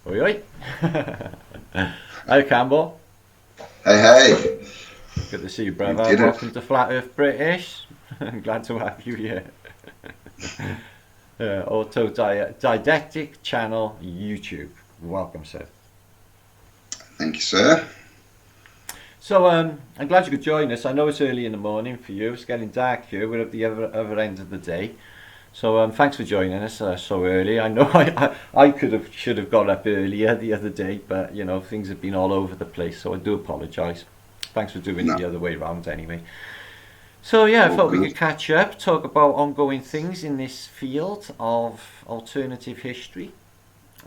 Oi, oi. Hi, Campbell. Hey, hey, Good to see you, we brother. did it. Welcome to Flat Earth British. I'm glad to have you here. Auto Didactic Channel, YouTube. Welcome, sir. Thank you, sir. So, I'm glad you could join us. I know it's early in the morning for you. It's getting dark here. We're at the other end of the day. So, thanks for joining us so early. I know I should have got up earlier the other day, but you know things have been all over the place. So I do apologise. Thanks for doing it No, the other way round anyway. So yeah, I all thought we good. could catch up, talk about ongoing things in this field of alternative history,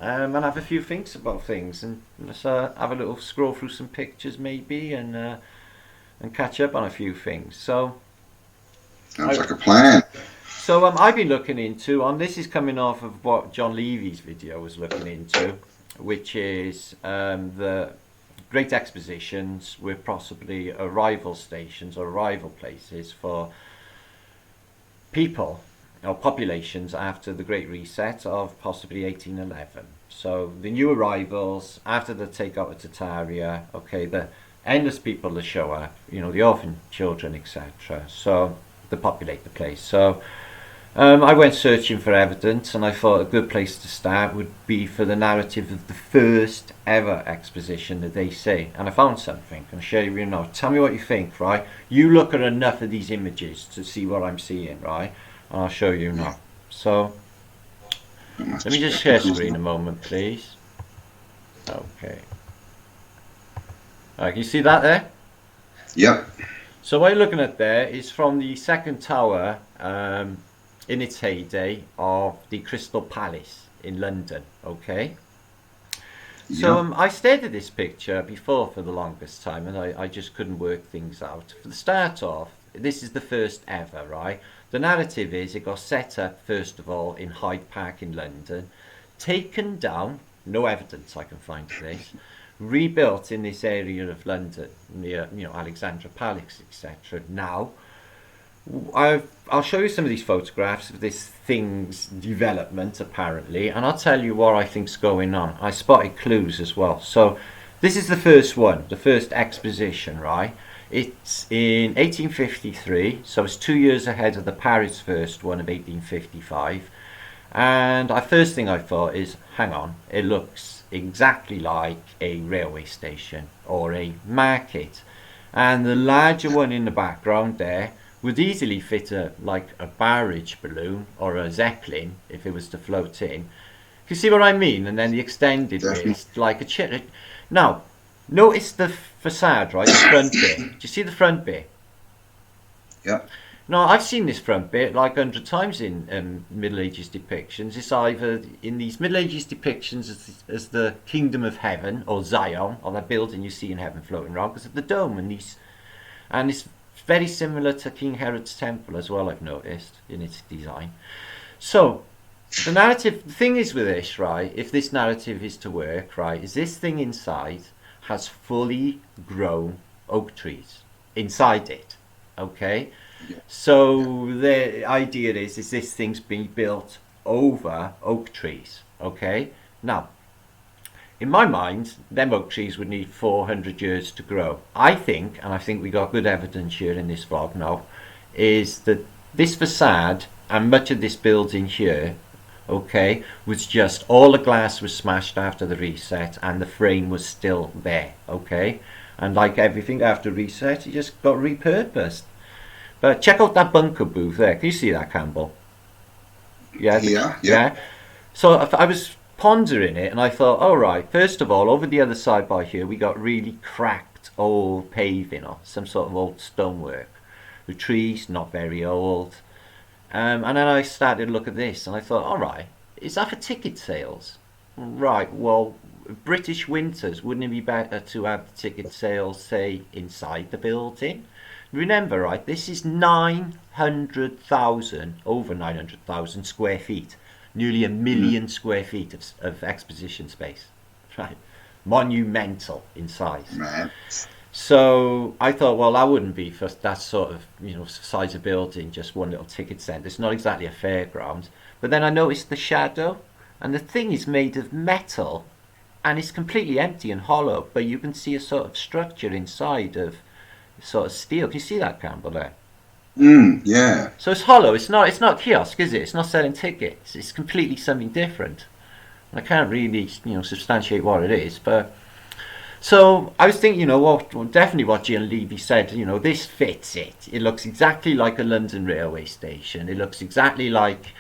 and have a few things about things, and let's have a little scroll through some pictures maybe, and catch up on a few things. Sounds I, like a plan. I've been looking into, and this is coming off of what Jon Levy's video was looking into, which is the Great Expositions with possibly arrival stations or arrival places for people or populations after the Great Reset of possibly 1811. So the new arrivals after the takeout of Tartaria, okay, the endless people that show up, you know, the orphan children, etc. So they populate the place. So I went searching for evidence, and I thought a good place to start would be for the narrative of the first ever exposition that they say. And I found something. I'm share you now. Tell me what you think, right? You look at enough of these images to see what I'm seeing, right? And I'll show you now. So My let me just share spectacles. screen a moment, please. Okay. Can you see that there? Yep. So what you're looking at there is from the second tower in its heyday of the Crystal Palace in London, okay? So Yep. I stared at this picture before for the longest time, and I just couldn't work things out. For the start off, this is the first ever, right? The narrative is it got set up, first of all, in Hyde Park in London, taken down, no evidence I can find for this, rebuilt in this area of London, near, you know, Alexandra Palace, etc. Now, I'll show you some of these photographs of this thing's development apparently, and I'll tell you what I think's going on. I spotted clues as well. So this is the first one, the first exposition, right? It's in 1853, so it's 2 years ahead of the Paris first one of 1855. And the first thing I thought is, hang on, it looks exactly like a railway station or a market. And the larger one in the background there would easily fit like a barrage balloon or a zeppelin if it was to float in. You see what I mean? And then the extended bit Definitely. is like a chit. Now, notice the facade, right? The front bit. Do you see the front bit? Yep. No, I've seen this front bit like 100 times in Middle Ages depictions. It's either in these Middle Ages depictions as the Kingdom of Heaven or Zion, or that building you see in heaven floating around because of the dome and it's very similar to King Herod's temple as well. I've noticed in its design. So the thing is with this, right? If this narrative is to work, right, is this thing inside has fully grown oak trees inside it. Okay. Yep. Yep. So the idea is this thing's being built over oak trees. Okay. Now, in my mind, them oak trees would need 400 years to grow. I think, and I think we got good evidence here in this vlog now, is that this facade and much of this building here, okay, was just all the glass was smashed after the reset and the frame was still there, okay? And like everything after reset, it just got repurposed. But check out that bunker booth there. Can you see that, Campbell? Yeah, Yeah. Yep. yeah. So I was pondering it, and I thought, all right. First of all, over the other side by here, we got really cracked old paving or some sort of old stonework. The trees not very old. And then I started to look at this, and I thought, all right, is that for ticket sales? Right. Well, British winters, wouldn't it be better to have the ticket sales, say, inside the building? Remember, right, this is 900,000, over 900,000 square feet, nearly a Mm, million square feet of exposition space, right? Monumental in size. man. So I thought, well, that wouldn't be for that sort of, you know, size of building, just one little ticket centre. It's not exactly a fairground. But then I noticed the shadow, and the thing is made of metal. and it's completely empty and hollow, but you can see a sort of structure inside of sort of steel. Can you see that, Campbell, there? Yeah. So it's hollow. It's not kiosk, is it? It's not selling tickets. It's completely something different. I can't really, substantiate what it is, but so I was thinking, definitely what Jon Levi said. This fits it. It looks exactly like a London railway station. It looks exactly like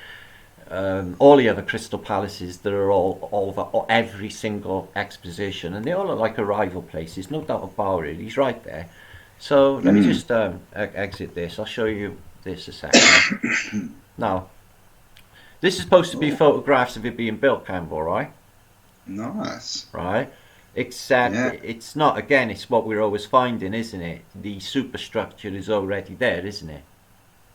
all the other Crystal Palaces that are all over every single exposition, and they all look like arrival places. No doubt about it. He's right there. So let me just exit this. I'll show you this a second. Now, this is supposed to be photographs of it being built, Campbell, right? Nice. Right. Except it's not. Again, it's what we're always finding, isn't it? The superstructure is already there, isn't it?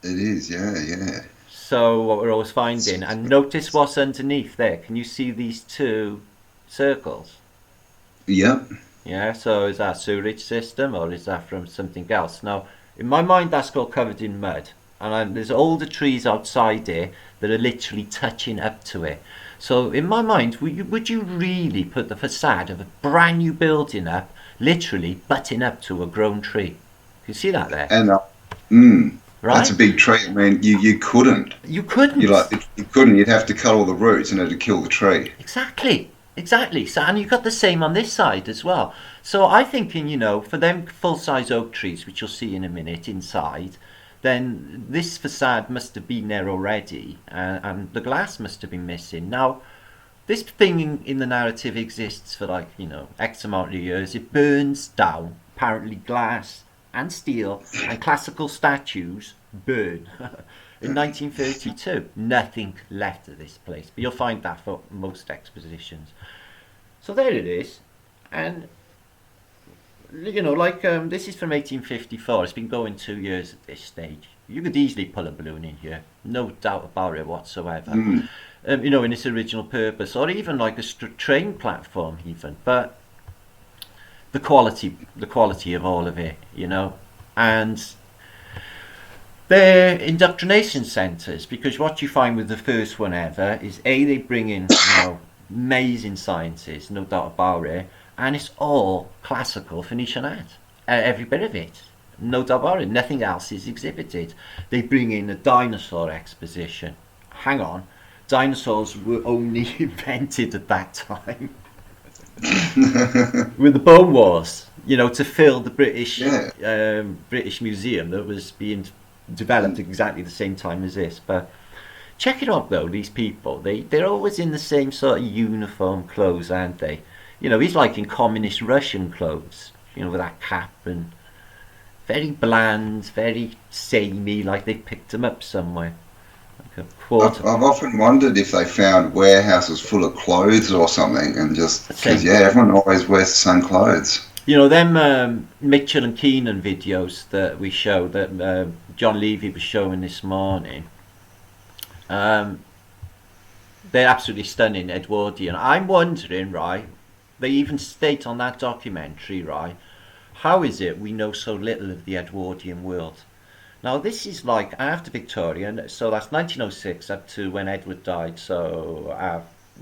It is, yeah. So what we're always finding, and notice what's underneath there. Can you see these two circles? Yep. Yeah, so is that a sewerage system or is that from something else? Now, in my mind, that's all covered in mud. And there's older trees outside here that are literally touching up to it. So in my mind, would you really put the facade of a brand new building up, literally butting up to a grown tree? You see that there? And right? that's a big tree. I mean, you couldn't. You couldn't. You couldn't. You'd have to cut all the roots in order to kill the tree. Exactly. So, and you've got the same on this side as well. So I'm thinking, for them full-size oak trees, which you'll see in a minute inside, then this facade must have been there already, and the glass must have been missing. Now, this thing in the narrative exists for X amount of years. It burns down. Apparently glass and steel and classical statues burn. In 1932, nothing left of this place. But you'll find that for most expositions. So there it is. And this is from 1854. It's been going 2 years at this stage. You could easily pull a balloon in here, no doubt about it whatsoever. In its original purpose, or even like a train platform, even. But the quality of all of it, and they're indoctrination centres, because what you find with the first one ever is they bring in amazing sciences, no doubt about it. And it's all classical Phoenician art. Every bit of it. No doubt about it. Nothing else is exhibited. They bring in a dinosaur exposition. Hang on. Dinosaurs were only invented at that time. With the Bone Wars. To fill the British Museum that was being developed exactly the same time as this. But check it out though, these people. They're always in the same sort of uniform clothes, aren't they? He's like in communist Russian clothes, with that cap, and very bland, very samey, like they picked him up somewhere. Like a quarter. I've often wondered if they found warehouses full of clothes or something, and just because everyone always wears the same clothes. Them Mitchell and Keenan videos that we showed, that Jon Levi was showing this morning. They're absolutely stunning, Edwardian. I'm wondering, right? They even state on that documentary, right, how is it we know so little of the Edwardian world? Now, this is like after Victorian, so that's 1906 up to when Edward died, so,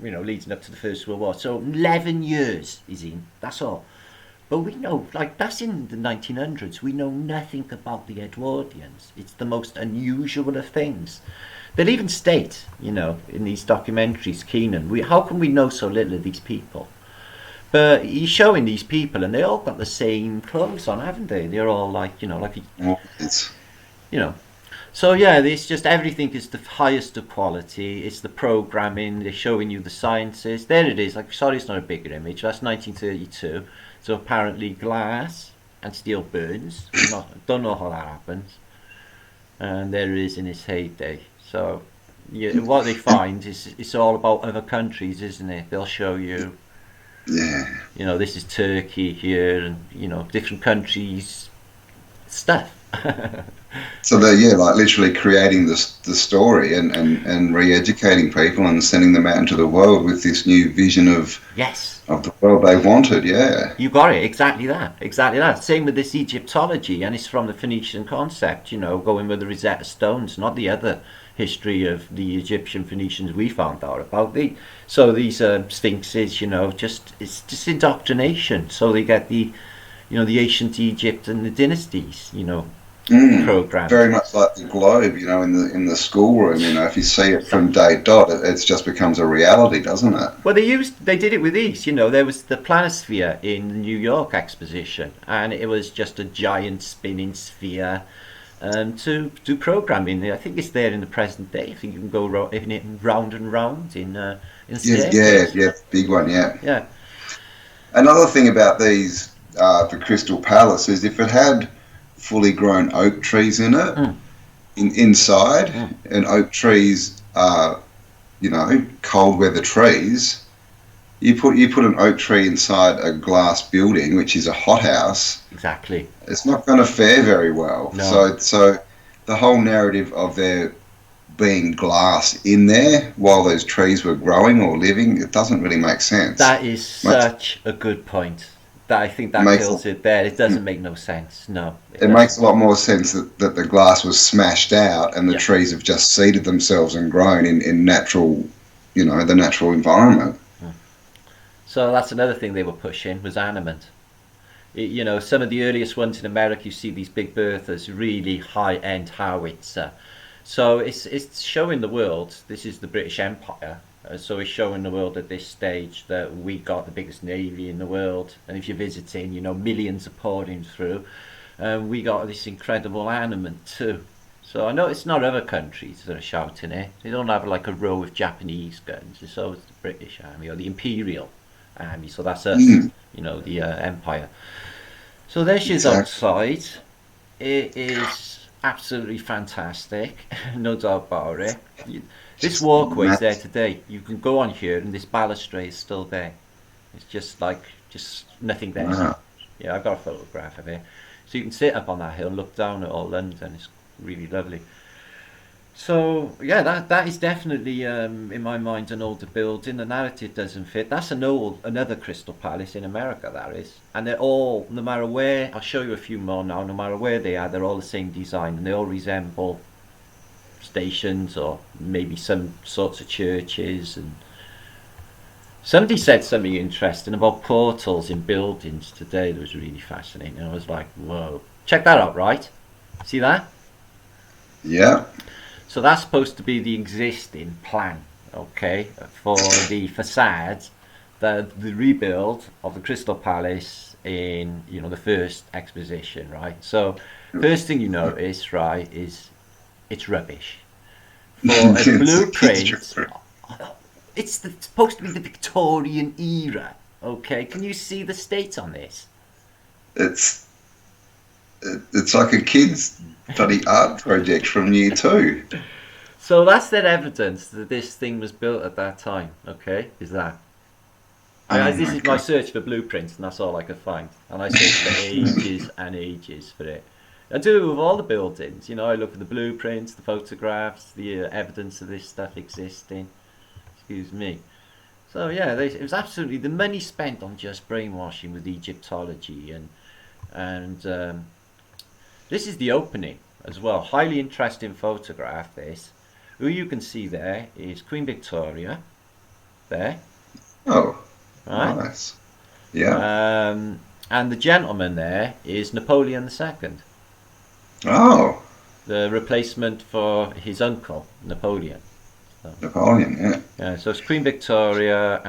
leading up to the First World War. So 11 years he's in, that's all. But we know, that's in the 1900s, we know nothing about the Edwardians. It's the most unusual of things. They'll even state, in these documentaries, Keenan, how can we know so little of these people? But he's showing these people, and they all got the same clothes on, haven't they? They're all So yeah, it's just everything is the highest of quality. It's the programming. They're showing you the sciences. There it is. Sorry, it's not a bigger image. That's 1932. So apparently glass and steel burns. Don't know how that happens. And there it is in its heyday. So what they find is it's all about other countries, isn't it? They'll show you. Yeah. This is Turkey here, and different countries stuff. So they're literally creating the story and re-educating people and sending them out into the world with this new vision of the world they wanted. Yeah, you got it. Exactly that. Same with this Egyptology, and it's from the Phoenician concept. Going with the Rosetta Stones, not the other history of the Egyptian Phoenicians we found out about. These sphinxes, it's just indoctrination. So they get the ancient Egypt and the dynasties, programmed. Very much like the globe, in the schoolroom. If you see it from day dot, it just becomes a reality, doesn't it? Well, they did it with these. There was the planisphere in the New York exposition, and it was just a giant spinning sphere. To do programming, I think it's there in the present day. I think you can go round and round in yeah, big one, yeah. Yeah. Another thing about these, the Crystal Palace, is if it had fully grown oak trees in it, inside, and oak trees are, cold weather trees. You put an oak tree inside a glass building, which is a hothouse. Exactly. It's not going to fare very well. No. So the whole narrative of there being glass in there while those trees were growing or living, it doesn't really make sense. That is such a good point. I think that kills it there. It doesn't make no sense. No. It makes a lot more sense that the glass was smashed out and the trees have just seeded themselves and grown in natural, the natural environment. So that's another thing they were pushing, was animate. Some of the earliest ones in America, you see these big Berthas, really high-end howitzer. So it's showing the world, this is the British Empire, so it's showing the world at this stage that we got the biggest navy in the world, and if you're visiting, millions are pouring through, we got this incredible armament too. So I know it's not other countries that are shouting it. They don't have like a row of Japanese guns. It's always the British Army or the Imperial Army. So that's us, the Empire. So there she is outside. It is absolutely fantastic, no doubt about it. This walkway's there today. You can go on here, and this balustrade is still there. It's just nothing there. Wow. Yeah, I've got a photograph of it. So you can sit up on that hill, look down at all London. It's really lovely. So yeah, that is definitely in my mind an older building. The narrative doesn't fit. That's another Crystal Palace in America, that is, and they're all, no matter where, I'll show you a few more now, no matter where they are, they're all the same design, and they all resemble stations or maybe some sorts of churches. And somebody said something interesting about portals in buildings today that was really fascinating. I was like, whoa, check that out, right? See that? Yeah. So that's supposed to be the existing plan, okay, for the facade, the rebuild of the Crystal Palace in, the first exposition, right? So first thing you notice, right, is it's rubbish. For a blueprint, it's supposed to be the Victorian era, okay? Can you see the state on this? It's like a kid's bloody art project from year 2. So that's that evidence that this thing was built at that time, okay? Is that? This is my search for blueprints, and that's all I could find. And I searched for ages and ages for it. I do with all the buildings, I look for the blueprints, the photographs, the evidence of this stuff existing. Excuse me. So yeah, it was absolutely the money spent on just brainwashing with Egyptology, and this is the opening as well. Highly interesting photograph, this. Who you can see there is Queen Victoria. There. Oh, right. Nice. Yeah. And the gentleman there is Napoleon II. Oh. The replacement for his uncle, Napoleon. So, Napoleon, yeah. Yeah, so it's Queen Victoria.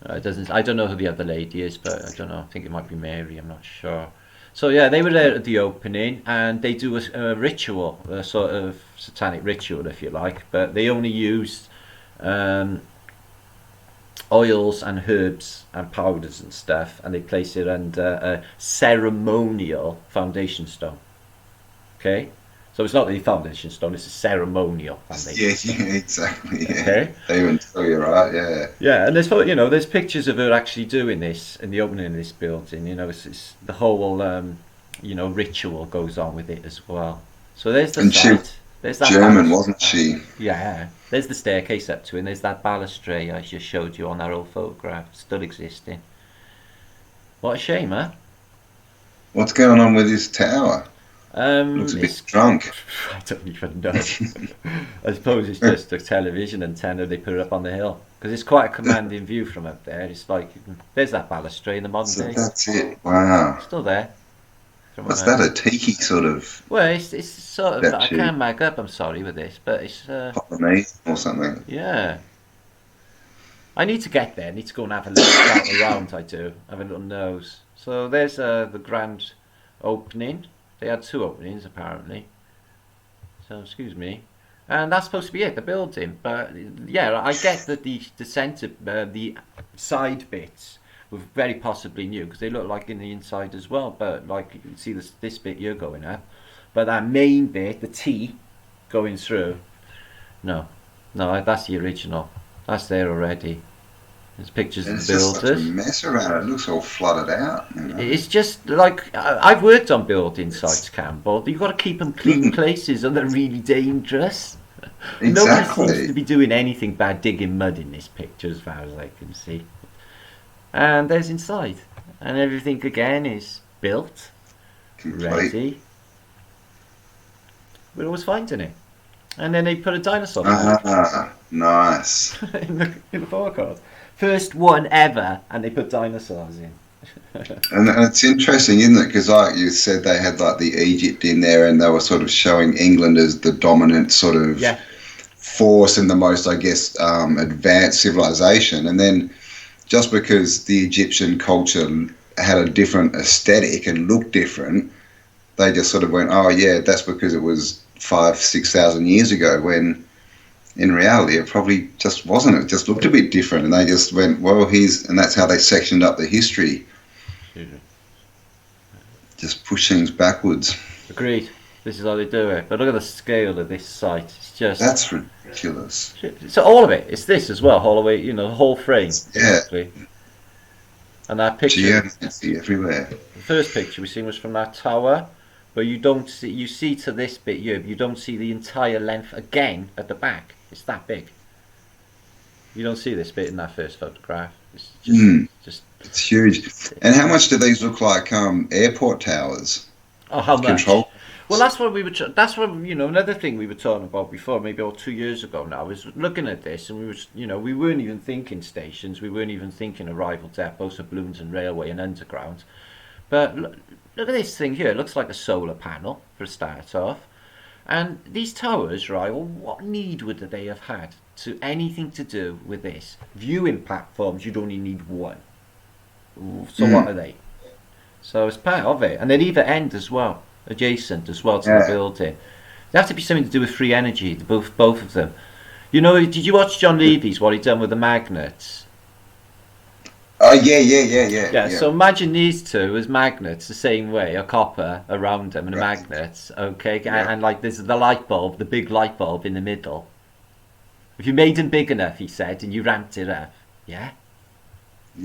I don't know who the other lady is, but I don't know. I think it might be Mary. I'm not sure. So yeah, they were there at the opening, and they do a ritual, a sort of satanic ritual, if you like. But they only used oils and herbs and powders and stuff, and they place it under a ceremonial foundation stone. Okay. So it's not the foundation stone; it's a ceremonial foundation. Yeah, exactly. Yeah. Okay. They even tell you, right? Yeah. Yeah, and there's pictures of her actually doing this in the opening of this building. It's the whole ritual goes on with it as well. So there's the site. There's that German, wasn't she? Yeah. There's the staircase up to it, and there's that balustrade I just showed you on that old photograph, still existing. What a shame, huh? What's going on with this tower? Looks a bit It's drunk. I don't even know. I suppose it's just a television antenna they put up on the hill because it's quite a commanding view from up there. It's like there's that balustrade in the modern So day, that's it. Wow. still there. From What's that? A tiki sort of well, it's sort of I statue? can't mag up. I'm sorry with this, but it's Polynesian or something? yeah. I need to get there. I need to go and have a little scout around. I do have a little nose. So there's the grand opening. They had two openings apparently. So excuse me. And that's supposed to be it, the building. But yeah, I get that the centre, the side bits were very possibly new because they look like in the inside as well. But like you can see this bit you're going at, but that main bit, the T going through, no, that's the original. That's there already. There's pictures of It's the just such a builders. mess around. It looks all flooded out. You know? It's just like I've worked on building sites, Campbell. You've got to keep them clean places, or they're really dangerous. Nobody seems to Exactly. be doing anything bad digging mud in this picture, as far as I can see. And there's inside, and everything again is built, Complete. ready. We're always finding it. And then they put a dinosaur Ah, nice. in the forecourt. First one ever, and they put dinosaurs in. And it's interesting, isn't it? Because like you said, they had like the Egypt in there, and they were sort of showing England as the dominant sort of Yeah, force and the most, I guess, advanced civilization. And then just because the Egyptian culture had a different aesthetic and looked different, they just sort of went, "Oh yeah, that's because it was 5,000-6,000 years ago." When in reality, it probably just wasn't. It just looked a bit different, and they just went, "Well, here's," and that's how they sectioned up the history, just push things backwards. agreed. This is how they do it. But look at the scale of this site. It's just That's ridiculous. so all of it. It's this as well, all the way. You know, the whole frame Yeah, basically. And that picture, geomancy everywhere. the first picture we seen was from that tower, but you don't see. You see to this bit here, you don't see the entire length again at the back. It's that big. You don't see this bit in that first photograph. It's just It's huge. And how much do these look like airport towers? oh, how much? Control. Well, that's what we were. That's what Another thing we were talking about before, maybe 2 years ago now, is looking at this, and we weren't even thinking stations. We weren't even thinking arrival depots, of balloons and railway and underground. But look at this thing here. It looks like a solar panel for a start off. And these towers, right? Well, what need would they have had to anything to do with this? Viewing platforms, you'd only need one. So what are they? So it's part of it, and they'd either end as well, adjacent as well to the Yeah. building. They have to be something to do with free energy, both of them. Did you watch Jon Levy's what he done with the magnets? Oh yeah. Yeah. So imagine these two as magnets, the same way, a copper around them and a Right. magnet. Okay, Yeah. and like there's the light bulb, the big light bulb in the middle. If you made them big enough, he said, and you ramped it up, yeah,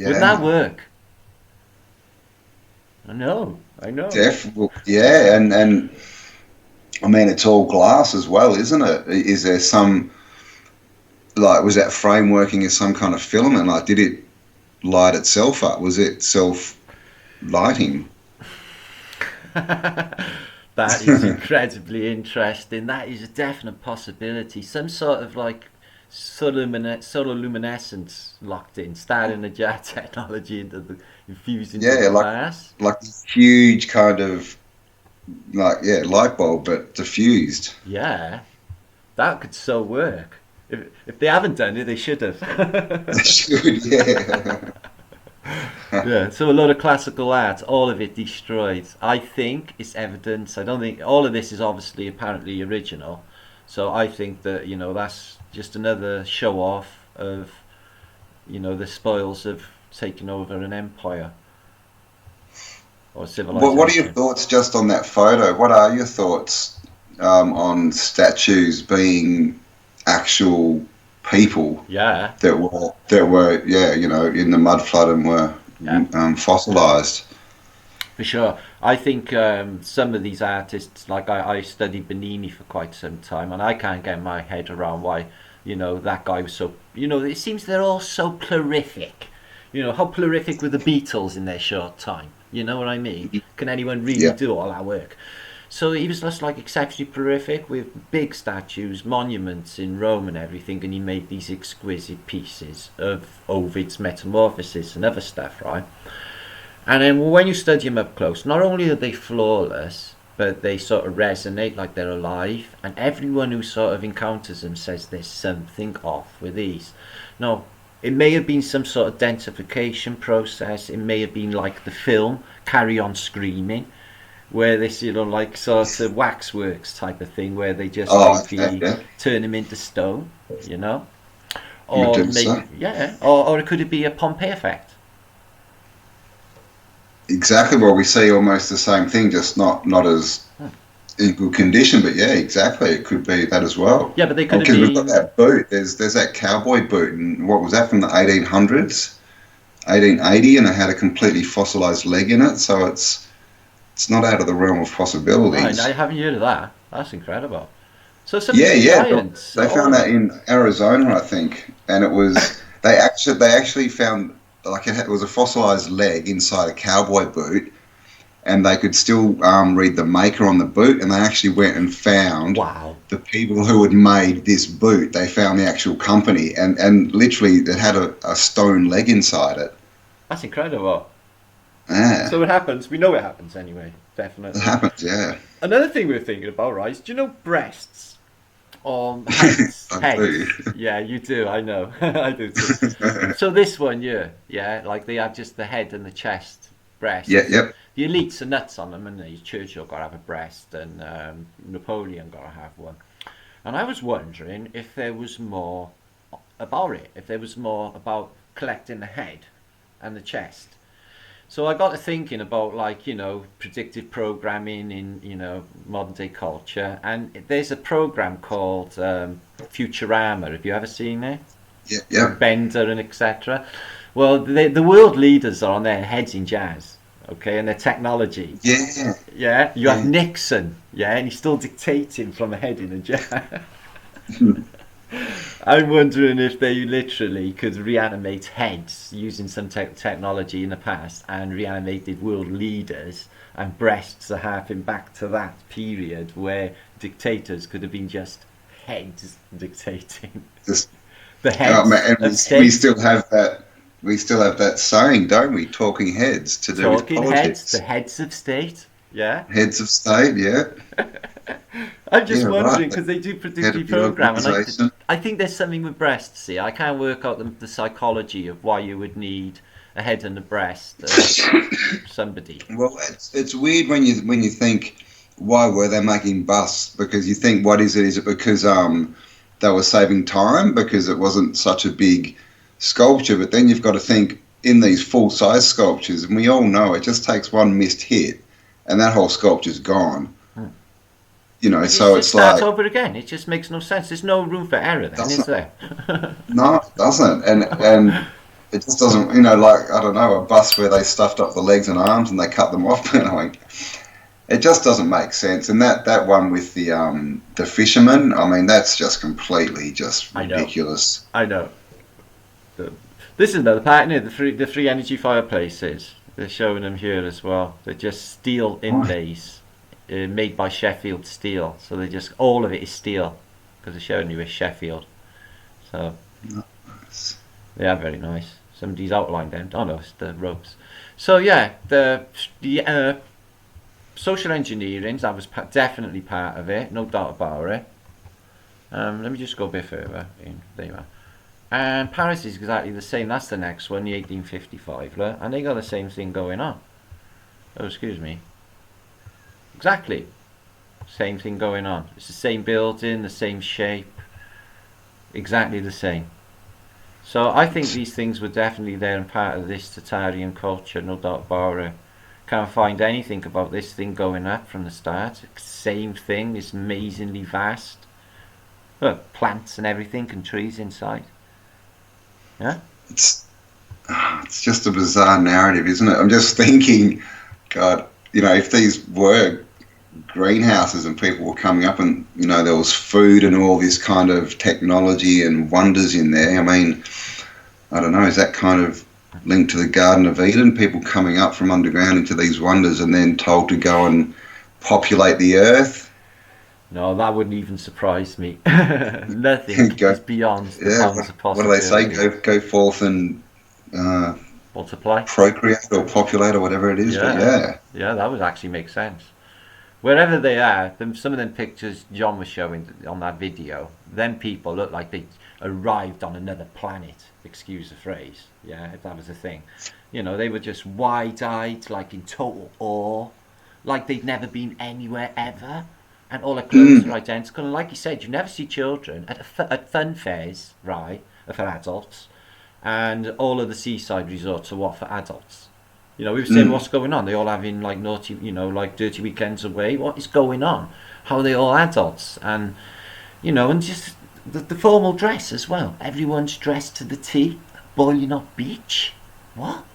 wouldn't that Yeah. work? I know. Definitely. Yeah, and I mean it's all glass as well, isn't it? Is there some like was that frame working as some kind of filament? Like did it light itself up? Was it self lighting? That is incredibly interesting. That is a definite possibility. Some sort of like solar luminescence locked in, starting the jet technology into the infused into Yeah, the like glass. this huge kind of like light bulb but diffused. Yeah, that could so work. If they haven't done it, they should have. Should, yeah. Yeah, so a lot of classical art, all of it destroyed. I think it's evidence. I don't think all of this is obviously apparently original. So I think that that's just another show off of the spoils of taking over an empire or What are your civilization. thoughts just on that photo? What are your thoughts on statues being actual people Yeah, that were in the mud flood and were yeah. fossilized? For sure. I think some of these artists, like I studied Bernini for quite some time, and I can't get my head around why, that guy was so, it seems they're all so prolific. How prolific were the Beatles in their short time? You know what I mean? Can anyone really Yeah. do all that work? So he was just like exceptionally prolific with big statues, monuments in Rome and everything, and he made these exquisite pieces of Ovid's Metamorphoses and other stuff, right? And then when you study them up close, not only are they flawless, but they sort of resonate like they're alive, and everyone who sort of encounters them says there's something off with these. Now, it may have been some sort of densification process, it may have been like the film Carry On Screaming, where this, you know, like sort of waxworks type of thing, where they just turn them into stone, you know, or maybe, or it could be a Pompeii effect. Exactly. Well, we see almost the same thing, just not as in good condition. But yeah, exactly, it could be that as well. Yeah, but they could because we've got that boot. There's that cowboy boot, and what was that, from the 1800s, 1880, and it had a completely fossilized leg in it. So it's not out of the realm of possibilities. I haven't heard of that. That's incredible. So they found that in Arizona, I think, and it was they actually found, like, it was a fossilized leg inside a cowboy boot, and they could still read the maker on the boot, and they actually went and found the people who had made this boot. They found the actual company, and literally it had a stone leg inside it. That's incredible. Yeah. So it happens. We know it happens anyway. Definitely. It happens, yeah. Another thing we're thinking about, right, is, do you know breasts or heads? Heads. Yeah, you do. I know. I do too. So this one, yeah, like they have just the head and the chest breasts. Yeah, yep. The elites are nuts on them, and Churchill got to have a breast, and Napoleon got to have one. And I was wondering if there was more about it, if there was more about collecting the head and the chest. So I got to thinking about, like, you know, predictive programming in, you know, modern day culture, and there's a program called Futurama. Have you ever seen it? Yeah. Bender and etc. Well, the world leaders are on their heads in jazz, okay, and their technology. Yeah. You have Nixon, and he's still dictating from a head in a jazz. I'm wondering if they literally could reanimate heads using some technology in the past, and reanimated world leaders, and breasts are harping back to that period where dictators could have been just heads dictating. The heads of state. We still have that saying, don't we? Talking heads to do with politics. Heads, the heads of state. Yeah. Heads of state, yeah. I'm just wondering, because they do predictive program, and I think there's something with breasts. See, I can't work out the psychology of why you would need a head and a breast of somebody. Well, it's weird when you think, why were they making busts? Because you think, what is it? Is it because they were saving time because it wasn't such a big sculpture? But then you've got to think, in these full-size sculptures, and we all know it just takes one missed hit, and that whole sculpture's gone. You know, so it's like... starts over again. It just makes no sense. There's no room for error then, is there? No, it doesn't. And it just doesn't, you know, like, I don't know, a bust where they stuffed up the legs and arms and they cut them off. You know, like, it just doesn't make sense. And that one with the fisherman, I mean, that's just completely just ridiculous. I know. This is another part, isn't it? The three energy fireplaces. They're showing them here as well. They're just steel inlays. Made by Sheffield Steel, so they just, all of it is steel because they're showing you it's Sheffield. So nice. They are very nice. Somebody's outlined them. Oh no, it's the ropes. So yeah, the social engineering, that was definitely part of it, no doubt about it. Let me just go a bit further in. There you are. And Paris is exactly the same. That's the next one, the 1855, look, and they got the same thing going on. Oh, excuse me. Exactly, same thing going on. It's the same building, the same shape, exactly the same. So I think these things were definitely there and part of this Tartarian culture, no doubt about it. Can't find anything about this thing going up from the start. Same thing, it's amazingly vast. Look, plants and everything, and trees inside. Yeah? It's just a bizarre narrative, isn't it? I'm just thinking, God, you know, if these were greenhouses and people were coming up and, you know, there was food and all this kind of technology and wonders in there, I mean, I don't know, is that kind of linked to the Garden of Eden? People coming up from underground into these wonders and then told to go and populate the earth. No, that wouldn't even surprise me. Nothing is beyond the bounds of what do they say? possibility. Go forth and Multiply. procreate or populate or whatever it is. But Yeah, that would actually make sense. Wherever they are, some of them pictures John was showing on that video, them people look like they arrived on another planet. Excuse the phrase. Yeah, if that was a thing. You know, they were just wide-eyed, like in total awe, like they'd never been anywhere ever. And all their clothes are identical. And like you said, you never see children at fun fairs, right, for adults. And all of the seaside resorts are what, for adults. You know, we were saying, what's going on? They all having like naughty, you know, like dirty weekends away. What is going on? How are they all adults? And, you know, and just the formal dress as well. Everyone's dressed to the T. Boy, you're not beach. What?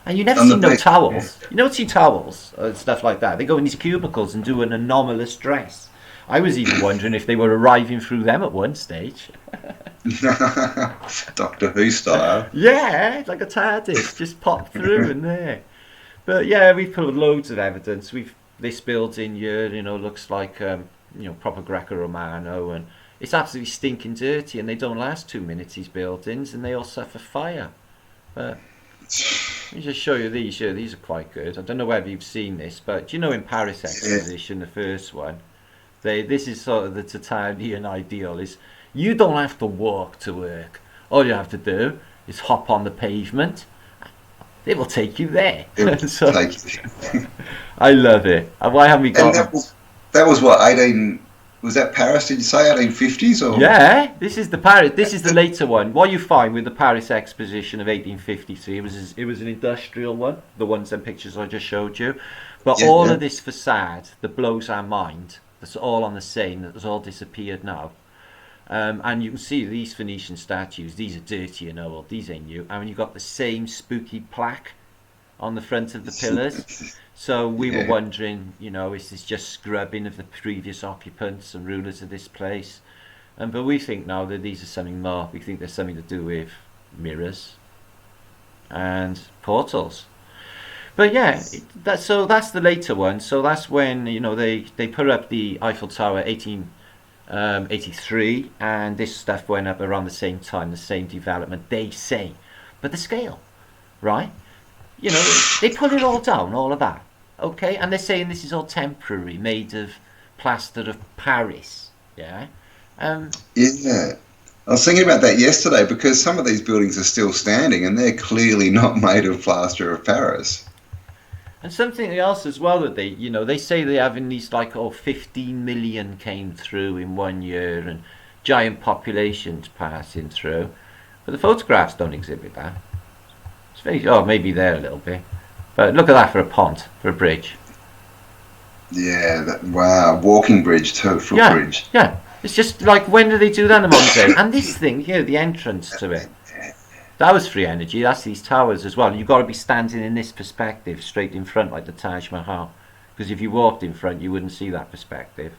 And you never see no towels. You don't see towels and stuff like that. They go in these cubicles and do an anomalous dress. I was even wondering if they were arriving through them at one stage. Doctor Who style. Yeah, it's like a TARDIS, just popped through in there. But yeah, we've put loads of evidence. This building here, you know, looks like you know, proper Greco-Romano, and it's absolutely stinking dirty, and they don't last 2 minutes, these buildings, and they all suffer fire. But let me just show you these here. These are quite good. I don't know whether you've seen this, but do you know in Paris Exposition, the first one, this is sort of the Tartarian ideal, is you don't have to walk to work. All you have to do is hop on the pavement. They will take you there. So, I love it. And why haven't we got... that was what, 18... Was that Paris, did you say, 1850s? Or? Yeah, this is the Paris. This is the later one. What you find with the Paris Exposition of 1853, it was an industrial one, the ones and pictures I just showed you. But all of this facade that blows our mind, that's all on the same, that's all disappeared now. And you can see these Phoenician statues, these are dirty and old, these ain't new. And you've got the same spooky plaque on the front of the pillars. So we were wondering, you know, is this just scrubbing of the previous occupants and rulers of this place? But we think now that these are something more. We think there's something to do with mirrors and portals. But yeah, that's the later one. So that's when, you know, they put up the Eiffel Tower 1883, and this stuff went up around the same time, the same development, they say. But the scale, right? You know, they put it all down, all of that. Okay, and they're saying this is all temporary, made of plaster of Paris. Yeah. Yeah. I was thinking about that yesterday because some of these buildings are still standing and they're clearly not made of plaster of Paris. And something else as well that they say they have in these 15 million came through in 1 year and giant populations passing through. But the photographs don't exhibit that. It's very, maybe there a little bit. But look at that for a pont, for a bridge. Yeah, wow, walking bridge too, footbridge. Yeah, it's just like, when do they do that in the modern day? And this thing here, the entrance to it, that was free energy. That's these towers as well. You've got to be standing in this perspective, straight in front, like the Taj Mahal. Because if you walked in front, you wouldn't see that perspective.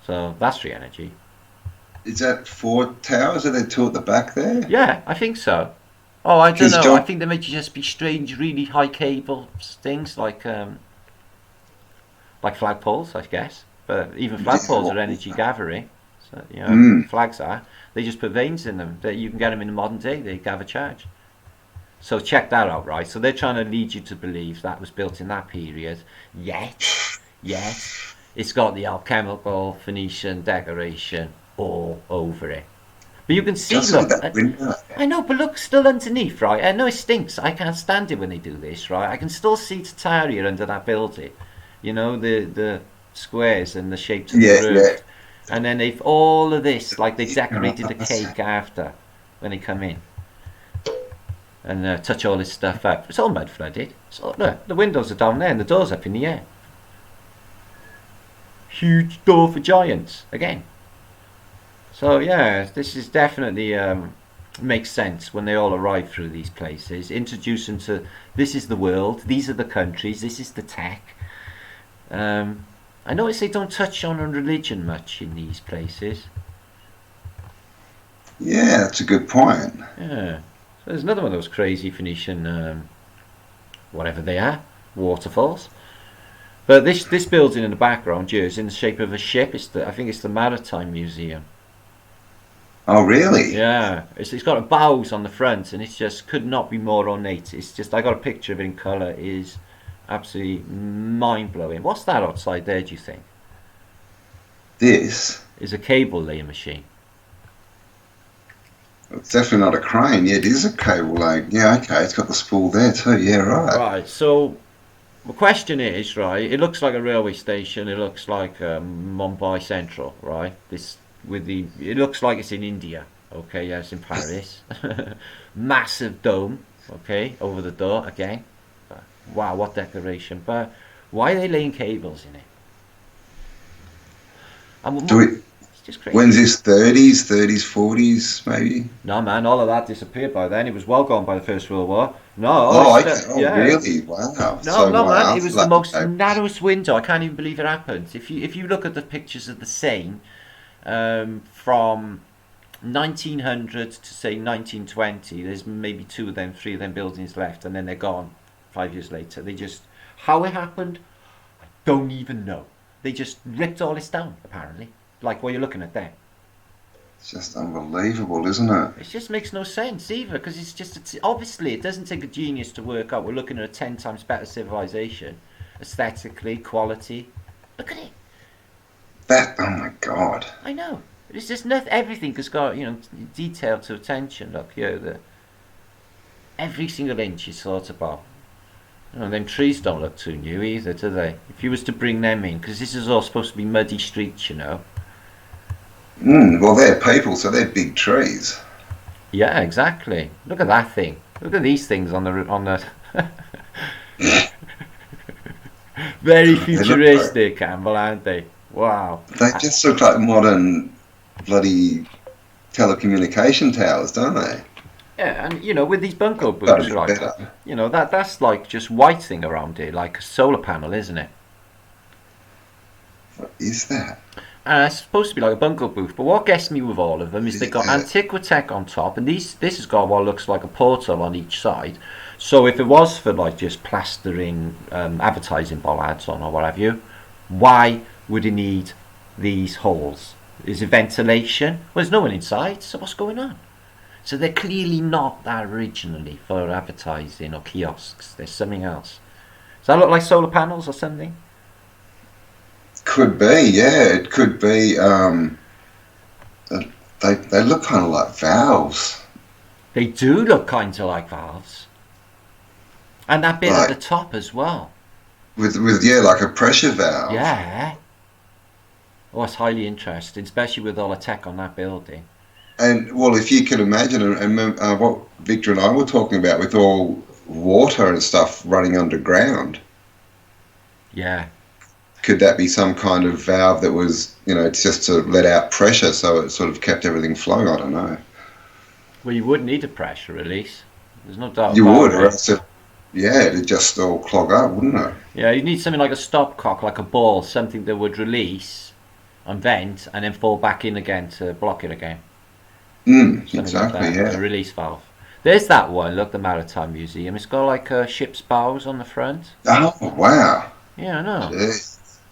So that's free energy. Is that 4 towers? Are there 2 at the back there? Yeah, I think so. Oh, I don't know. I think there may just be strange, really high cable things like flagpoles, I guess. But even flagpoles are energy gathering. So, you know, flags are. They just put vanes in them. You can get them in the modern day. They gather charge. So check that out, right? So they're trying to lead you to believe that was built in that period. Yet, it's got the alchemical Phoenician decoration all over it. But you can see, look, I know, but look, still underneath, right? I know it stinks. I can't stand it when they do this, right? I can still see Tartarian under that building. You know, the squares and the shapes of the roof. Yeah. And then they've all of this, like they decorated the cake after when they come in. And touch all this stuff up. It's all mud flooded. So, look, the windows are down there and the door's up in the air. Huge door for giants, again. So yeah, this is definitely makes sense when they all arrive through these places. Introduce them to, this is the world, these are the countries, this is the tech. I notice they don't touch on religion much in these places. Yeah, that's a good point. Yeah, so there's another one of those crazy Phoenician, whatever they are, waterfalls. But this building in the background here is in the shape of a ship. I think it's the Maritime Museum. Oh, really? Yeah, it's got bows on the front, and it's just could not be more ornate. It's just I got a picture of it in colour. It is absolutely mind blowing. What's that outside there? Do you think? This is a cable laying machine. It's definitely not a crane. Yeah, it is a cable laying. Yeah, okay. It's got the spool there too. Yeah, right. Right. So the question is, right? It looks like a railway station. It looks like Mumbai Central, right? It looks like it's in India. Okay, yes, in Paris. Massive dome. Okay, over the door again. Wow, what decoration! But why are they laying cables in it? It's just crazy. When's this? 30s, 40s, maybe? No, man, all of that disappeared by then. It was well gone by the First World War. No, yeah. Really? Wow. No, man, it was the most narrowest window. I can't even believe it happened. If you look at the pictures of the Seine, from 1900 to say 1920, there's maybe 3 of them buildings left, and then they're gone 5 years later. How it happened, I don't even know. They just ripped all this down, apparently, like what you're looking at there. It's just unbelievable, isn't it? It just makes no sense either, because obviously it doesn't take a genius to work out. We're looking at a 10 times better civilization, aesthetically, quality. Look at it. Oh my God. I know. It's just everything has got, detail to attention. Look here, every single inch is thought about. Them trees don't look too new either, do they? If you was to bring them in, because this is all supposed to be muddy streets, Well, they're people, so they're big trees. Yeah, exactly. Look at that thing. Look at these things on the. Very futuristic, Campbell, aren't they? Wow. They just look like modern bloody telecommunication towers, don't they? Yeah, and with these bunko booths, right? That's like just white thing around here, like a solar panel, isn't it? What is that? It's supposed to be like a bunko booth, but what gets me with all of them is they've got Antiquitech on top, and this has got what looks like a portal on each side. So if it was for like just plastering advertising bollards on or what have you, why would it need these holes? Is it ventilation? Well, there's no one inside, so what's going on? So they're clearly not that originally for advertising or kiosks. There's something else. Does that look like solar panels or something? Could be, yeah. It could be. They look kind of like valves. They do look kind of like valves. And that bit at the top as well. With like a pressure valve. Yeah. Oh, it's highly interesting, especially with all the tech on that building. And, well, if you can imagine, and what Victor and I were talking about with all water and stuff running underground. Yeah. Could that be some kind of valve that was, it's just to let out pressure so it sort of kept everything flowing? I don't know. Well, you would need a pressure release. There's no doubt you about would, it. Or else it'd just all clog up, wouldn't it? Yeah, you need something like a stopcock, like a ball, something that would release and vent and then fall back in again to block it again. Exactly, like that, a release valve. There's that one, look, the Maritime Museum. It's got like ship's bows on the front. Oh, wow. Yeah, I know.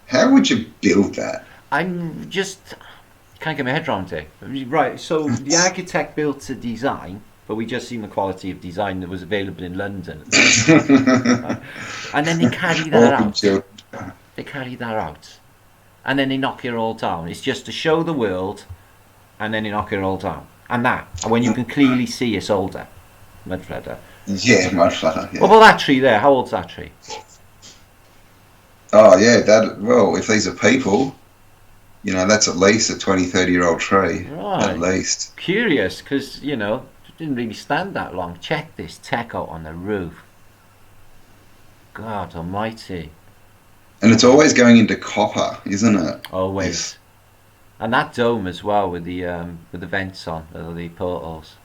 How would you build that? I'm just can't get my head around it. Right, so the architect built a design, but we just seen the quality of design that was available in London. And then they carry that out. They carry that out. And then they knock it all down. It's just to show the world, and then they knock it all down. And when you can clearly see it's older. Mudfludder. Yeah, Mudfludder. Yeah. What about that tree there? How old's that tree? Oh, yeah, if these are people, that's at least a 20, 30-year-old tree. Right. At least. Curious, because, it didn't really stand that long. Check this tech out on the roof. God almighty. And it's always going into copper, isn't it? Always. Yes. And that dome as well with the vents on, the portals.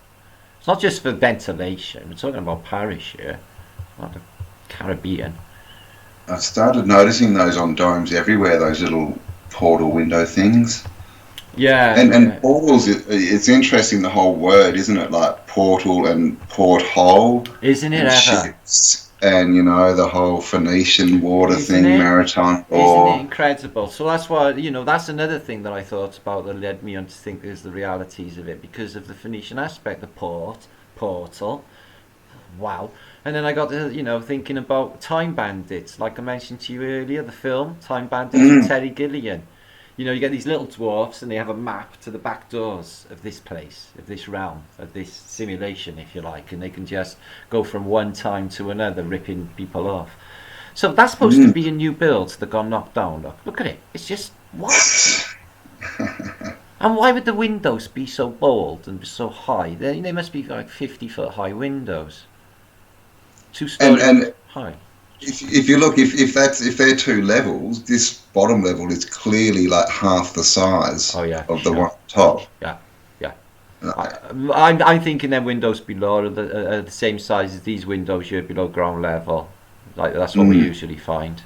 It's not just for ventilation. We're talking about Paris here, not the Caribbean. I've started noticing those on domes everywhere, those little portal window things. Yeah. And portals, it's interesting, the whole word, isn't it? Like portal and porthole. Isn't it ever? Ships. and you know the whole Phoenician water Isn't thing, it? maritime Isn't it law. incredible? So that's why, that's another thing that I thought about that led me on to think there's the realities of it because of the Phoenician aspect, the portal. Wow. And then I got to, thinking about Time Bandits, like I mentioned to you earlier, the film Time Bandits with Mm. Terry Gilliam. You get these little dwarfs and they have a map to the back doors of this place, of this realm, of this simulation, if you like, and they can just go from one time to another, ripping people off. So that's supposed to Mm. be a new build that got knocked down. Look at it. It's just, what? And why would the windows be so bold and so high? They must be like 50-foot high windows. Two and stories and high. if you look, if they're two levels, this bottom level is clearly like half the size Oh yeah, of the sure. one top. Yeah, yeah. I, Like, I'm thinking their windows below are the same size as these windows here below ground level. Like that's what we mm, usually find.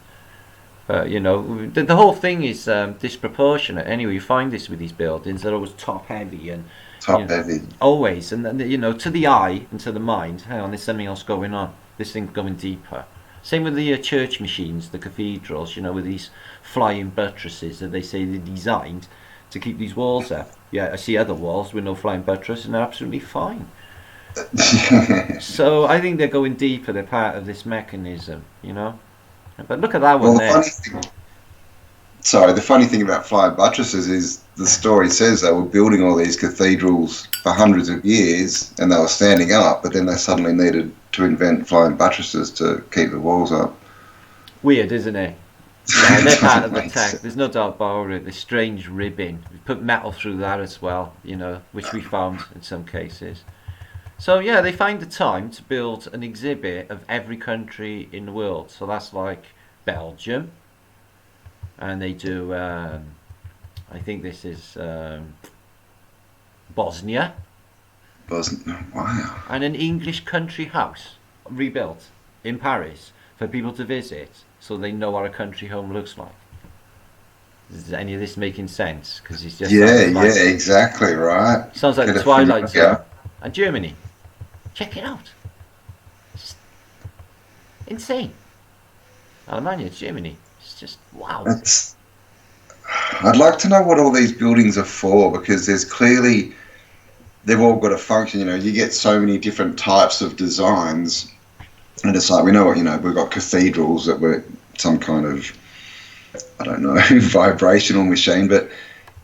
But the whole thing is disproportionate. Anyway, you find this with these buildings; they're always top heavy and top heavy. always. And then, to the eye and to the mind, hang on, there's something else going on. This thing's going deeper. Same with the church machines, the cathedrals. With these flying buttresses that they say they're designed to keep these walls up. Yeah, I see other walls with no flying buttress, and they're absolutely fine. So I think they're going deeper. They're part of this mechanism. But look at that Well, one there. the funny thing about flying buttresses is the story says they were building all these cathedrals for hundreds of years and they were standing up, but then they suddenly needed to invent flying buttresses to keep the walls up. Weird, isn't it? Yeah, they're It part doesn't of the make tech. sense. There's no doubt about it. The strange ribbing. We put metal through that as well, which we found in some cases. So yeah, they find the time to build an exhibit of every country in the world. So that's like Belgium, and they do. I think this is Bosnia, Wow. and an English country house rebuilt in Paris for people to visit, so they know what a country home looks like. Is any of this making sense? Because it just Yeah, sounds like yeah, exactly right. the Get a Twilight Zone. familiar. And Germany, check it out. It's insane. Alemania, Germany. It's just wow. It's, I'd like to know what all these buildings are for because there's clearly they've all got a function. You get so many different types of designs, and it's like we know what we've got cathedrals that were some kind of I don't know vibrational machine, but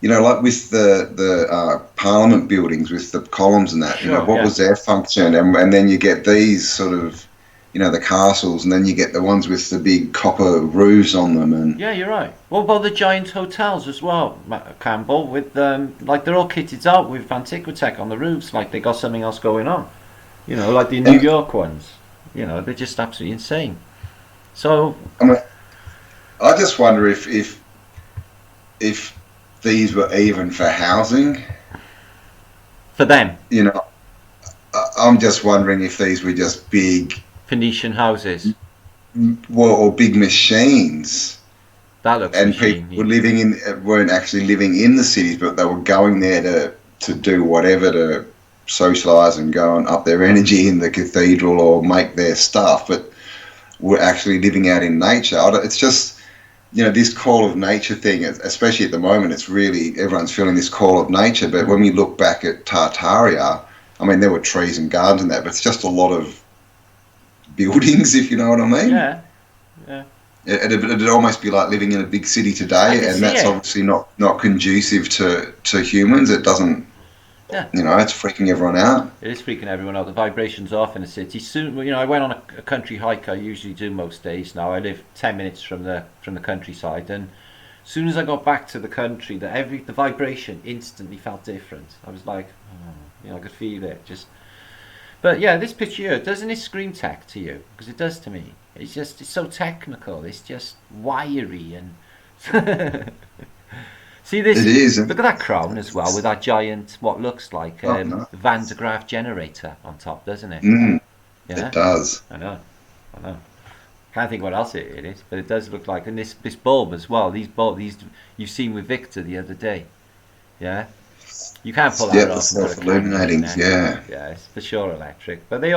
like with the Parliament buildings with the columns and that, Sure, what yeah. was their function? And then you get these sort of, the castles, and then you get the ones with the big copper roofs on them. And Yeah, you're right. What about the giant hotels as well, Campbell? With like they're all kitted out with Antiquitech on the roofs, like they got something else going on. Like the New and York ones. They're just absolutely insane. So I mean, I just wonder if these were even for housing. for them, I'm just wondering if these were just big, Phoenician houses. or big machines. That looks And people were machine. weren't actually living in the cities, but they were going there to do whatever to socialise and go and up their energy in the cathedral or make their stuff, but were actually living out in nature. It's just this call of nature thing, especially at the moment. It's really everyone's feeling this call of nature. But when we look back at Tartaria, I mean, there were trees and gardens and that, but it's just a lot of buildings, if you know what I mean. Yeah, yeah. It'd almost be like living in a big city I today, can and see that's it. obviously not conducive to humans. It doesn't, Yeah. it's freaking everyone out. It is freaking everyone out. The vibrations off in the city. Soon, I went on a country hike. I usually do most days now. I live 10 minutes from the countryside, and as soon as I got back to the country, the vibration instantly felt different. I was like, I could feel it. But yeah, this picture here, doesn't it scream tech to you? Because it does to me. It's so technical. It's just wiry and. See this? It is. Look at that crown as well, with that giant, what looks like Oh, no. Van de Graaff generator on top, doesn't it? Mm, Yeah, it does. I know. Can't think what else it is, but it does look like. And this bulb as well. These you've seen with Victor the other day. Yeah, you can't pull Yeah, that the off and put a camera in self-illuminating. there. Yeah. Yeah, it's for sure electric. But they're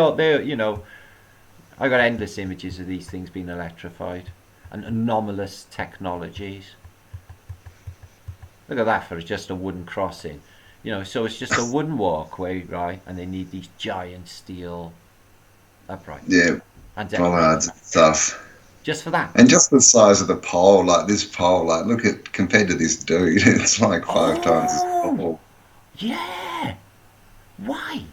I got endless images of these things being electrified and anomalous technologies. Look at that for just a wooden crossing. You know, so it's just a wooden walkway, right? And they need these giant steel uprights. Yeah, and bollards and stuff. Just for that. And just the size of the pole, like this pole, like look at, compared to this dude, it's like 5 times as tall. Yeah. Why?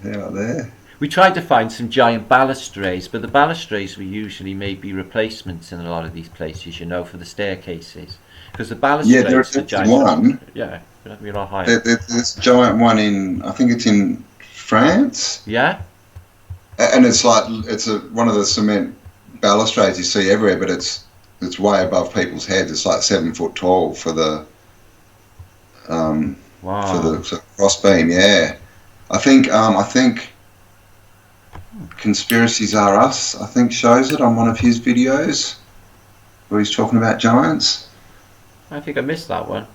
Yeah, there. We tried to find some giant balustrades, but the balustrades were usually maybe replacements in a lot of these places, you know, for the staircases. Because the balustrades, there's the giant one. Yeah, we're not high. There's a giant one in, I think it's in France. Yeah. And it's like one of the cement balustrades you see everywhere, but it's way above people's heads. It's like 7 foot tall for the wow. for the cross beam. Yeah, I think Conspiracies Are Us, I think, shows it on one of his videos where he's talking about giants. I think I missed that one.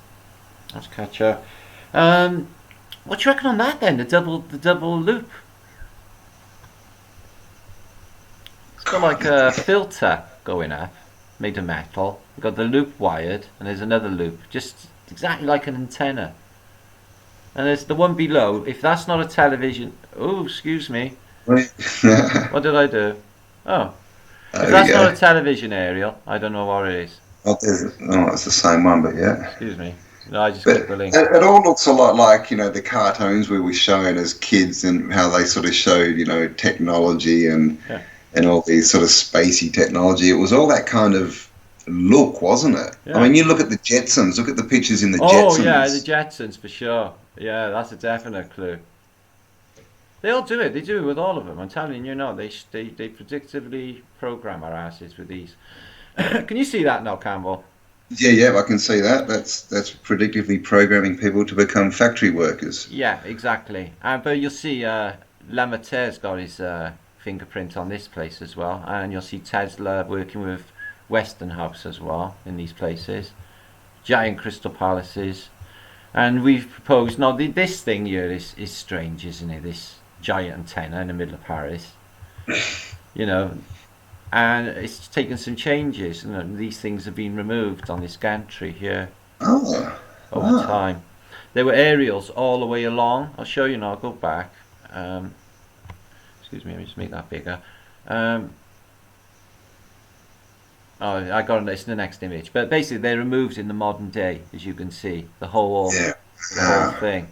Let's catch up. What do you reckon on that then? The double loop. It's got like a filter going up, made of metal. You've got the loop wired, and there's another loop, just exactly like an antenna. And there's the one below. If that's not a television, oh, excuse me. What did I do? Oh, if that's not a television aerial, I don't know what it is. It's the same one, but yeah. Excuse me. No, I just clicked the link. It all looks a lot like, you know, the cartoons we were shown as kids and how they sort of showed, you know, technology and all these sort of spacey technology. It was all that kind of look, wasn't it? Yeah. I mean, you look at the Jetsons. Look at the pictures in the Jetsons. Oh, yeah, the Jetsons, for sure. Yeah, that's a definite clue. They all do it. They do it with all of them. I'm telling you, no, they predictively program our asses with these. Can you see that now, Campbell? Yeah, I can see that. That's predictively programming people to become factory workers. Yeah, exactly. But you'll see Lamater's got his fingerprint on this place as well, and you'll see Tesla working with Westinghouse as well in these places. Giant crystal palaces. And we've proposed, now this thing here is strange, isn't it? This giant antenna in the middle of Paris. You know, and it's taken some changes. You know, these things have been removed on this gantry here over time. There were aerials all the way along. I'll show you now. I'll go back. Excuse me, let me just make that bigger. Oh, I got this in the next image. But basically, they're removed in the modern day, as you can see, the whole thing.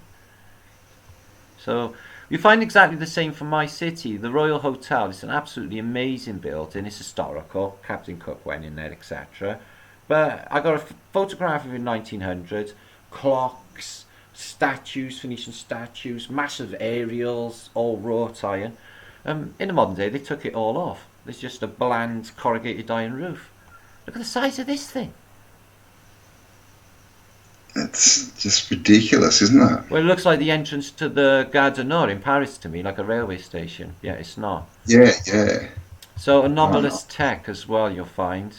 So you find exactly the same for my city, the Royal Hotel. It's an absolutely amazing building. It's historical. Captain Cook went in there, etc. But I got a photograph of it in 1900s. Clocks, statues, Phoenician statues, massive aerials, all wrought iron. In the modern day, they took it all off. There's just a bland corrugated iron roof. Look at the size of this thing. It's just ridiculous, isn't it? Well, it looks like the entrance to the Gare du Nord in Paris to me, like a railway station. Yeah, it's not. Yeah. So anomalous tech as well, you'll find.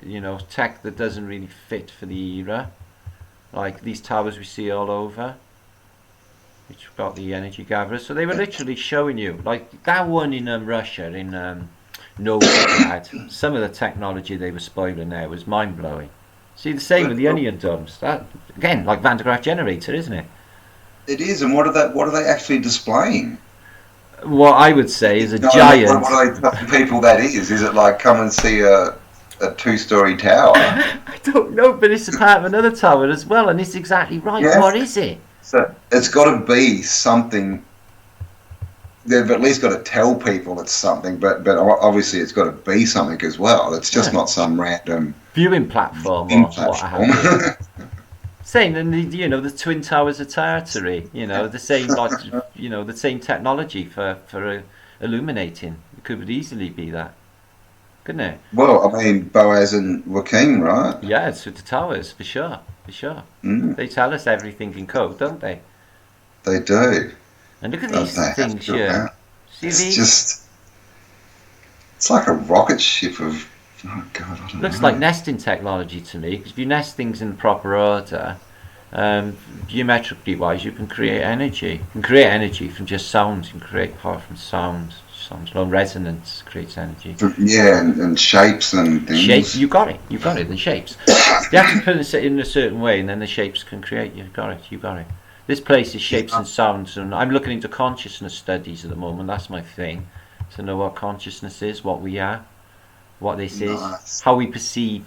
You know, tech that doesn't really fit for the era. Like these towers we see all over, which have got the energy gatherers. So they were literally showing you, like that one in Russia, in Novigrad. Some of the technology they were spoiling there was mind-blowing. See, the same with the onion domes. That, again, like Van de Graaff generator, isn't it? It is, and what are they actually displaying? What I would say is a giant... What are they telling people that is? Is it like, come and see a 2-story tower? I don't know, but it's a part of another tower as well, and it's exactly right. Yeah. What is it? So it's got to be something. They've at least got to tell people it's something, but obviously it's got to be something as well. It's just not some random viewing platform or what have you. Same, and the Twin Towers of Tartary. The same, the same technology for illuminating. It could easily be that, couldn't it? Well, I mean, Boaz and Joaquin, right? Yeah, it's with the towers for sure. They tell us everything in code, don't they? They do. And look at these things here. See it's it's like a rocket ship of, oh God, I don't know. Looks like nesting technology to me, because if you nest things in the proper order, Geometrically wise, you can create energy. You can create energy from just sounds. You can create power from sounds. Sounds low resonance creates energy. Yeah, and shapes and things. Shape, you got it. You got it. The shapes. You have to put it in a certain way, and then the shapes can create. You got it. You got it. This place is shapes and sounds, and I'm looking into consciousness studies at the moment. That's my thing. To know what consciousness is, what we are, what this is, how we perceive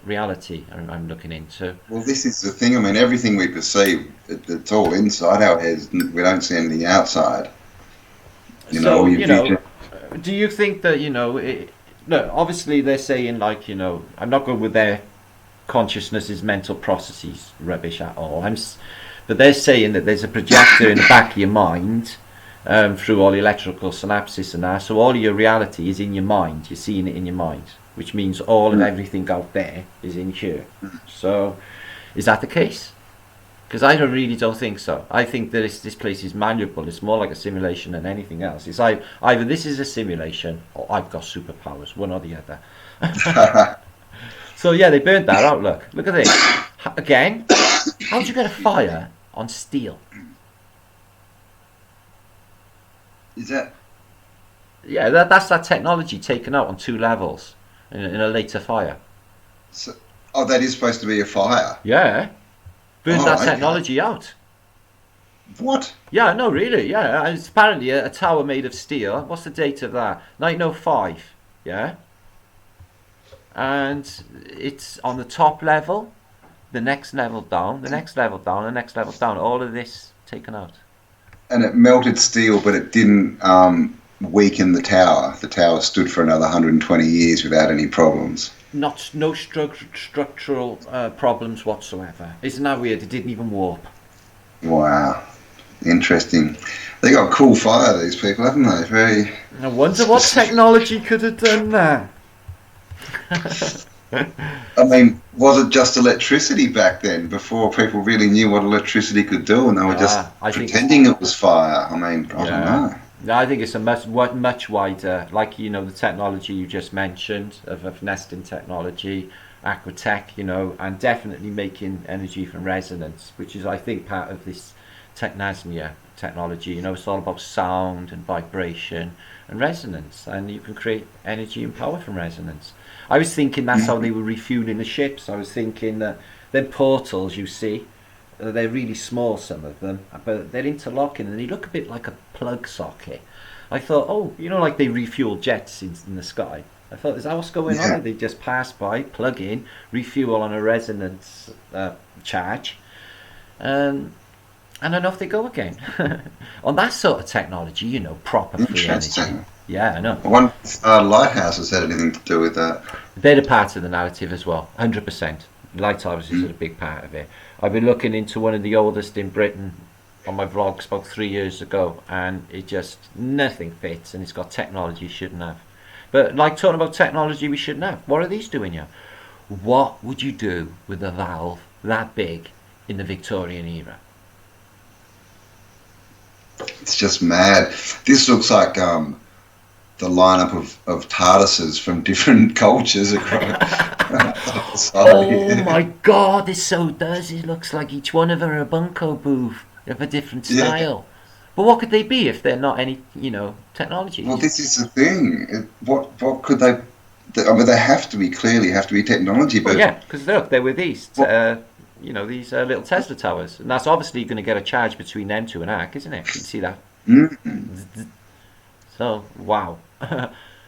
reality. I'm looking into. Well, this is the thing. I mean, everything we perceive, it's all inside our heads. We don't see anything outside. Do you think that no, obviously they're saying like I'm not going with their consciousness is mental processes rubbish at all. But they're saying that there's a projector in the back of your mind through all the electrical synapses and that. So all your reality is in your mind. You're seeing it in your mind, which means all and everything out there is in here. So is that the case? Because I really don't think so. I think that this place is malleable. It's more like a simulation than anything else. It's either this is a simulation or I've got superpowers, one or the other. So yeah, they burnt that out. Look at this. Again, how do you get a fire on steel? Is that? Yeah, that's that technology taken out on 2 levels in a later fire. So, that is supposed to be a fire? Yeah. Burned that technology out. What? Yeah, no, really, yeah. It's apparently a tower made of steel. What's the date of that? 1905, yeah? And it's on the top level, the next level down, the next level down, the next level down. All of this taken out. And it melted steel, but it didn't weaken the tower. The tower stood for another 120 years without any problems. No structural problems whatsoever. Isn't that weird? It didn't even warp. Wow, interesting. They got cool fire, these people, haven't they? Very. I wonder what technology could have done that. I mean, was it just electricity back then, before people really knew what electricity could do, and they were just pretending it was fire? I mean, I don't know. No, I think it's a much wider, like the technology you just mentioned of nesting technology, aquatech, and definitely making energy from resonance, which is I think part of this technasmia technology. It's all about sound and vibration and resonance, and you can create energy and power from resonance. I was thinking that's how they were refueling the ships. I was thinking that them portals you see, they're really small, some of them, but they're interlocking and they look a bit like a plug socket. I thought, like they refuel jets in the sky. I thought, is that what's going on? They just pass by, plug in, refuel on a resonance charge, and then off they go again. On that sort of technology, proper free energy. Yeah, I know. I wonder if lighthouses had anything to do with that. They're a part of the narrative as well, 100%. Lighthouses are a big part of it. I've been looking into one of the oldest in Britain on my vlogs about 3 years ago, and it just, nothing fits, and it's got technology you shouldn't have. But like talking about technology we shouldn't have, what are these doing here? What would you do with a valve that big in the Victorian era? It's just mad. This looks like the lineup of TARDISes from different cultures across. Oh my God, this so does. It looks like each one of them are a bunko booth of a different style. But what could they be if they're not any, technology? Well, this is the thing. What could they? I mean, they clearly have to be technology. But yeah, because look, they're with these, these little Tesla towers, and that's obviously going to get a charge between them two and arc, isn't it? You can see that. Mm-hmm. So wow.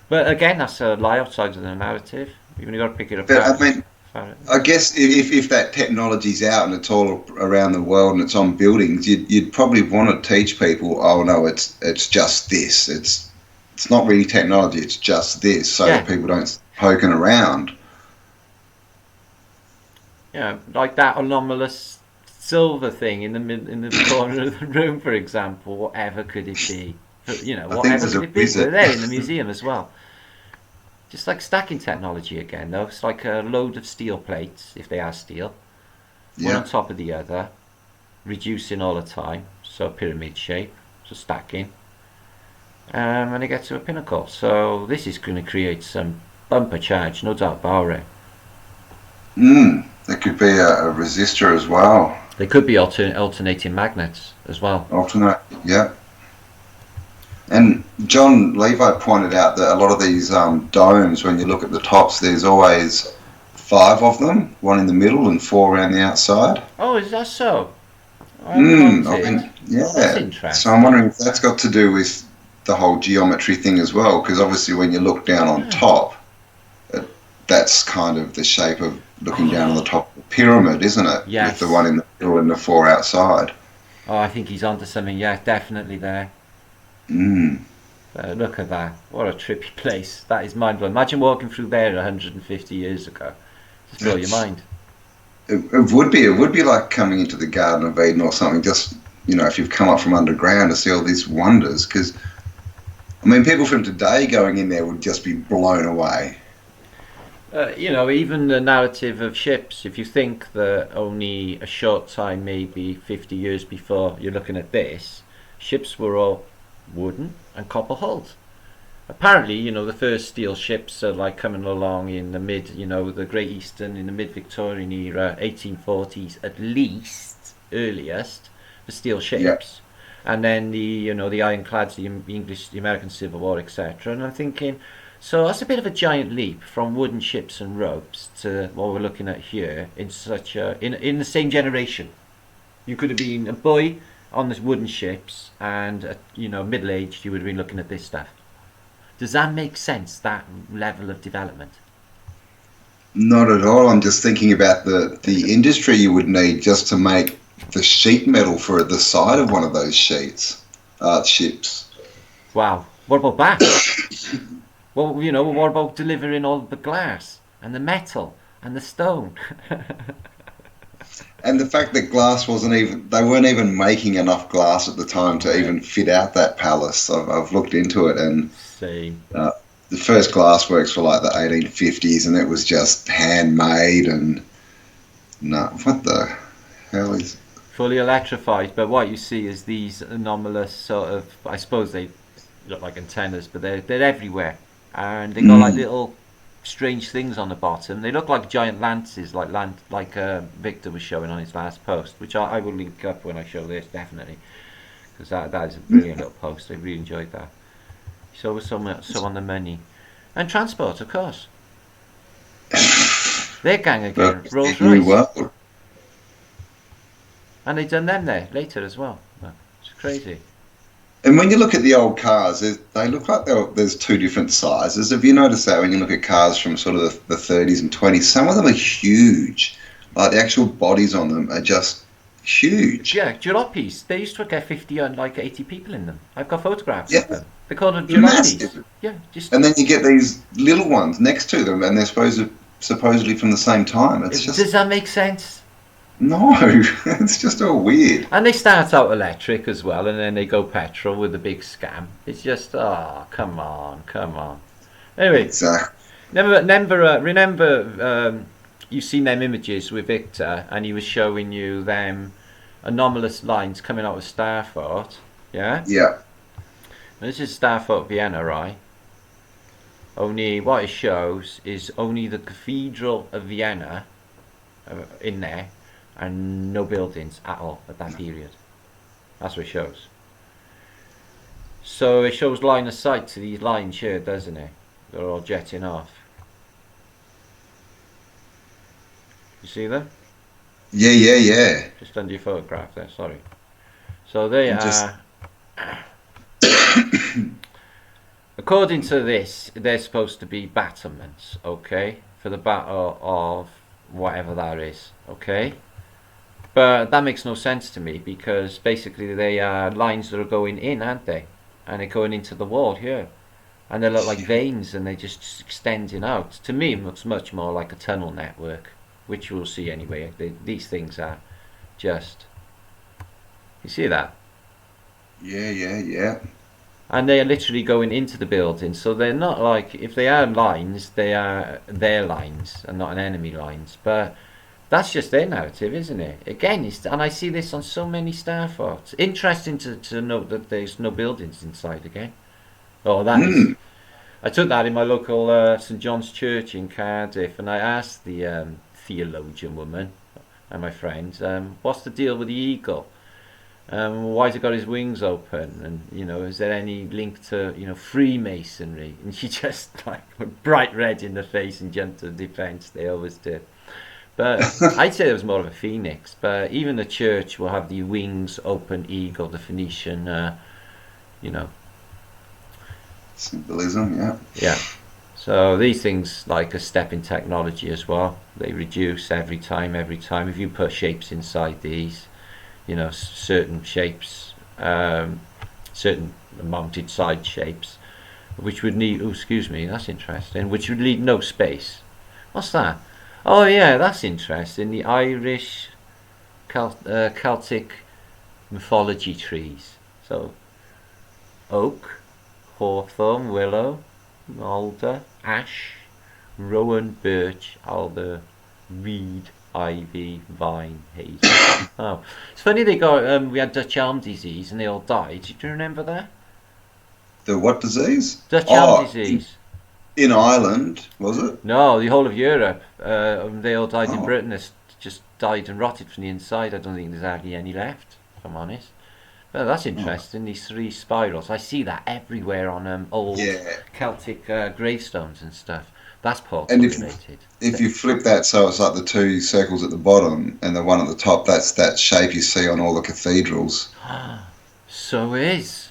But again, that's a lie outside of the narrative. You've only got to pick it up. I mean, I guess if that technology's out and it's all around the world and it's on buildings, you'd probably want to teach people, oh no, it's just this. It's not really technology. It's just this, so that people don't poking around. Yeah, like that anomalous silver thing in the corner of the room, for example. Whatever could it be? Whatever could it be? They're there in the museum as well. Just like stacking technology again, though. It's like a load of steel plates, if they are steel, one on top of the other, reducing all the time, so pyramid shape, so stacking, and it gets to a pinnacle. So this is going to create some bumper charge, no doubt about it. There could be a resistor as well. They could be alternating magnets as well. Alternate, yeah. And Jon Levi pointed out that a lot of these domes, when you look at the tops, there's always 5 of them, one in the middle and 4 around the outside. Oh, is that so? I haven't noted. Yeah. Oh, that's interesting. So I'm wondering if that's got to do with the whole geometry thing as well, because obviously when you look down on top, that's kind of the shape of looking down on the top of the pyramid, isn't it? Yes. With the one in the middle and the 4 outside. Oh, I think he's onto something. Yeah, definitely there. Look at that. What a trippy place. That is mind-blowing. Imagine walking through there 150 years ago. Just blow your mind. It would be like coming into the Garden of Eden or something, just, if you've come up from underground to see all these wonders, because, I mean, people from today going in there would just be blown away. Even the narrative of ships, if you think that only a short time, maybe 50 years before you're looking at this, ships were all wooden and copper hulled. Apparently, the first steel ships are like coming along in the the Great Eastern in the mid-Victorian era, 1840s at least, earliest, the steel ships. Yeah. And then the ironclads, the English, the American Civil War, etc. And I'm thinking, so that's a bit of a giant leap from wooden ships and ropes to what we're looking at here in in the same generation. You could have been a boy on the wooden ships and middle-aged, you would have been looking at this stuff. Does that make sense, that level of development? Not at all. I'm just thinking about the industry you would need just to make the sheet metal for the side of one of those ships. Wow. What about that? Well, what about delivering all the glass and the metal and the stone? And the fact that glass they weren't even making enough glass at the time to even fit out that palace. I've looked into it, and the first glass works were like the 1850s, and it was just handmade and what the hell is fully electrified. But what you see is these anomalous sort of, I suppose they look like antennas, but they're everywhere, and they got like little strange things on the bottom. They look like giant lances, like Victor was showing on his last post, which I will link up when I show this, definitely, because that is a brilliant little post. I really enjoyed that. So on the money and transport, of course. Their gang again, Rolls Royce, and they've done them there later as well. It's crazy. And when you look at the old cars, they look like there's 2 different sizes. Have you noticed that when you look at cars from sort of the 30s and 20s, some of them are huge. Like the actual bodies on them are just huge. Yeah, jalopies. They used to get 50 and like 80 people in them. I've got photographs of them. They're called jalopies. Massive. Yeah, and then you get these little ones next to them, and they're supposedly from the same time. Does that make sense? No, it's just all weird. And they start out electric as well, and then they go petrol with a big scam. It's just, come on. Anyway, exactly. Remember, you've seen them images with Victor, and he was showing you them anomalous lines coming out of Starfort, yeah? Yeah. And this is Starfort, Vienna, right? Only what it shows is only the Cathedral of Vienna in there, and no buildings at all at that period. That's what it shows. So it shows line of sight to these lines here, doesn't it? They're all jetting off. You see them? Yeah. Just under your photograph there, sorry. So they are... According to this, they're supposed to be battlements, okay? For the battle of whatever that is, okay? But that makes no sense to me, because basically they are lines that are going in, aren't they? And they're going into the wall here. And they look like veins, and they're just extending out. To me, it looks much more like a tunnel network, which we'll see anyway. These things are just... You see that? Yeah. And they are literally going into the building, so they're not like... If they are lines, they are their lines, and not an enemy lines. But... That's just their narrative, isn't it? Again, and I see this on so many Starforts. Interesting to note that there's no buildings inside again. Oh, that is... I took that in my local St John's Church in Cardiff, and I asked the theologian woman, and my friends, what's the deal with the eagle? Why's it got his wings open? And, you know, is there any link to, you know, Freemasonry? And she just like went bright red in the face and jumped to the defense. They always did. But I'd say it was more of a phoenix. But even the church will have the wings open eagle, the Phoenician, you know. Symbolism, yeah. Yeah. So these things, like a step in technology as well, they reduce every time. If you put shapes inside these, you know, certain shapes, certain mounted side shapes, which would need, oh, excuse me, that's interesting, which would need no space. What's that? Oh yeah, that's interesting. The Irish Celtic mythology trees. So oak, hawthorn, willow, alder, ash, rowan, birch, alder, reed, ivy, vine, hazel. Oh, it's funny they got we had Dutch elm disease and they all died. Do you remember that? The what disease? Dutch elm disease. In Ireland, was it? No, the whole of Europe. They all died in Britain. They just died and rotted from the inside. I don't think there's hardly any left, if I'm honest. Well, that's interesting. These three spirals. I see that everywhere on old Celtic gravestones and stuff. That's populated. If you flip that so it's like the two circles at the bottom and the one at the top, that's that shape you see on all the cathedrals. So is.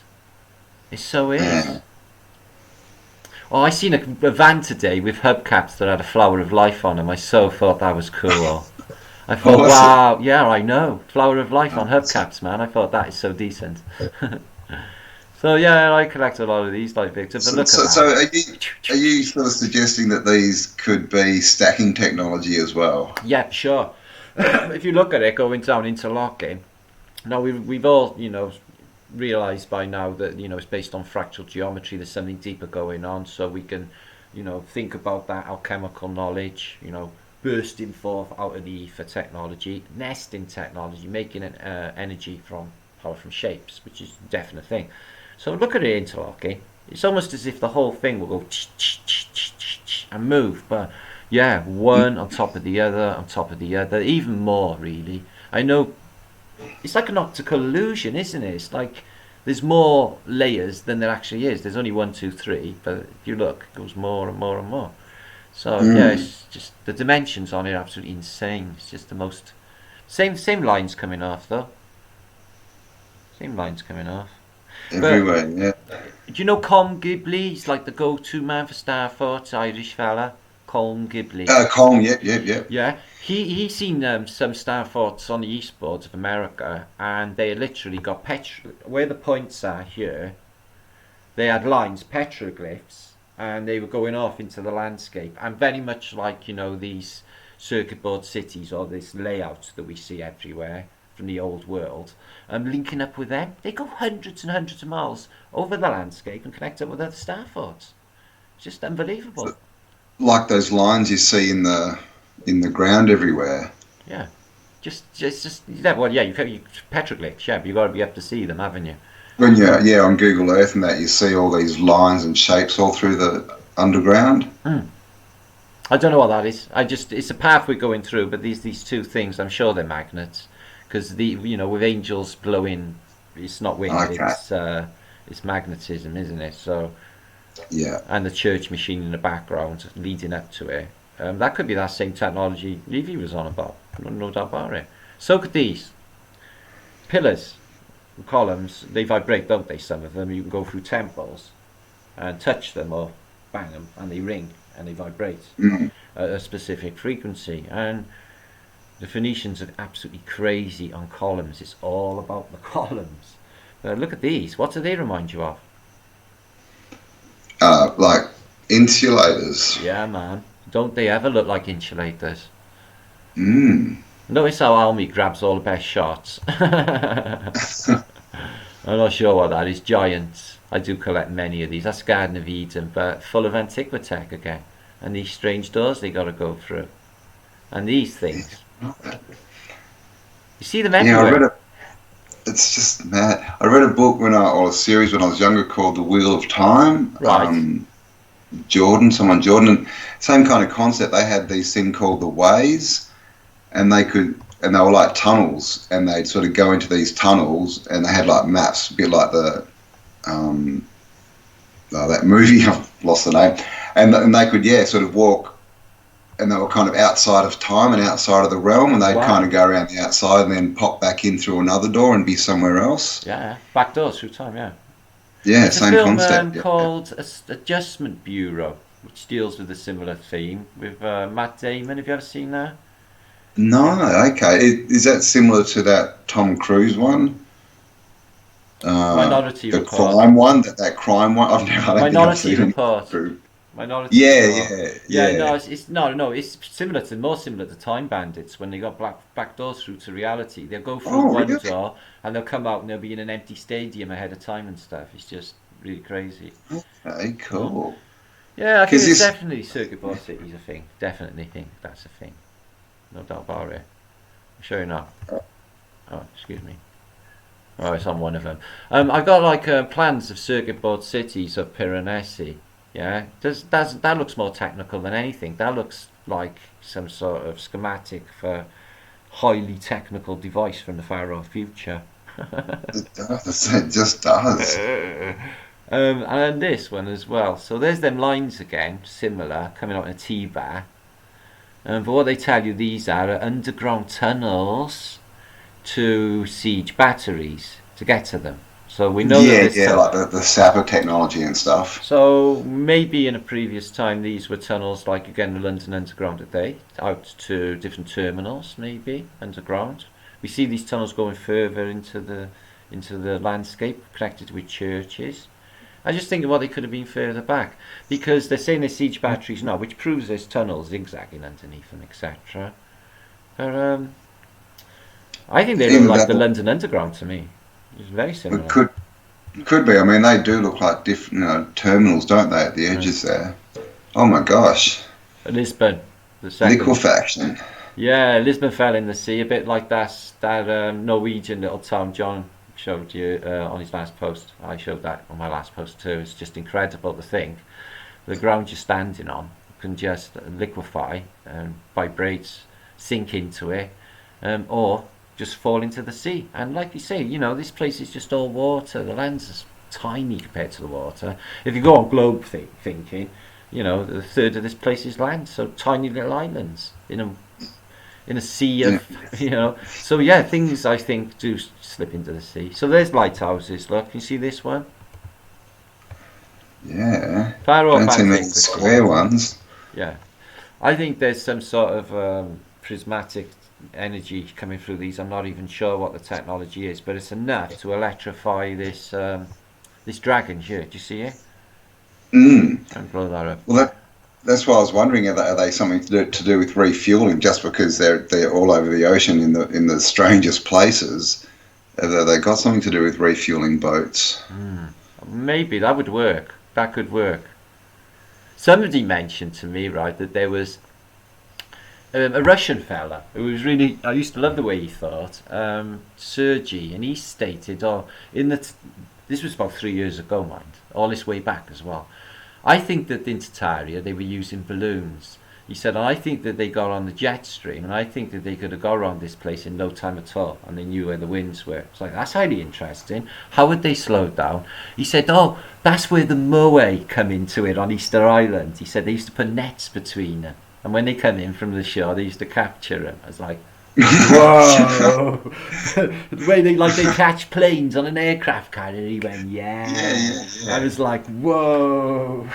It so is. Yeah. Oh, I seen a van today with hubcaps that had a flower of life on them. I so thought that was cool. I thought, wow, yeah, I know. Flower of life on hubcaps, man. I thought that is so decent. So yeah, I collect a lot of these, like Victor. But so are you sort of suggesting that these could be stacking technology as well? Yeah, sure. If you look at it, going down interlocking. Now we've all, you know, realised by now that, you know, it's based on fractal geometry. There's something deeper going on, so we can, you know, think about that alchemical knowledge, you know, bursting forth out of the ether technology, nesting technology, making energy from power from shapes, which is a definite thing. So look at it interlocking. It's almost as if the whole thing will go and move, but yeah, one on top of the other, even more really. I know it's like an optical illusion, isn't it? It's like there's more layers than there actually is. There's only 1, 2, 3, but if you look, it goes more and more and more. So yeah, it's just the dimensions on it are absolutely insane. It's just the most same lines coming off though. Same lines coming off. Everywhere, yeah. Do you know Colm Ghibli? He's like the go-to man for Starforts, Irish fella. Colm Ghibli. Colm, yep. Yeah, he seen some Starforts on the eastboards of America, and they literally got where the points are here. They had lines, petroglyphs, and they were going off into the landscape, and very much like, you know, these circuit board cities or this layout that we see everywhere from the old world. Linking up with them, they go hundreds and hundreds of miles over the landscape and connect up with other Starforts. It's just unbelievable. Like those lines you see in the ground everywhere. Yeah, just yeah. Well, yeah, you petroglyphs. Yeah, but you got to be able to see them, haven't you? When you're on Google Earth and that, you see all these lines and shapes all through the underground. I don't know what that is. It's a path we're going through, but these two things, I'm sure they're magnets. Because with angels blowing, it's not wind, it's magnetism, isn't it? So yeah, and the church machine in the background leading up to it. That could be that same technology Levi was on about. No doubt about it. So could these pillars, columns. They vibrate, don't they? Some of them. You can go through temples and touch them or bang them, and they ring and they vibrate at a specific frequency. And the Phoenicians are absolutely crazy on columns. It's all about the columns. Look at these. What do they remind you of? Like insulators. Yeah, man. Don't they ever look like insulators? Notice how Almy grabs all the best shots. I'm not sure what that is. Giants. I do collect many of these. That's Garden of Eden, but full of antiquitech again. And these strange doors they got to go through. And these things. You see them everywhere. It's just mad. I read a book or a series when I was younger called The Wheel of Time. Right. Jordan, and same kind of concept. They had these thing called the ways, and they could and they were like tunnels, and they'd sort of go into these tunnels, and they had like maps, a bit like the that movie, I've lost the name, and they could sort of walk, and they were kind of outside of time and outside of the realm, and they'd kind of go around the outside and then pop back in through another door and be somewhere else. Yeah, back doors through time. Yeah. Yeah, it's same a film, concept. Called Adjustment Bureau, which deals with a similar theme with Matt Damon. Have you ever seen that? No, okay. Is that similar to that Tom Cruise one? Minority the Report. Crime one, that crime one. I don't Minority think I've Report. seen it. Minority Report. Yeah. No, it's more similar to Time Bandits when they got back doors through to reality. They'll go through one door and they'll come out and they'll be in an empty stadium ahead of time and stuff. It's just really crazy. Okay, cool. Yeah, I think it's definitely Circuit Board City's a thing. Definitely think that's a thing. No doubt about it. I'm sure you're not. Oh, excuse me. Oh, it's on one of them. I've got like plans of circuit board cities of Piranesi. Yeah, that looks more technical than anything. That looks like some sort of schematic for highly technical device from the far off future. It does. It just does. And then this one as well. So there's them lines again, similar, coming out in a T-bar. But what they tell you, these are underground tunnels to siege batteries to get to them. So we know like the Sapper technology and stuff. So maybe in a previous time these were tunnels like again the London Underground today, out to different terminals maybe underground. We see these tunnels going further into the landscape, connected with churches. I just think what they could have been further back, because they're saying there's siege batteries now, which proves there's tunnels zigzagging underneath them, etc. But I think they look like the London Underground to me. It's very similar. It could be. I mean, they do look like different terminals, don't they, at the edges there? Oh my gosh. Lisbon, the second. Liquefaction. Yeah, Lisbon fell in the sea, a bit like that Norwegian little town John showed you on his last post. I showed that on my last post too. It's just incredible to think the ground you're standing on can just liquefy and vibrate, sink into it, or just fall into the sea. And like you say, this place is just all water. The land's tiny compared to the water. If you go on globe thinking, a third of this place is land, so tiny little islands in a sea of, So yeah, things I think do slip into the sea. So there's lighthouses. Look, you see this one? Yeah. Far off antiquity. Square ones. Yeah. I think there's some sort of prismatic energy coming through these. I'm not even sure what the technology is, but it's enough to electrify this this dragon here. Do you see it? And blow that up. Well, that's why I was wondering, are they something to do with refueling? Just because they're all over the ocean in the strangest places, have they got something to do with refueling boats? Maybe that would work. That could work. Somebody mentioned to me, right, that there was a Russian fella who was really, I used to love the way he thought, Sergei, and he stated, this was about 3 years ago, mind, all this way back as well. I think that in Tartaria they were using balloons. He said, and I think that they got on the jet stream, and I think that they could have got around this place in no time at all, and they knew where the winds were. It's like, that's highly interesting. How would they slow down? He said, that's where the moe come into it on Easter Island. He said they used to put nets between them, and when they come in from the shore, they used to capture them. I was like, whoa! The way they catch planes on an aircraft carrier. He went, yeah. I was like, whoa!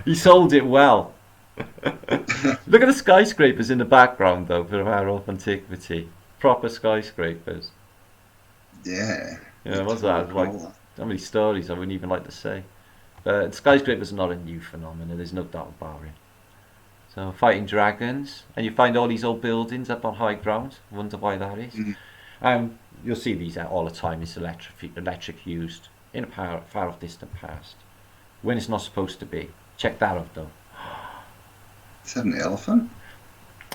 He sold it well. Look at the skyscrapers in the background, though, for our old antiquity. Proper skyscrapers. Yeah. Yeah, what's that? Like, how many stories I wouldn't even like to say. Skyscrapers are not a new phenomenon. There's no doubt about it. So fighting dragons, and you find all these old buildings up on high ground. Wonder why that is. You'll see these all the time. It's electric used in a far off distant past, when it's not supposed to be. Check that out though. Is that an elephant?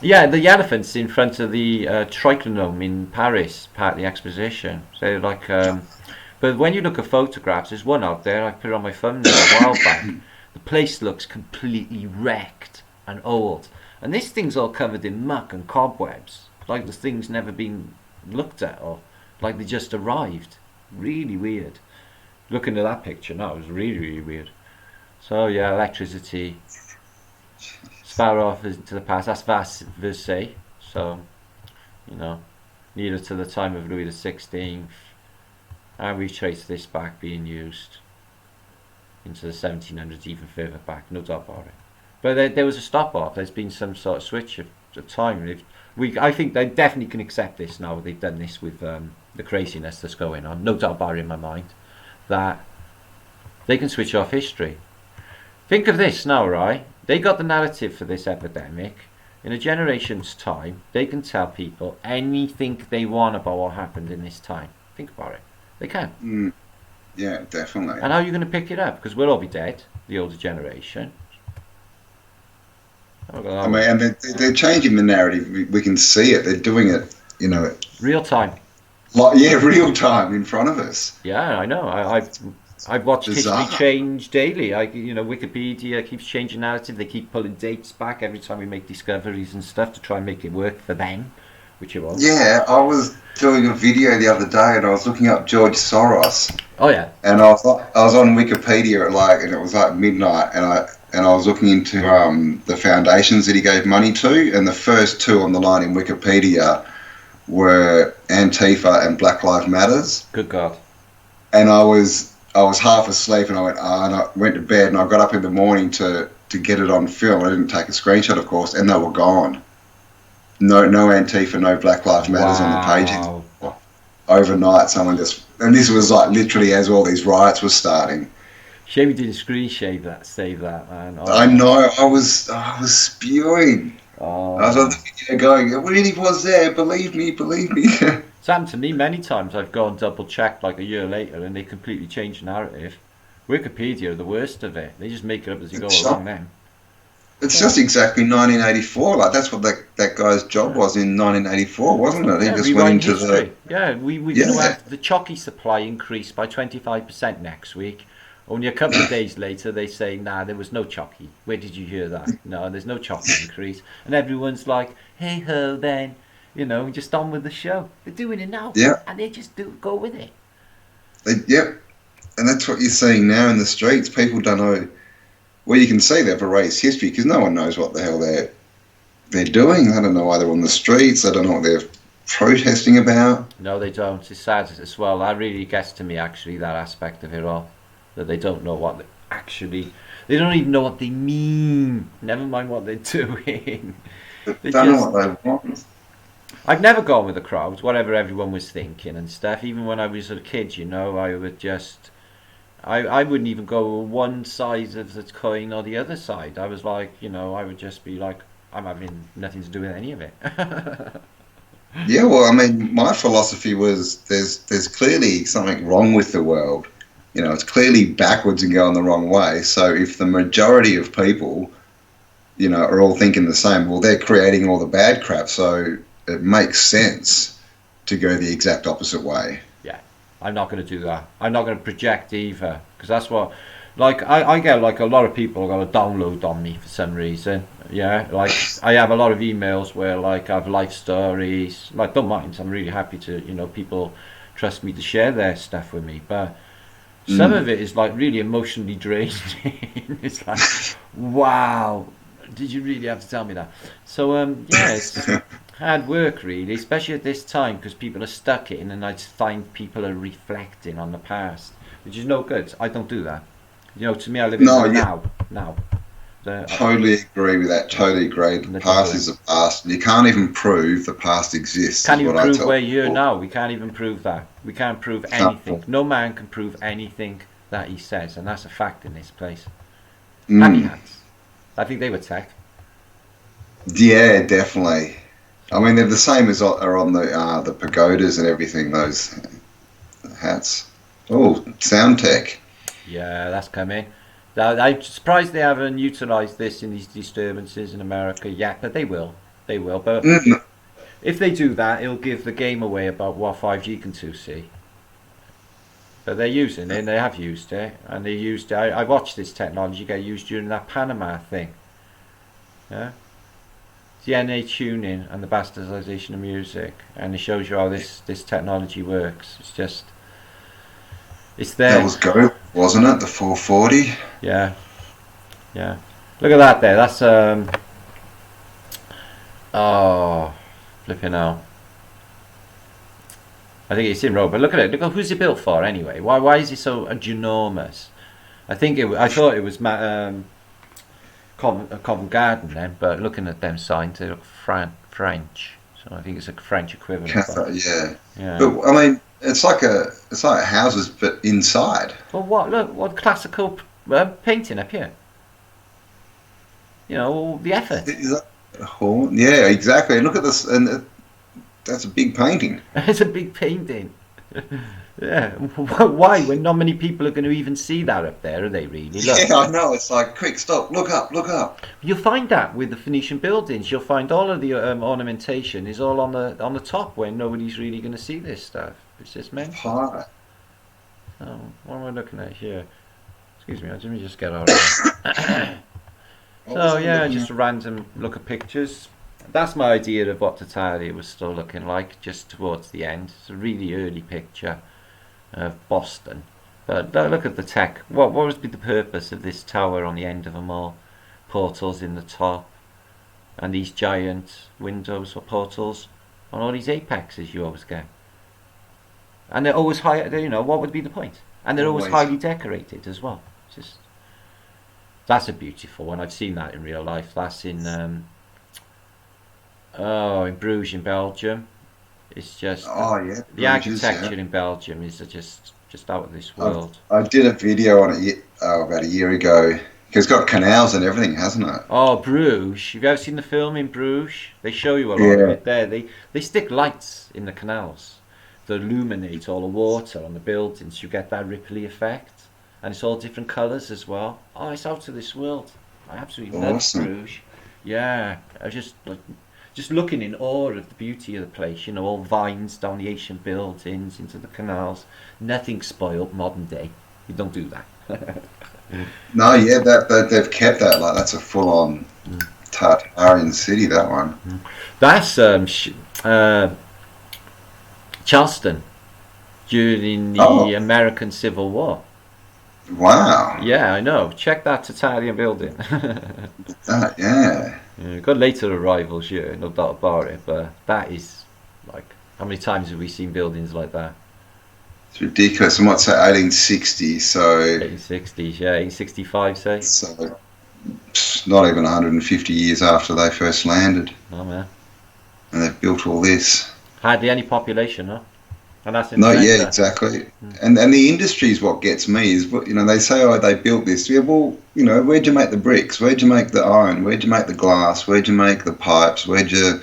Yeah, the elephant's in front of the Triclonome in Paris, part of the exposition. So like, but when you look at photographs, there's one out there. I put it on my thumbnail a while back. The place looks completely wrecked and old, And this thing's all covered in muck and cobwebs, like the thing's never been looked at, or like they just arrived. Really weird. Looking at that picture now, it was really, really weird. So yeah, electricity. Sparrow off into the past. That's Versailles. So, you know, nearer to the time of Louis XVI. And we trace this back being used into the 1700s, even further back. No doubt about it. But there was a stop off. There's been some sort of switch of time. I think they definitely can accept this now. They've done this with the craziness that's going on. No doubt about it in my mind that they can switch off history. Think of this now, right? They got the narrative for this epidemic. In a generation's time, they can tell people anything they want about what happened in this time. Think about it. They can. Yeah, definitely. And how are you going to pick it up? Because we'll all be dead, the older generation. I mean, and they're changing the narrative. We can see it. They're doing it, you know. Real time. Like, yeah, real time in front of us. Yeah, I know. I've watched history change daily. Wikipedia keeps changing narrative. They keep pulling dates back every time we make discoveries and stuff to try and make it work for them, which it won't. Yeah, I was doing a video the other day and I was looking up George Soros. Oh yeah. And I was on Wikipedia and it was like midnight, and I was looking into the foundations that he gave money to, and the first two on the line in Wikipedia were Antifa and Black Lives Matters. Good God. And I was half asleep, and and I went to bed, and I got up in the morning to get it on film. I didn't take a screenshot, of course, and they were gone. No Antifa, no Black Lives Matters on the page. Overnight, someone and this was like literally as all these riots were starting. Shame you didn't save that, man. Oh. I know, I was spewing. Oh. I was on the video going, it really was there, believe me. It's happened to me many times. I've gone double checked like a year later and they completely changed the narrative. Wikipedia are the worst of it. They just make it up as you go along then. It's just exactly 1984. Like, that's what that guy's job was in 1984, wasn't it? He just went into history. We have the chalky supply increased by 25% next week. Only a couple of days later, they say, nah, there was no chalky. Where did you hear that? No, there's no chalky increase. And everyone's like, hey ho then, just on with the show. They're doing it now. Yeah. And they just go with it. Yep. And that's what you're seeing now in the streets. People don't know. Well, you can see they've erased history because no one knows what the hell they're doing. They don't know why they're on the streets. They don't know what they're protesting about. No, they don't. It's sad as well. That really gets to me, actually, that aspect of it all. That they don't know what they don't even know what they mean. Never mind what they're doing. They don't know what they want. I've never gone with the crowds, whatever everyone was thinking and stuff. Even when I was a kid, I would just... I wouldn't even go one side of the coin or the other side. I was like, I would just be like, I'm having nothing to do with any of it. Yeah, well, I mean, my philosophy was there's clearly something wrong with the world. It's clearly backwards and going the wrong way. So if the majority of people, are all thinking the same, well, they're creating all the bad crap. So it makes sense to go the exact opposite way. Yeah, I'm not going to do that. I'm not going to project either, because that's what, I get a lot of people got a download on me for some reason. Yeah, I have a lot of emails where I have life stories. Don't mind. I'm really happy to, people trust me to share their stuff with me, but some of it is really emotionally draining. It's like, wow, did you really have to tell me that? So it's hard work really, especially at this time, because people are stuck in, and I find people are reflecting on the past, which is no good. I don't do that. To me, I live in the now. Totally agree with that. Totally agree. The past is the past. You can't even prove the past exists. Can't even prove where you're now. We can't even prove that. We can't prove anything. No man can prove anything that he says, and that's a fact in this place. Happy Hands. I think they were tech. Yeah, definitely. I mean, they're the same as are on the pagodas and everything. Those hats. Oh, sound tech. Yeah, that's coming. I'm surprised they haven't utilised this in these disturbances in America yet, but they will. They will. But if they do that, it'll give the game away about what 5G can 2C. But they're using it, and they have used it, and they used it. I watched this technology get used during that Panama thing. Yeah. DNA tuning and the bastardization of music, and it shows you how this technology works. It's just, it's there. That was Go, wasn't it? The 440. Yeah, yeah. Look at that there. That's oh, flipping out. I think it's in road, but look at it. Look at who's it built for anyway. Why is it so ginormous? I thought it was Covent Garden then, but looking at them signs, they look French. So I think it's a French equivalent. Yeah. But I mean, it's like houses, but inside. Well, what classical painting up here? You know, all the effort. Is that a horn? Yeah, exactly. And look at this, and that's a big painting. It's a big painting. Yeah. Why? When not many people are going to even see that up there, are they really? Look. Yeah, I know. It's like, quick, stop, look up, look up. You'll find that with the Phoenician buildings. You'll find all of the ornamentation is all on the top where nobody's really going to see this stuff. It's just mental. Hi. Oh, what am I looking at here? Excuse me, let me just get out of there. So yeah, just a random look at pictures. That's my idea of what Tartarian was still looking like just towards the end. It's a really early picture of Boston. But look at the tech. What would be the purpose of this tower on the end of them all? Portals in the top, and these giant windows or portals on all these apexes you always get. And they're always high. You know, what would be the point? And they're always highly decorated as well. Just that's a beautiful one. I've seen that in real life. That's in in Bruges in Belgium. It's just the architecture in Belgium is just out of this world. I did a video on it about a year ago. It's got canals and everything, hasn't it? Oh, Bruges! Have you ever seen the film in Bruges? They show you a lot of it there. They stick lights in the canals that illuminate all the water on the buildings. You get that ripply effect, and it's all different colours as well. Oh, it's out of this world. I absolutely love Bruges. Yeah, I was just looking in awe of the beauty of the place, you know, all vines down the ancient buildings into the canals. Nothing spoiled modern day. You don't do that. No, yeah, that they've kept that. Like, that's a full-on Tartarian city, that one. That's Charleston during the American Civil War. Wow. Yeah, I know. Check that Tartarian building. Yeah. We've got later arrivals here, no doubt about it, but that is like, how many times have we seen buildings like that? It's ridiculous. And what's that, 1860? So 1860s, yeah, 1865, say. So not even 150 years after they first landed. Oh man. And they've built all this. Hardly any population, huh? And that's in no, yeah, exactly. And the industry is what gets me. Is what, you know, they say, oh, they built this. Yeah, well, you know, where'd you make the bricks? Where'd you make the iron? Where'd you make the glass? Where'd you make the pipes? Where'd you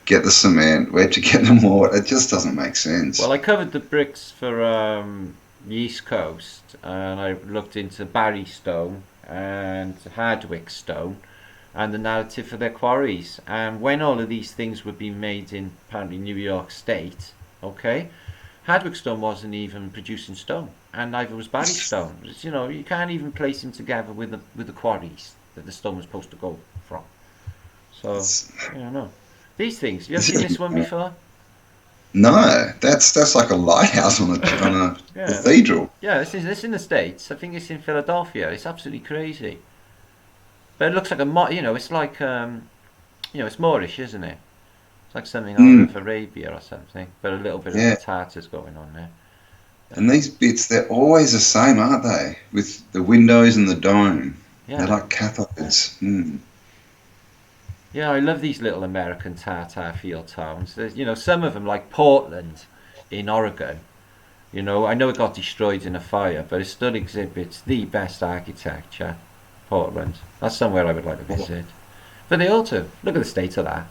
get the cement? Where'd you get the mortar? It just doesn't make sense. Well, I covered the bricks for the East Coast, and I looked into Barry stone and Hardwick stone and the narrative for their quarries. And when all of these things were being made in apparently New York State, okay, Hardwick stone wasn't even producing stone, and neither was Barry stone. You know, you can't even place them together with the quarries that the stone was supposed to go from. So I don't know. These things. Have you ever seen this one before? No, that's like a lighthouse on a cathedral. Yeah, this in the States. I think it's in Philadelphia. It's absolutely crazy. But it looks like it's like it's Moorish, isn't it? It's like something out of Arabia or something, but a little bit of the Tartars going on there. And these bits, they're always the same, aren't they? With the windows and the dome. Yeah. They're like cathodes. Yeah, I love these little American Tartar field towns. There's, some of them, like Portland in Oregon. I know it got destroyed in a fire, but it still exhibits the best architecture. Portland. That's somewhere I would like to visit. But they also, look at the state of that.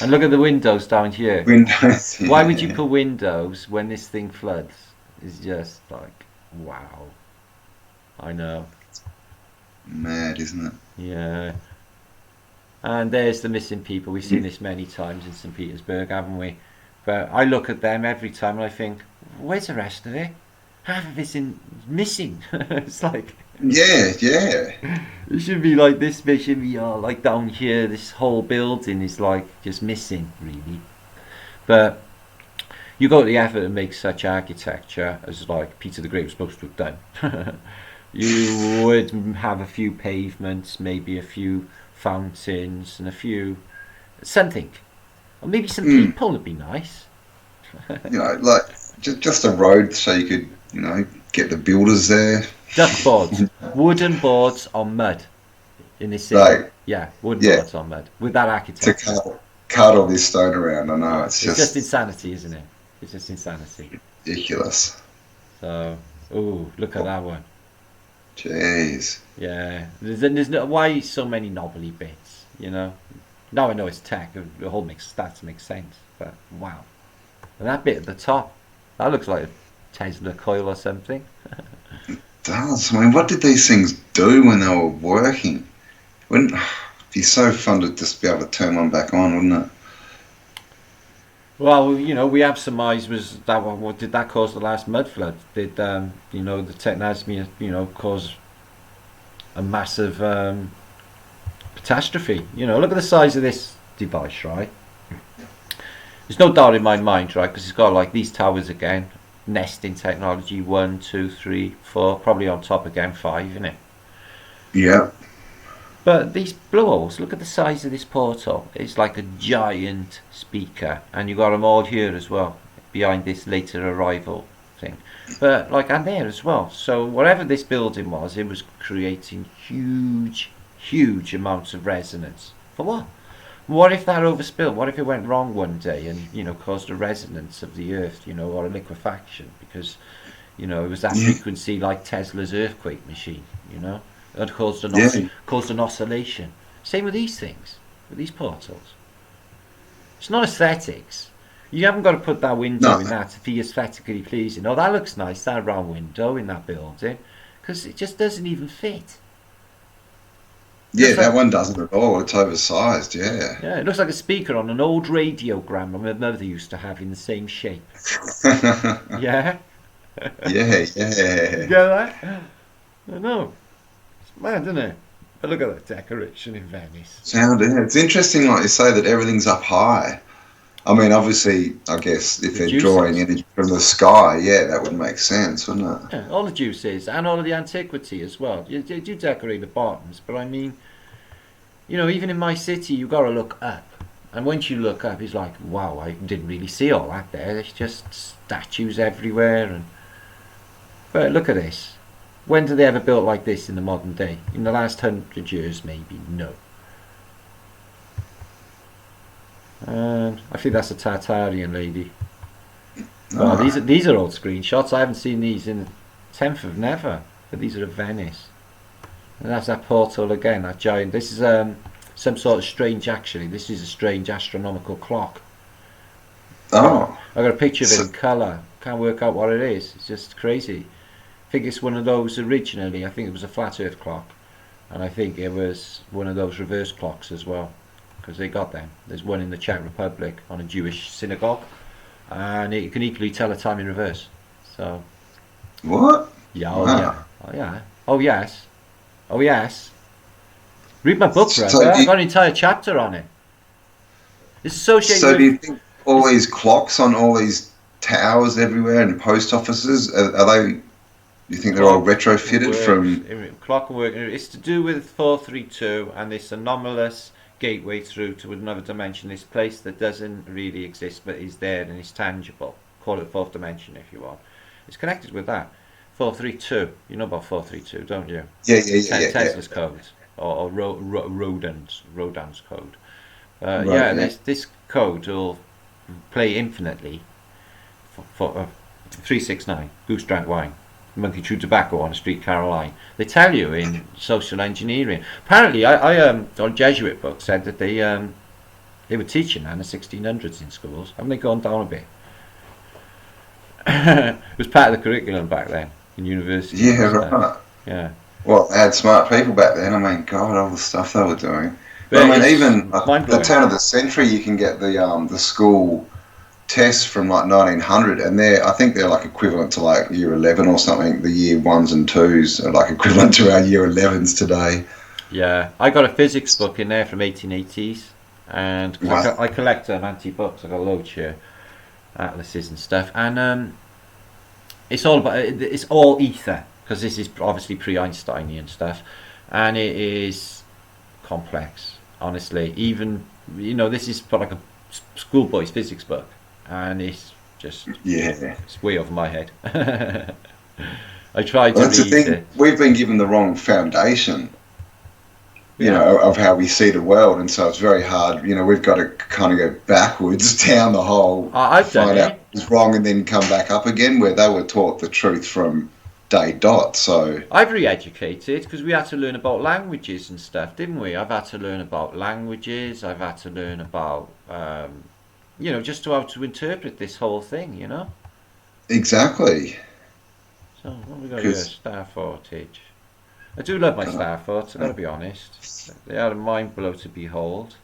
And look at the windows down here. Windows. Yeah. Why would you put windows when this thing floods? It's just like, wow. I know. Mad, isn't it? Yeah. And there's the missing people. We've seen this many times in St. Petersburg, haven't we? But I look at them every time and I think, where's the rest of it? half of it's missing. It's like, Yeah, yeah. it should be like this bit, should be like down here, this whole building is like just missing, really. But you go to the effort to make such architecture as like Peter the Great was supposed to have done. You would have a few pavements, maybe a few fountains, and a few something, or maybe some people would be nice. You know, like just a road so you could, you know, get the builders there. Duck boards, wooden boards on mud in this city. Like, Yeah, wooden boards on mud with that architecture. To cart all this stone around. I know it's just insanity, isn't it? It's just insanity. Ridiculous. So, ooh, look at that one. Jeez. Yeah, there's no, why so many knobbly bits, you know? Now I know it's tech, the whole stats makes sense, but wow. And that bit at the top, that looks like a Tesla coil or something. It does. I mean, what did these things do when they were working? Wouldn't it'd be so fun to just be able to turn one back on, wouldn't it? Well, you know, we have surmised was that one. What did that cause the last mud flood? Did you know, the technology, you know, cause a massive catastrophe? You know, look at the size of this device, right? There's no doubt in my mind, right? Because it's got like these towers again, nesting technology, 1, 2, 3, 4, probably on top again 5, isn't it? Yeah. But these blowholes, look at the size of this portal. It's like a giant speaker, and you got them all here as well, behind this later arrival thing. But like, and there as well. So whatever this building was, it was creating huge amounts of resonance. For what? What if that overspilled? What if it went wrong one day and, you know, caused a resonance of the earth, you know, or a liquefaction? Because, you know, it was that frequency like Tesla's earthquake machine, you know? It caused an oscillation. Same with these things, with these portals. It's not aesthetics. You haven't got to put that window in that to be aesthetically pleasing. Oh, that looks nice, that round window in that building, because it just doesn't even fit. Yeah, that one doesn't at all. It's oversized, yeah. Yeah, it looks like a speaker on an old radiogram my mother used to have in the same shape. Yeah? Yeah. You get that? I know. It's mad, isn't it? But look at that decoration in Venice. It's interesting, like you say, that everything's up high. I mean, obviously, I guess if they're drawing energy from the sky, yeah, that would make sense, wouldn't it? Yeah, all the juices and all of the antiquity as well. You do decorate the bottoms, but I mean, you know, even in my city, you got to look up. And once you look up, it's like, wow, I didn't really see all that there. There's just statues everywhere. But look at this. When did they ever built like this in the modern day? In the last 100 years, maybe? No. And I think that's a Tartarian lady. Well, these are old screenshots. I haven't seen these in the 10th of never. But these are of Venice. And that's that portal again, that giant. This is some sort of strange, actually. This is a strange astronomical clock. Oh. I got a picture of it in colour. Can't work out what it is. It's just crazy. I think it's one of those originally. I think it was a flat earth clock. And I think it was one of those reverse clocks as well. Because they got them. There's one in the Czech Republic on a Jewish synagogue, and you can equally tell the time in reverse. So, what? Yeah, oh yes. Read my book, brother. I've got an entire chapter on it. It's associated. So, do you think all these clocks on all these towers everywhere and post offices are they? Do you think they're all retrofitted from? Clockwork. It's to do with 432 and this anomalous gateway through to another dimension, this place that doesn't really exist but is there and is tangible. Call it fourth dimension if you want. It's connected with that. 432. You know about 432, don't you? Yeah. Tesla's code or Rodin's code. This code will play infinitely for 369. Goose drank wine. Monkey chewed tobacco on a streetcar line. They tell you in social engineering. Apparently, a Jesuit book said that they were teaching that in the 1600s in schools. Haven't they gone down a bit? It was part of the curriculum back then in university. Yeah, right. Yeah. Well, they had smart people back then. I mean, God, all the stuff they were doing. But I mean, even at the turn of the century, you can get the school tests from like 1900, and I think they're like equivalent to like year 11 or something. The year 1s and 2s are like equivalent to our year 11s today. Yeah, I got a physics book in there from 1880s, and Wow. I collect antique books. I got loads here, atlases and stuff, and it's all ether, because this is obviously pre-Einsteinian stuff, and it is complex. Honestly, even this is for like a schoolboy's physics book, and it's just it's way over my head. I tried to Well, that's the read thing. it. We've been given the wrong foundation, Yeah, of how we see the world, and so it's very hard. We've got to kind of go backwards down the hole, I've done find out it. what's wrong, and then come back up again, where they were taught the truth from day dot. So I've re-educated because we had to learn about languages and stuff, didn't we? I've had to learn about languages. I've had to learn about, just how to interpret this whole thing. exactly, So what have we got here? because Starfortage. I do love my Starforts, I've got to be honest. They are a mind blow to behold.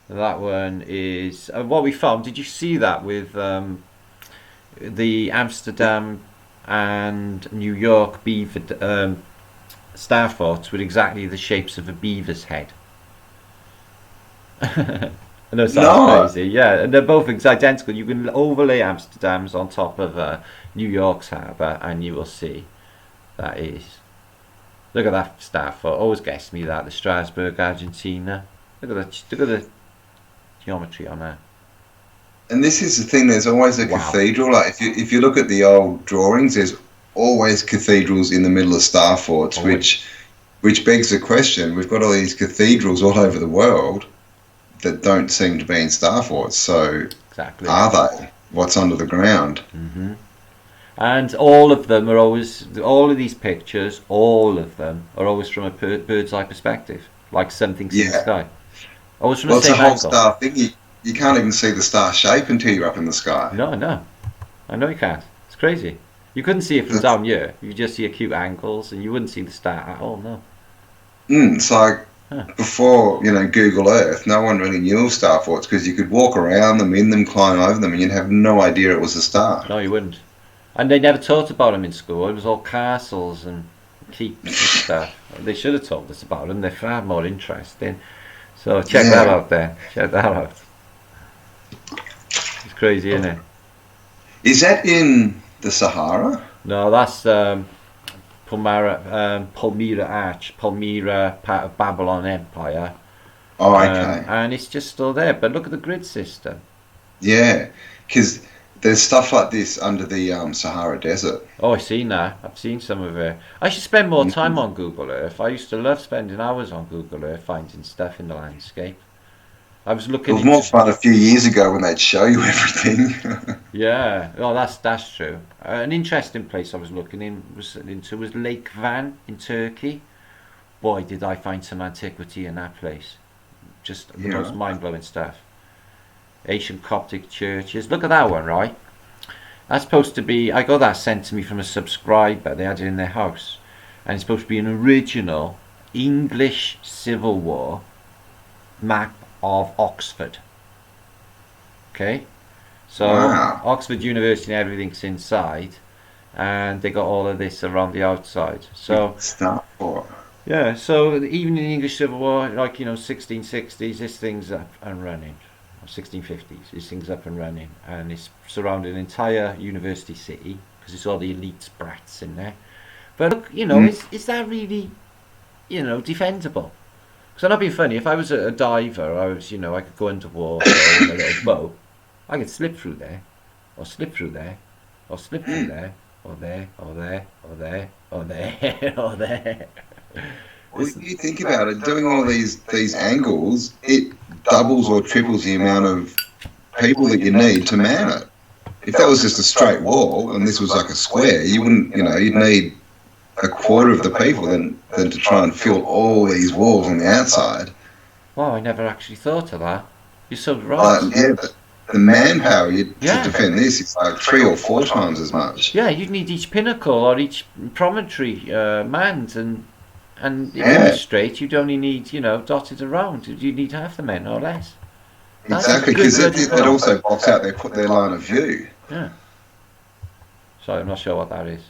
That one is what we found. Did you see that with the Amsterdam and New York beaver Starforts with exactly the shapes of a beaver's head? I know it sounds crazy, yeah, and they're both identical. You can overlay Amsterdam's on top of New York's harbour, and you will see that is. Look at that Starfort. Always guessed me that the Strasbourg, Argentina. Look at the geometry on that. and this is the thing. There's always a Wow. cathedral. Like if you look at the old drawings, there's always cathedrals in the middle of Starforts, Always. which begs the question. We've got all these cathedrals all over the world that don't seem to be in Starforts. So Exactly. are they? What's under the ground? hmm And all of them are all of these pictures, all of them are always from a bird's eye perspective, like something's in the Yeah. sky. Always from Well, the it's a same whole angle. star thing. You can't even see the star shape until you're up in the sky. No, no. I know you can't. It's crazy. You couldn't see it from down here. You just see acute angles, and you wouldn't see the star at all, no. It's like Huh. before, Google Earth, no one really knew of star forts because you could walk around them, in them, climb over them, and you'd have no idea it was a star. No, you wouldn't. And they never taught about them in school. It was all castles and keeps and stuff. They should have told us about them. They're far more interesting. So check that Yeah. out there. Check that out. It's crazy, isn't it? Is that in the Sahara? No, that's Palmyra Arch, Palmyra, part of Babylon Empire. Oh, okay. And it's just still there. But look at the grid system. Yeah, because there's stuff like this under the Sahara Desert. Oh, I've seen that. I've seen some of it. I should spend more time Mhm. on Google Earth. I used to love spending hours on Google Earth finding stuff in the landscape. I was It looking was more into. fun a few years ago when they'd show you everything. Yeah, oh, that's true. An interesting place I was looking into was Lake Van in Turkey. Boy, did I find some antiquity in that place. Just the most Yeah. mind-blowing stuff. Ancient Coptic churches. Look at that one, right? That's supposed to be. I got that sent to me from a subscriber. They had it in their house, and it's supposed to be an original English Civil War map of Oxford. Okay, so Wow. Oxford University and everything's inside, and they got all of this around the outside. So Star Fort. yeah, so even in the English Civil War, like 1660s, this thing's up and running. 1650s, this thing's up and running, and it's surrounding an entire university city because it's all the elite brats in there. But look, is that really, defendable? Because I'm not being funny. If I was a diver, I could go underwater in a little boat. I could slip through there, or slip through there, or slip through there, or there, or there, or there, or there, or there. Well, you think about it, doing all these angles, it doubles or triples the amount of people that you need to man it. If that was just a straight wall and this was like a square, you wouldn't, you'd need a quarter of the people than to try and fill all these walls on the outside. Wow, I never actually thought of that. You're so right. Yeah, but the manpower to Yeah. defend this is like 3 or 4 times as much. Yeah, you'd need each pinnacle or each promontory manned, and if it Yeah. was straight, you'd only need, dotted around. You'd need half the men or less. Exactly, because it also blocks out their line of view. Yeah. Sorry, I'm not sure what that is.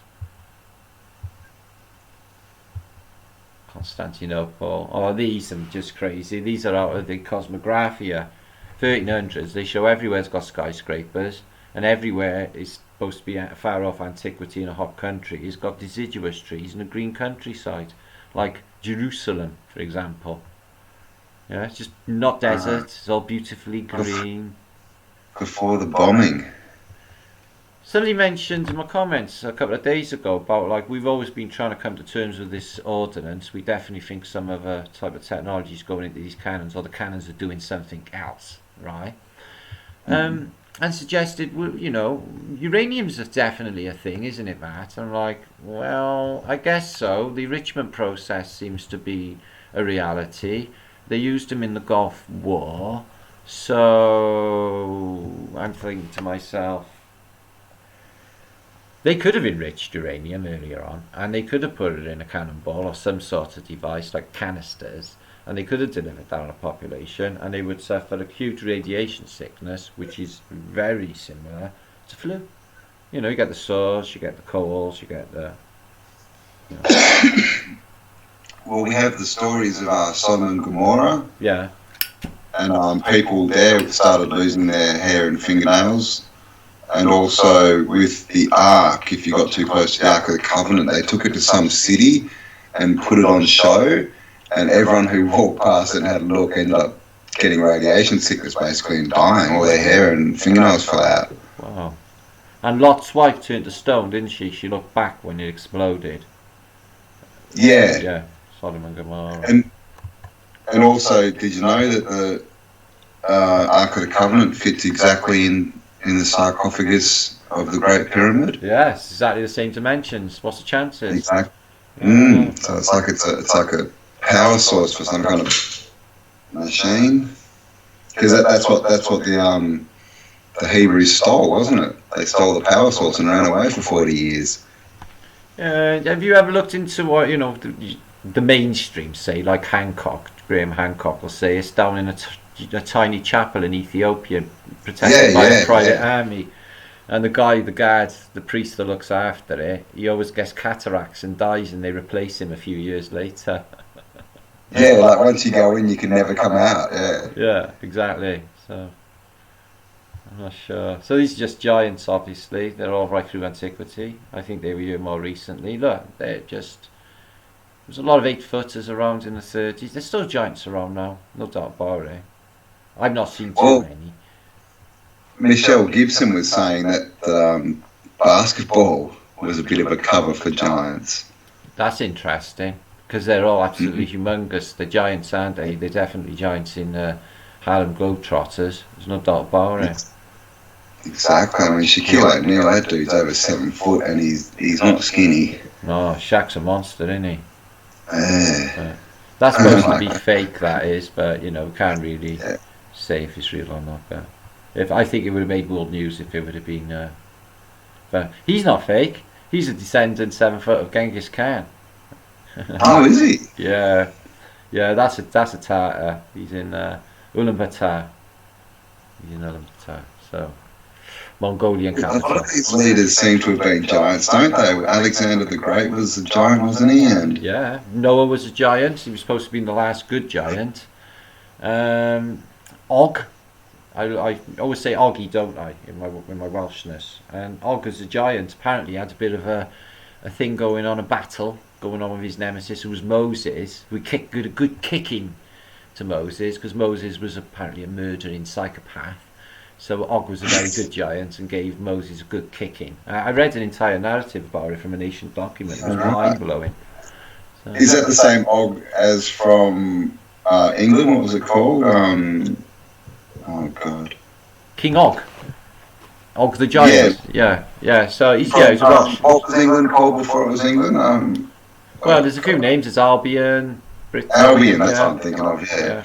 Constantinople. Oh, these are just crazy. These are out of the Cosmographia 1300s. They show everywhere's got skyscrapers, and everywhere is supposed to be a far off antiquity in a hot country. It's got deciduous trees and a green countryside, like Jerusalem, for example. Yeah, it's just not desert. It's all beautifully green. Before the bombing. Somebody mentioned in my comments a couple of days ago about, like, we've always been trying to come to terms with this ordnance. We definitely think some other type of technology is going into these cannons, or the cannons are doing something else, right? And suggested, you know, uranium's definitely a thing, isn't it, Matt? I'm like, well, I guess so. The enrichment process seems to be a reality. They used them in the Gulf War, so I'm thinking to myself, they could have enriched uranium earlier on, and they could have put it in a cannonball or some sort of device like canisters, and they could have delivered that on a population, and they would suffer acute radiation sickness, which is very similar to flu. You know, you get the sores, you get the colds, you get the... You know. Well, we have the stories of Sodom and Gomorrah. Yeah. And people there started losing their hair and fingernails. And also with the Ark, if you got too close to the Ark of the Covenant, they took it to some city and put it on show, and everyone who walked past it and had a look ended up getting radiation sickness basically and dying. All their hair and fingernails fell out. Wow. And Lot's wife turned to stone, didn't she? She looked back when it exploded. Yeah. Yeah, Sodom and Gomorrah. And also, did you know that the Ark of the Covenant fits exactly in the sarcophagus of the Great Pyramid? Yes, exactly the same dimensions. What's the chances? Exactly. So it's like a power source for some kind of machine. Because that's what the Hebrews stole, wasn't it? They stole the power source and ran away for 40 years. Have you ever looked into what, you know, the mainstream say, like Graham Hancock will say, it's down in a tiny chapel in Ethiopia protected by a private army, and the guard, the priest that looks after it, he always gets cataracts and dies, and they replace him a few years later. Yeah, like once you go in you can never come out. Yeah, exactly. So I'm not sure. So these are just giants, obviously. They're all right through antiquity. I think they were here more recently. Look, they're just... There's a lot of 8-footers around in the 30s. There's still giants around now, no doubt about it. I've not seen too many. Michelle Gibson was saying that basketball was a bit of a cover for giants. That's interesting, because they're all absolutely humongous. They're giants, aren't they? They're definitely giants in Harlem Globetrotters. There's no doubt about it. Exactly. I mean, Shaquille O'Neal, that dude's over 7 foot, and he's not skinny. No, Shaq's a monster, isn't he? That's supposed to be fake, that is, but you know, we can't really say if it's real or not. But I think it would have made world news if it would have been. But he's not fake. He's a descendant 7 foot of Genghis Khan. Oh, is he? Yeah, that's a Tartar. He's in Ulaanbaatar. He's in Ulaanbaatar. So Mongolian capital. A lot of these leaders seem to have been giants, don't they? Alexander the Great was a giant, wasn't he? And yeah, Noah was a giant. He was supposed to be the last good giant. Og, I always say Oggy, don't I, in my Welshness. And Og as a giant apparently had a bit of a thing going on, a battle going on with his nemesis, who was Moses, who kicked a good kicking to Moses, because Moses was apparently a murdering psychopath. So Og was a very good giant and gave Moses a good kicking. I read an entire narrative about it from an ancient document. It was mind-blowing. So, is that the same Og as from England? What was it called? Oh, God. King Og. Og the Giant. Yeah. So he's a Welsh. What was England called before it was England? Well, there's a few names. It's Albion, Britain. Albion, that's what I'm thinking of. Yeah.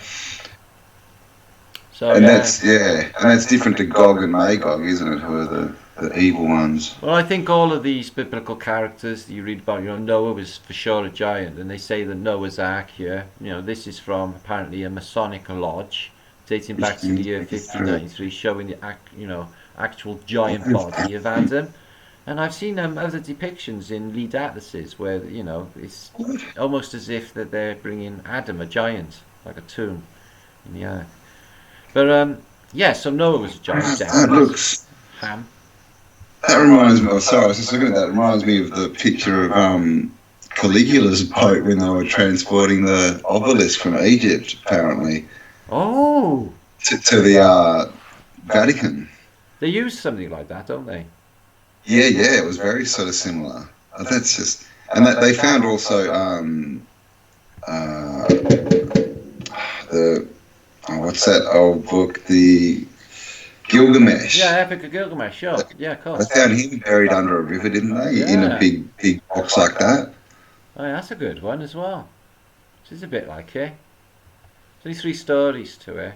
So, and that's different to Gog and Magog, isn't it? Who are the evil ones? Well, I think all of these biblical characters that you read about, you know, Noah was for sure a giant, and they say that Noah's Ark here, you know, this is from apparently a Masonic lodge dating back to the year 1593, showing the actual giant body of Adam. And I've seen other depictions in lead atlases where it's almost as if that they're bringing Adam, a giant, like a tomb, in the earth. But yeah, so Noah was a giant. That looks. Ham. That reminds me. Oh, sorry, I was just looking at that. It reminds me of the picture of Caligula's boat when they were transporting the obelisk from Egypt, apparently. Oh. To the Vatican. They use something like that, don't they? Yeah, it was very sort of similar. That's just, and they found also what's that old book, the Gilgamesh. Yeah, Epic of Gilgamesh, sure. Yeah, of course. They found him buried under a river, didn't they? Yeah. In a big box like that. Oh, yeah, that's a good one as well. Which is a bit like it. There's only 3 stories to it.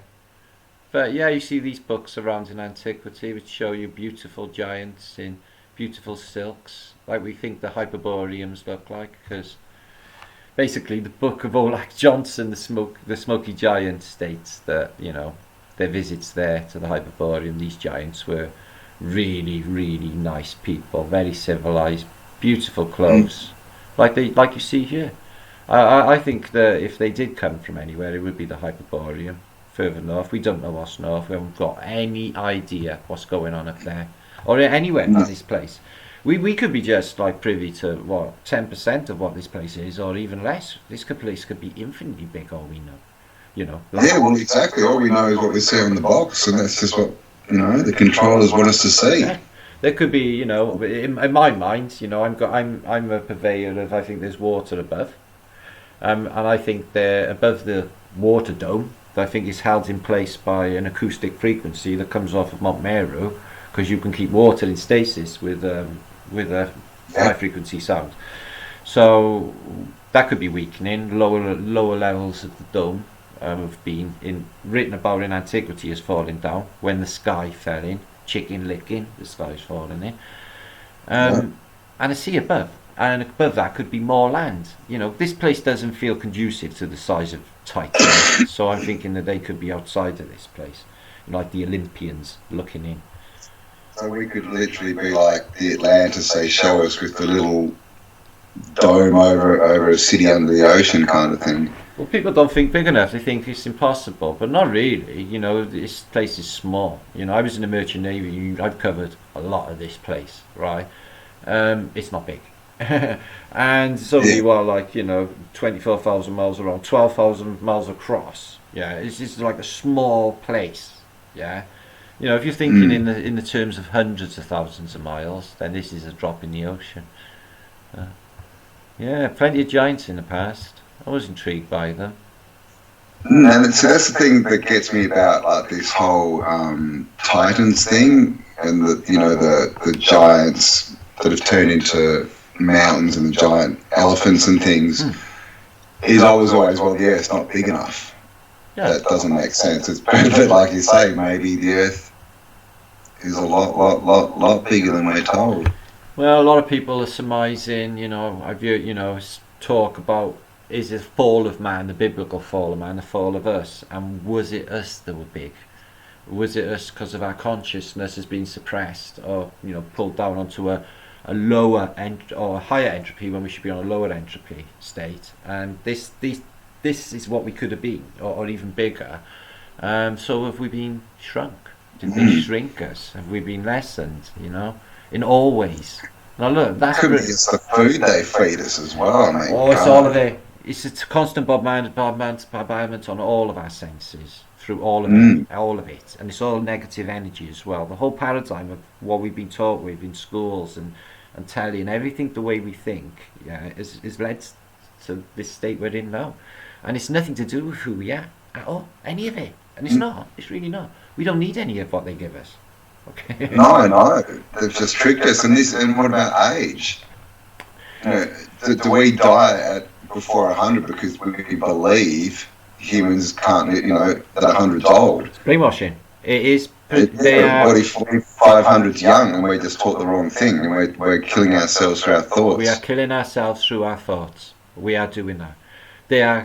But yeah, you see these books around in antiquity which show you beautiful giants in beautiful silks, like we think the Hyperboreans look like, because basically the book of Olaf Johnson, the Smoky Giant, states that their visits there to the Hyperborean, these giants were really, really nice people, very civilized, beautiful clothes, like you see here. I think that if they did come from anywhere, it would be the Hyperborean. Further north, we don't know what's north. We haven't got any idea what's going on up there, or anywhere in this place. We could be just like privy to 10% of what this place is, or even less. This place could be infinitely big, all we know. Yeah, well, exactly. All we know is what we see on the box, and that's just what the controllers want us to see. Yeah. There could be, in my mind, I'm a purveyor of, I think there's water above, and I think they're above the water dome. That I think is held in place by an acoustic frequency that comes off of Mount Meru, because you can keep water in stasis with a high frequency sound. So that could be weakening. Lower levels of the dome have been written about in antiquity as falling down when the sky fell in, chicken licking, the sky's falling in, and a sea above. And above that could be more land. This place doesn't feel conducive to the size of Titan, so I'm thinking that they could be outside of this place, like the Olympians looking in. So we could literally be like the Atlantis they show us, with the little dome over a city under the ocean kind of thing. Well, people don't think big enough. They think it's impossible, but not really. This place is small. I was in the Merchant Navy. I've covered a lot of this place, right? It's not big. And so you are 24,000 miles around, 12,000 miles across. Yeah, it's just like a small place. Yeah, if you're thinking in the terms of hundreds of thousands of miles, then this is a drop in the ocean. Yeah, plenty of giants in the past. I was intrigued by them. And so that's the thing that gets me about this whole Titans thing, and the giants that have turned into mountains and the giant elephants and things, is always it's not big enough. Yeah. That doesn't make sense. It's but like you say, maybe the Earth is a lot bigger than we're told. Well, a lot of people are surmising, I've heard, talk about, is the fall of man, the biblical fall of man, the fall of us, and was it us that were big? Was it us because of our consciousness has been suppressed, or pulled down onto a lower or a higher entropy when we should be on a lower entropy state? And this is what we could have been, or even bigger. So have we been shrunk? Did they shrink us? Have we been lessened? In all ways. Now look, that's could be it's the food they feed us as well. I mean, it's all of it. It's a constant bombardment on all of our senses, through all of it, and it's all negative energy as well. The whole paradigm of what we've been taught with in schools and telly and everything, the way we think, is led to this state we're in now, and it's nothing to do with who we are at all, any of it, and it's not. It's really not. We don't need any of what they give us. Okay. No, they've just tricked us. And what about age? Do we die at before 100 because we believe humans can't, at 100's old? It's brainwashing. It is. Everybody 500's young, and we're just taught the wrong thing, and we're killing ourselves through our thoughts. We are killing ourselves through our thoughts. We are doing that. They are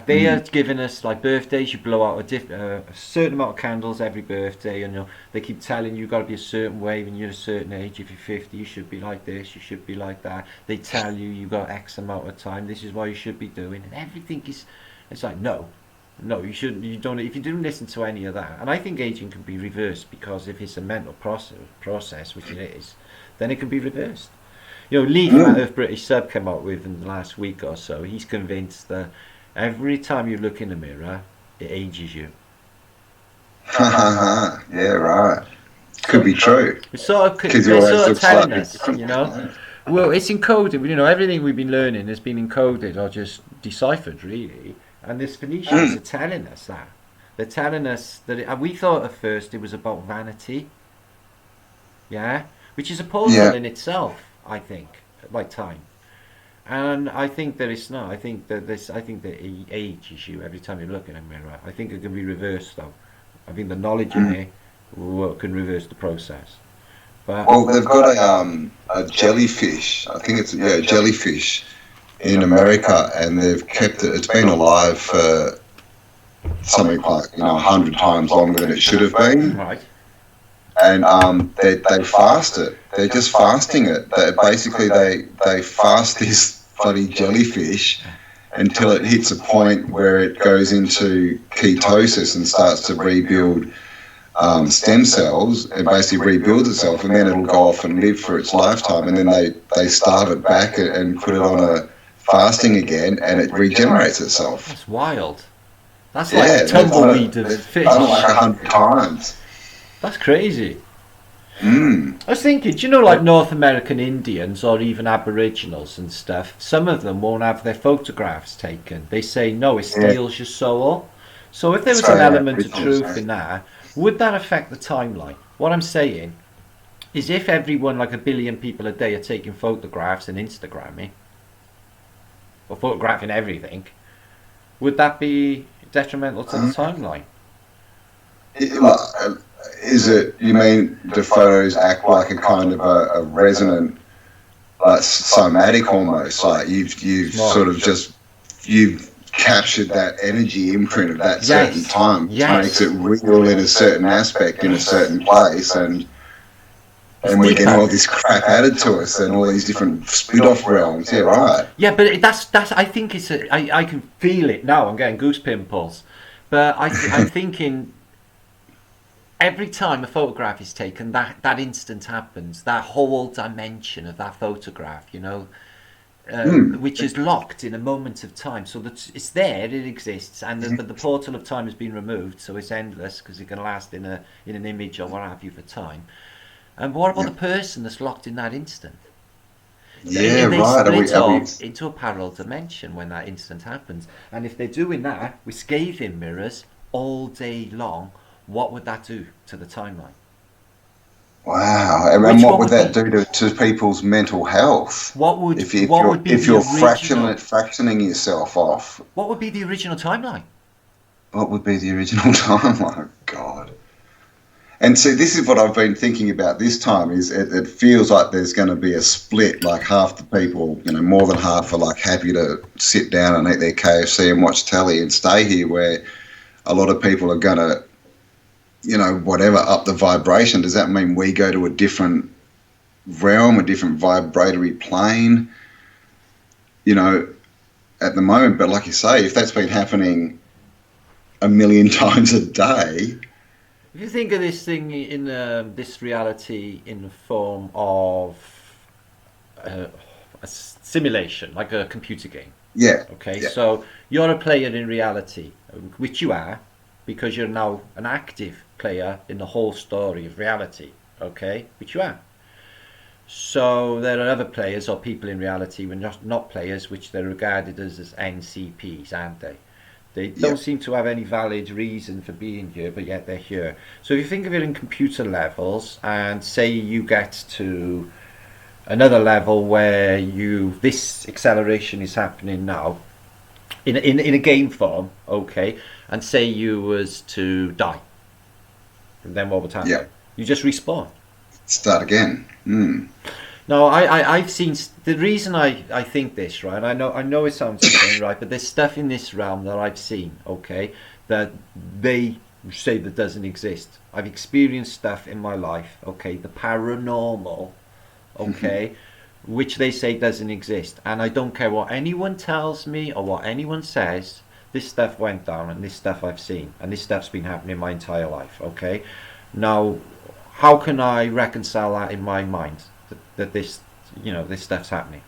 giving us like birthdays. You blow out a certain amount of candles every birthday, and they keep telling you got to be a certain way when you're a certain age. If you're 50, you should be like this. You should be like that. They tell you got X amount of time. This is what you should be doing, and everything is. It's like no, you shouldn't. You don't. If you didn't listen to any of that, and I think aging can be reversed because if it's a mental process, which it is, then it can be reversed. Levi of British Sub came out with in the last week or so. He's convinced that. Every time you look in the mirror, it ages you. Yeah, right. Could be true. It's sort of telling us, Well, it's encoded. Everything we've been learning has been encoded or just deciphered, really. And the Phoenicians are telling us that. They're telling us that. And we thought at first it was about vanity. Yeah, which is a puzzle in itself. I think, like time. And I think that it's not. I think that it ages you every time you look in a mirror. I think it can be reversed though. I think the knowledge in it can reverse the process. But they've got a jellyfish. I think it's a jellyfish in America, and they've kept it. It's been alive for something like 100 times longer than it should have been. Right. And they fast it. They're just fasting it. They fast this bloody jellyfish until it hits a point where it goes into ketosis and starts to rebuild stem cells and basically rebuilds itself, and then it'll go off and live for its lifetime. And then they starve it back and put it on a fasting again, and it regenerates itself. That's wild. That's like a tumbleweed of fish. Done it like 100 times. That's crazy. I was thinking, like North American Indians or even Aboriginals and stuff, some of them won't have their photographs taken. They say, no, it steals your soul. So if there was an element of truth in that, would that affect the timeline? What I'm saying is if everyone, like 1 billion people a day, are taking photographs and Instagramming, or photographing everything, would that be detrimental to the timeline? Is it, you mean the photos act like a kind of a resonant, like somatic almost, like you've sort of you've captured that energy imprint of that certain time, which makes it real in a certain aspect, in a certain place, and we get all this crap added to us and all these different split-off realms. Yeah, right. Yeah, but that's I think it's I can feel it now. I'm getting goose pimples, but I'm thinking. Every time a photograph is taken, that instant happens. That whole dimension of that photograph, which is locked in a moment of time. So that it's there, it exists, and but the portal of time has been removed, so it's endless because it can last in an image or what have you for time. And what about the person that's locked in that instant? Yeah, they right. split off into a parallel dimension when that instant happens. And if they're doing that with scathing mirrors all day long, what would that do to the timeline? Wow, and what would that do to people's mental health? If you're fractioning yourself off? What would be the original timeline? What would be the original timeline? God. And see, this is what I've been thinking about this time. Is it feels like there's going to be a split. Like half the people, more than half are like happy to sit down and eat their KFC and watch telly and stay here, where a lot of people are going to, whatever, up the vibration. Does that mean we go to a different realm, a different vibratory plane, at the moment? But like you say, if that's been happening 1 million times a day. If you think of this thing in this reality in the form of a simulation, like a computer game. Yeah. Okay, yeah. So you're a player in reality, which you are, because you're now an active player in the whole story of reality, okay, which you are. So there are other players or people in reality when not players, which they're regarded as NCPs, aren't they? They don't seem to have any valid reason for being here, but yet they're here. So if you think of it in computer levels, and say you get to another level where this acceleration is happening now, in a game form, okay, and say you was to die, and then what would happen? Yeah. You just respawn. Start again. No, I've seen the reason I think this, right? I know it sounds insane, right? But there's stuff in this realm that I've seen, okay, that they say that doesn't exist. I've experienced stuff in my life, okay, the paranormal, okay, which they say doesn't exist, and I don't care what anyone tells me or what anyone says. This stuff went down, and this stuff I've seen, and this stuff's been happening my entire life, okay. Now, how can I reconcile that in my mind that this, this stuff's happening?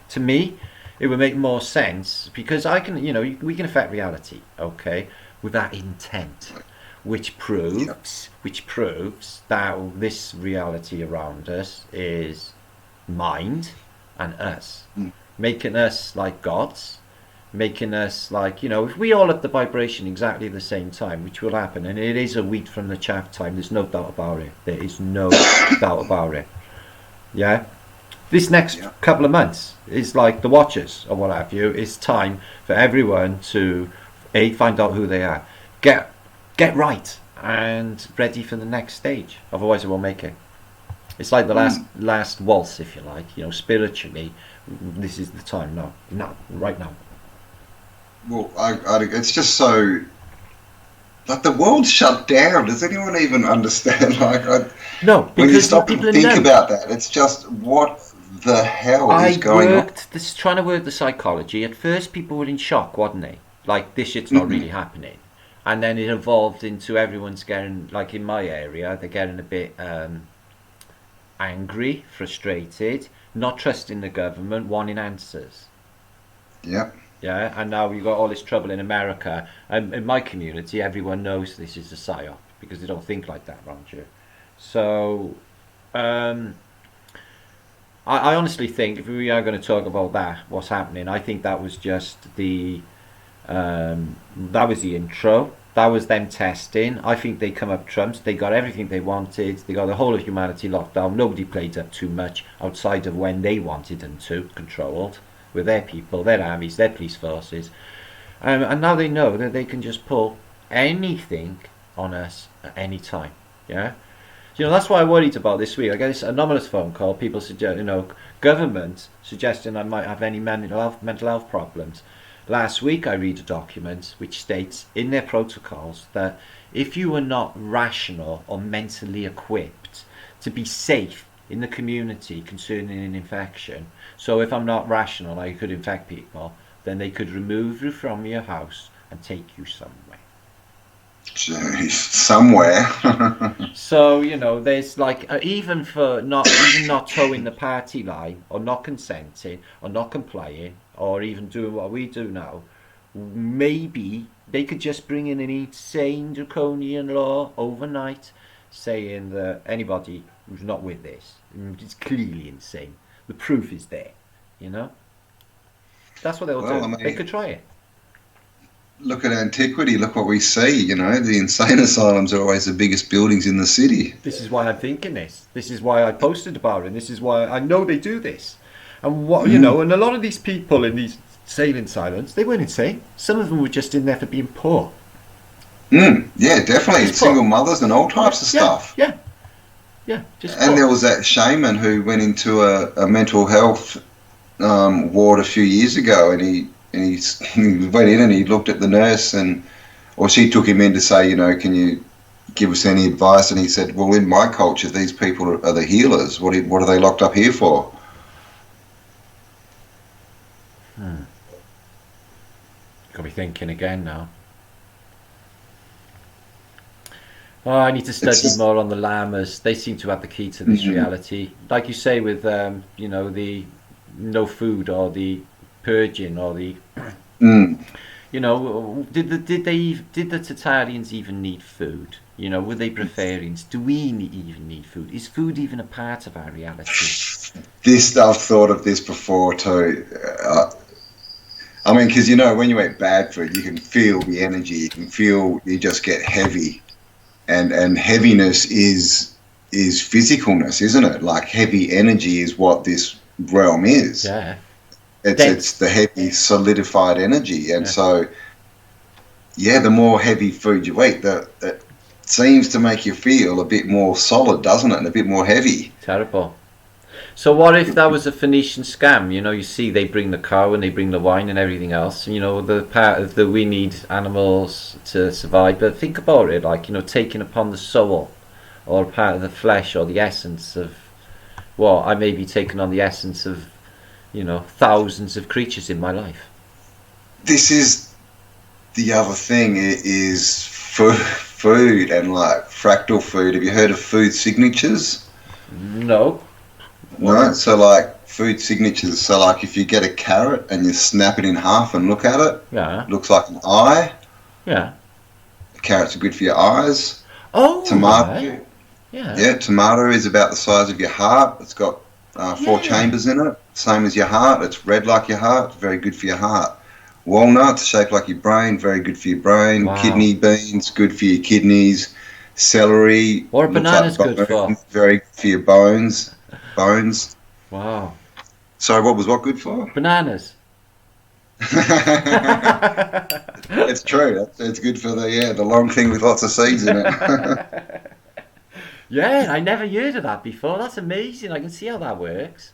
To me, it would make more sense because I can, we can affect reality, okay, with that intent, which proves that this reality around us is mind and us, making us like gods, making us like, if we all at the vibration exactly the same time, which will happen, and it is a wheat from the chaff time, there's no doubt about it. There is no doubt about it. Yeah? This next couple of months is like the Watchers or what have you. It's time for everyone to find out who they are, get right, and ready for the next stage. Otherwise, it won't make it. It's like the last waltz, if you like. Spiritually, this is the time. No, right now. Well, it's just so, like, the world's shut down. Does anyone even understand? No, because when you stop and think about that, it's just what the hell is going on? Trying to work the psychology. At first, people were in shock, weren't they? Like, this shit's not really happening. And then it evolved into everyone's getting, like in my area, they're getting a bit angry, frustrated, not trusting the government, wanting answers. Yep. Yeah, and now you've got all this trouble in America. In my community, everyone knows this is a psyop because they don't think like that around you. So, I honestly think if we are going to talk about that, what's happening, I think that was just the intro. That was them testing. I think they come up trumps. They got everything they wanted. They got the whole of humanity locked down. Nobody played up too much outside of when they wanted them to, controlled with their people, their armies, their police forces. And now they know that they can just pull anything on us at any time. Yeah? That's why I worried about this week. I get this anomalous phone call. People suggest, government suggesting I might have any mental health problems. Last week I read a document which states in their protocols that if you are not rational or mentally equipped to be safe in the community concerning an infection, so if I'm not rational, I could infect people, then they could remove you from your house and take you somewhere. Jeez, somewhere. So, there's like, even not towing the party line, or not consenting, or not complying, or even doing what we do now, maybe they could just bring in an insane draconian law overnight saying that anybody who's not with this, it's clearly insane. The proof is there, That's what they'll do. I mean, they could try it. Look at antiquity, look what we see, the insane asylums are always the biggest buildings in the city. This is why I'm thinking this. This is why I posted about it, and this is why I know they do this. And and a lot of these people in these insane asylums, they weren't insane. Some of them were just in there for being poor. Yeah, definitely. Single mothers and all types of stuff. Yeah. Just poor. And there was that shaman who went into a mental health ward a few years ago, and he went in and he looked at the nurse, or she took him in to say, can you give us any advice? And he said, well, in my culture, these people are the healers. What are they locked up here for? Got me thinking again now. Oh, I need to study more on the llamas. They seem to have the key to this reality. Like you say with, the no food or the purging or the, did the Tartarians even need food? Were they breatharians? Do we even need food? Is food even a part of our reality? I've thought of this before too. Because when you eat bad food, you can feel the energy. You can feel you just get heavy, and heaviness is physicalness, isn't it? Like heavy energy is what this realm is. Yeah. It's the heavy solidified energy, and so the more heavy food you eat, that seems to make you feel a bit more solid, doesn't it? And a bit more heavy. Terrible. So what if that was a Phoenician scam? You know, you see they bring the cow and they bring the wine and everything else. You know, the part of the we need animals to survive. But think about it, like, you know, taking upon the soul or part of the flesh or the essence of, well, I may be taking on the essence of, you know, thousands of creatures in my life. This is the other thing, is food and like fractal food. Have you heard of food signatures? No. No, so like food signatures. So like if you get a carrot and you snap it in half and look at it, Yeah. it looks like an eye. Yeah. Carrots are good for your eyes. Oh, Tomato. right. Yeah. Yeah, tomato is about the size of your heart. It's got 4 chambers in it, same as your heart. It's red like your heart, very good for your heart. Walnuts, shaped like your brain, very good for your brain. Wow. Kidney beans, good for your kidneys. Celery, What are bananas like good for? very good for your bones. Wow. Sorry, what good for? Bananas. It's true. It's good for the long thing with lots of seeds in it. Yeah, I never heard of that before. That's amazing. I can see how that works.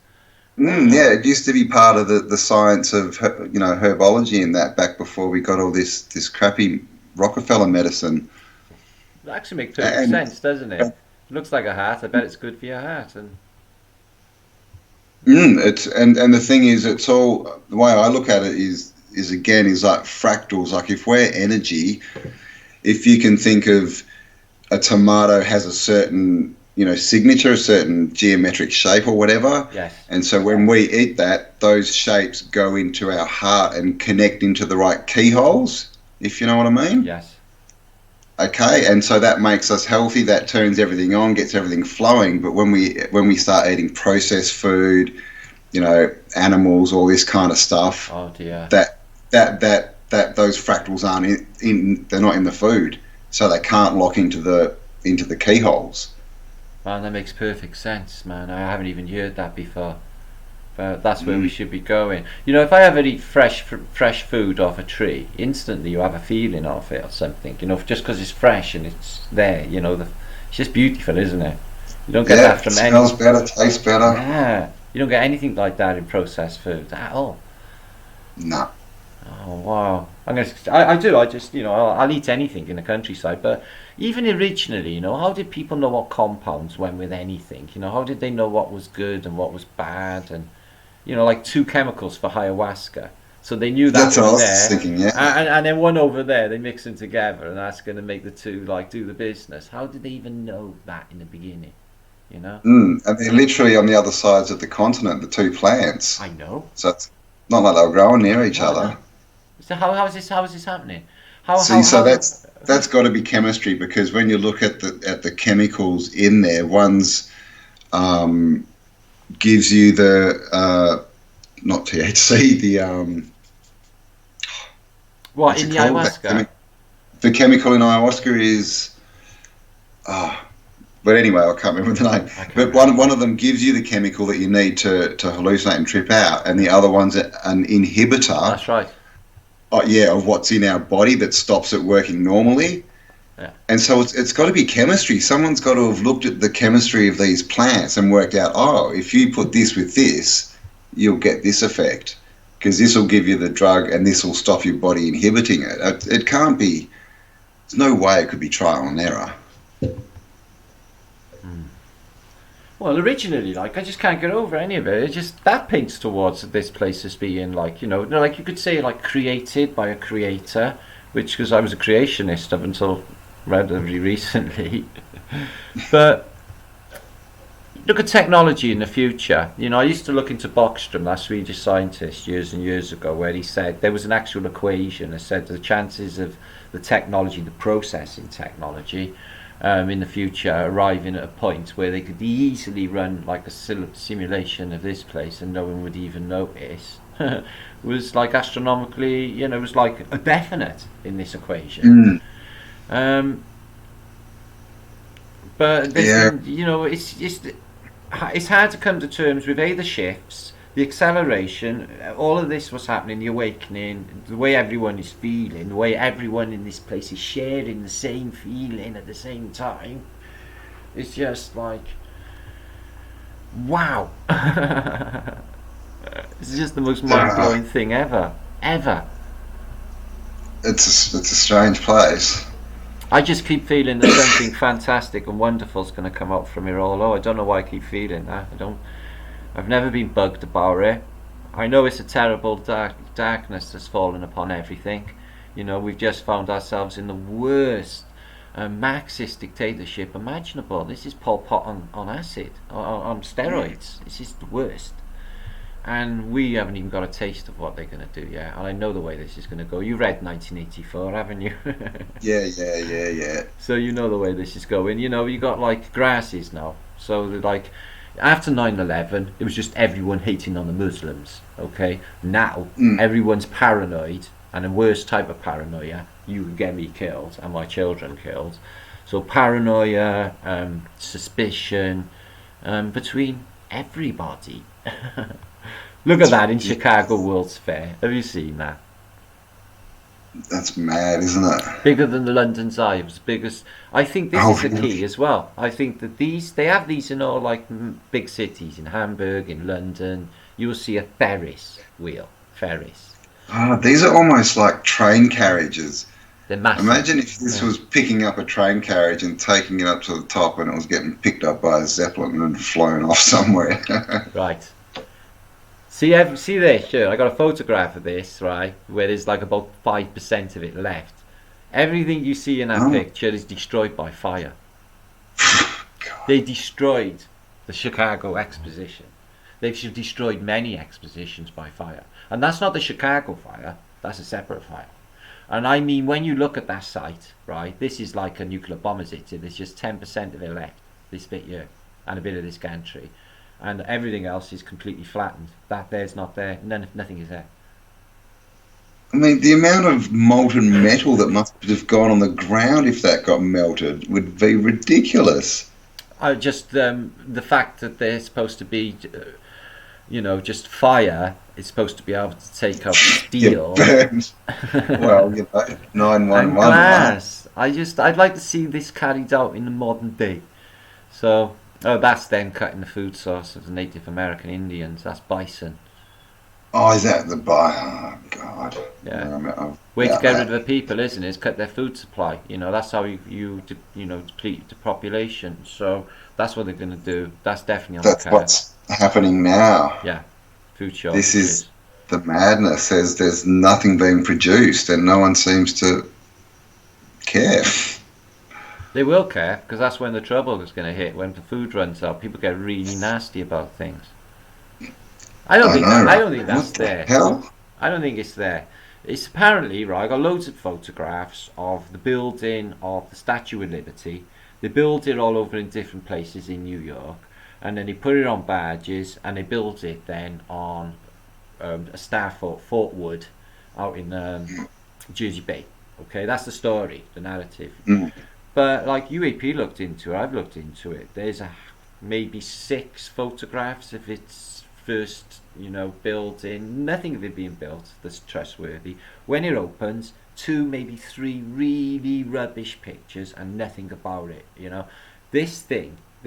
Yeah, it used to be part of the science of herbology and that back before we got all this crappy Rockefeller medicine. It actually makes perfect sense, doesn't it? It looks like a heart. I bet it's good for your heart. And and the thing is, it's all, the way I look at it is like fractals. Like if we're energy, if you can think of a tomato has a certain signature, a certain geometric shape or whatever. Yes. And so when we eat that, those shapes go into our heart and connect into the right keyholes, if you know what I mean. Yes. Okay, and so that makes us healthy. That turns everything on, gets everything flowing. But when we start eating processed food, animals, all this kind of stuff, oh dear, that those fractals aren't in they're not in the food, so they can't lock into the keyholes. Man, that makes perfect sense, man. I haven't even heard that before. But that's where we should be going. If I ever eat fresh food off a tree, instantly you have a feeling of it or something. Just because it's fresh and it's there. It's just beautiful, isn't it? You don't get that from anything. Smells better, tastes better. Yeah, you don't get anything like that in processed food at all. No. Oh wow! I do. I just I'll eat anything in the countryside. But even originally, how did people know what compounds went with anything? How did they know what was good and what was bad? And like 2 chemicals for ayahuasca. So they knew that that's what I was there, thinking, yeah. And then one over there, they mix them together, and that's going to make the 2 do the business. How did they even know that in the beginning? And they're literally on the other sides of the continent, the 2 plants. I know. So it's not like they were growing near each other. So how is this happening? That's got to be chemistry, because when you look at the chemicals in there, one's gives you the not THC, the what in the ayahuasca? The chemical in ayahuasca is but anyway, I can't remember the name. But one of them gives you the chemical that you need to hallucinate and trip out, and the other one's an inhibitor. That's right. Of what's in our body that stops it working normally. Yeah. And so it's got to be chemistry. Someone's got to have looked at the chemistry of these plants and worked out, if you put this with this, you'll get this effect, because this will give you the drug and this will stop your body inhibiting it. It can't be. There's no way it could be trial and error. Well, originally, I just can't get over any of it. It just, that paints towards this place as being like you could say created by a creator, which, because I was a creationist up until relatively recently. But look at technology in the future. I used to look into Bockström, that Swedish scientist, years and years ago, where he said there was an actual equation that said the chances of the technology, the processing technology, in the future arriving at a point where they could easily run like a simulation of this place and no one would even notice was astronomically, it was a definite in this equation. But it's hard to come to terms with the shifts, the acceleration, all of this was happening, the awakening, the way everyone is feeling, the way everyone in this place is sharing the same feeling at the same time. It's just Wow. It's just the most mind-blowing thing ever. Ever. It's a strange place. I just keep feeling that something fantastic and wonderful is going to come out from here. Although I don't know why I keep feeling that. I've never been bugged about it. I know it's a terrible darkness that's fallen upon everything. You know, we've just found ourselves in the worst Marxist dictatorship imaginable. This is Pol Pot on acid, on steroids. This is the worst. And we haven't even got a taste of what they're going to do yet. And I know the way this is going to go. You read 1984, haven't you? Yeah. So you know the way this is going. You know, you got like grasses now. So like after 9/11, it was just everyone hating on the Muslims. Okay, now everyone's paranoid, and the worst type of paranoia. You can get me killed and my children killed. So paranoia, suspicion, between everybody. Look at that in Chicago World's Fair. Have you seen that? That's mad, isn't it? Bigger than the London's Eye. It was biggest. I think this is the key as well. I think that they have these in all like big cities, in Hamburg, in London. You'll see a Ferris wheel. These are almost like train carriages. They're massive. Imagine if this was picking up a train carriage and taking it up to the top, and it was getting picked up by a Zeppelin and flown off somewhere. Right. See this, sure. I got a photograph of this, right, where there's like about 5% of it left. Everything you see in that picture is destroyed by fire. They destroyed the Chicago Exposition. They've destroyed many expositions by fire. And that's not the Chicago fire, that's a separate fire. And I mean, when you look at that site, right, this is like a nuclear bomber city. There's just 10% of it left, this bit here, and a bit of this gantry. And everything else is completely flattened. That there's not there. Nothing is there. I mean, the amount of molten metal that must have gone on the ground if that got melted would be ridiculous. Just the fact that they're supposed to be, just fire is supposed to be able to take out steel. Well, 911. And glass. I'd like to see this carried out in the modern day. So. Oh, that's them cutting the food source of the Native American Indians. That's bison. Oh, is that the bison? Oh, God. Yeah. Way to get rid of the people, isn't it? Is cut their food supply. You know, that's how you deplete the population. So that's what they're going to do. That's definitely on the cards. That's what's happening now. Yeah. Food shortages. This is the madness. There's nothing being produced and no one seems to care. They will care, because that's when the trouble is going to hit. When the food runs out, people get really nasty about things. I don't think that's there. Hell? I don't think it's there. It's apparently, right, I got loads of photographs of the building of the Statue of Liberty. They build it all over in different places in New York, and then they put it on barges, and they build it then on a Starfort, Fort Wood, out in Jersey Bay. Okay, that's the story, the narrative. But like UAP looked into it, I've looked into it. There's maybe 6 photographs of its first, building. Nothing of it being built that's trustworthy. When it opens, 2, maybe 3 really rubbish pictures and nothing about it. This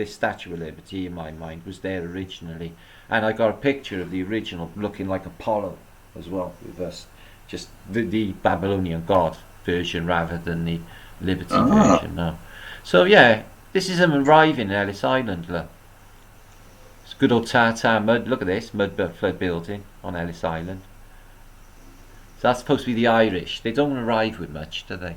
Statue of Liberty, in my mind, was there originally, and I got a picture of the original looking like Apollo as well, with us, just the Babylonian god version rather than the Liberty version now. So yeah, this is them arriving at Ellis Island. Look, it's good old tartar mud. Look at this mud flood building on Ellis Island. So that's supposed to be the Irish. They don't arrive with much, do they?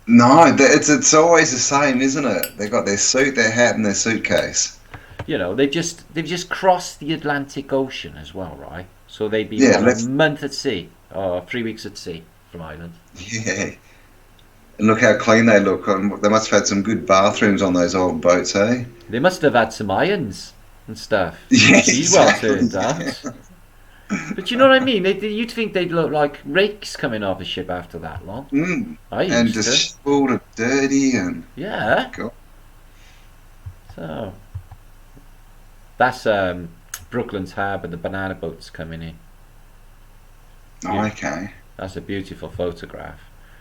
No, it's always the same, isn't it? They got their suit, their hat, and their suitcase. They've just crossed the Atlantic Ocean as well, right? So they'd be a month at sea, or 3 weeks at sea from Ireland. Yeah. And look how clean they look. They must have had some good bathrooms on those old boats, eh? They must have had some irons and stuff. Yeah, She's well turned out. But you know what I mean? You'd think they'd look like rakes coming off a ship after that long. And just full of dirty and... Yeah. Cool. So... That's Brooklyn's harbour, the banana boats coming in. Oh, okay. That's a beautiful photograph.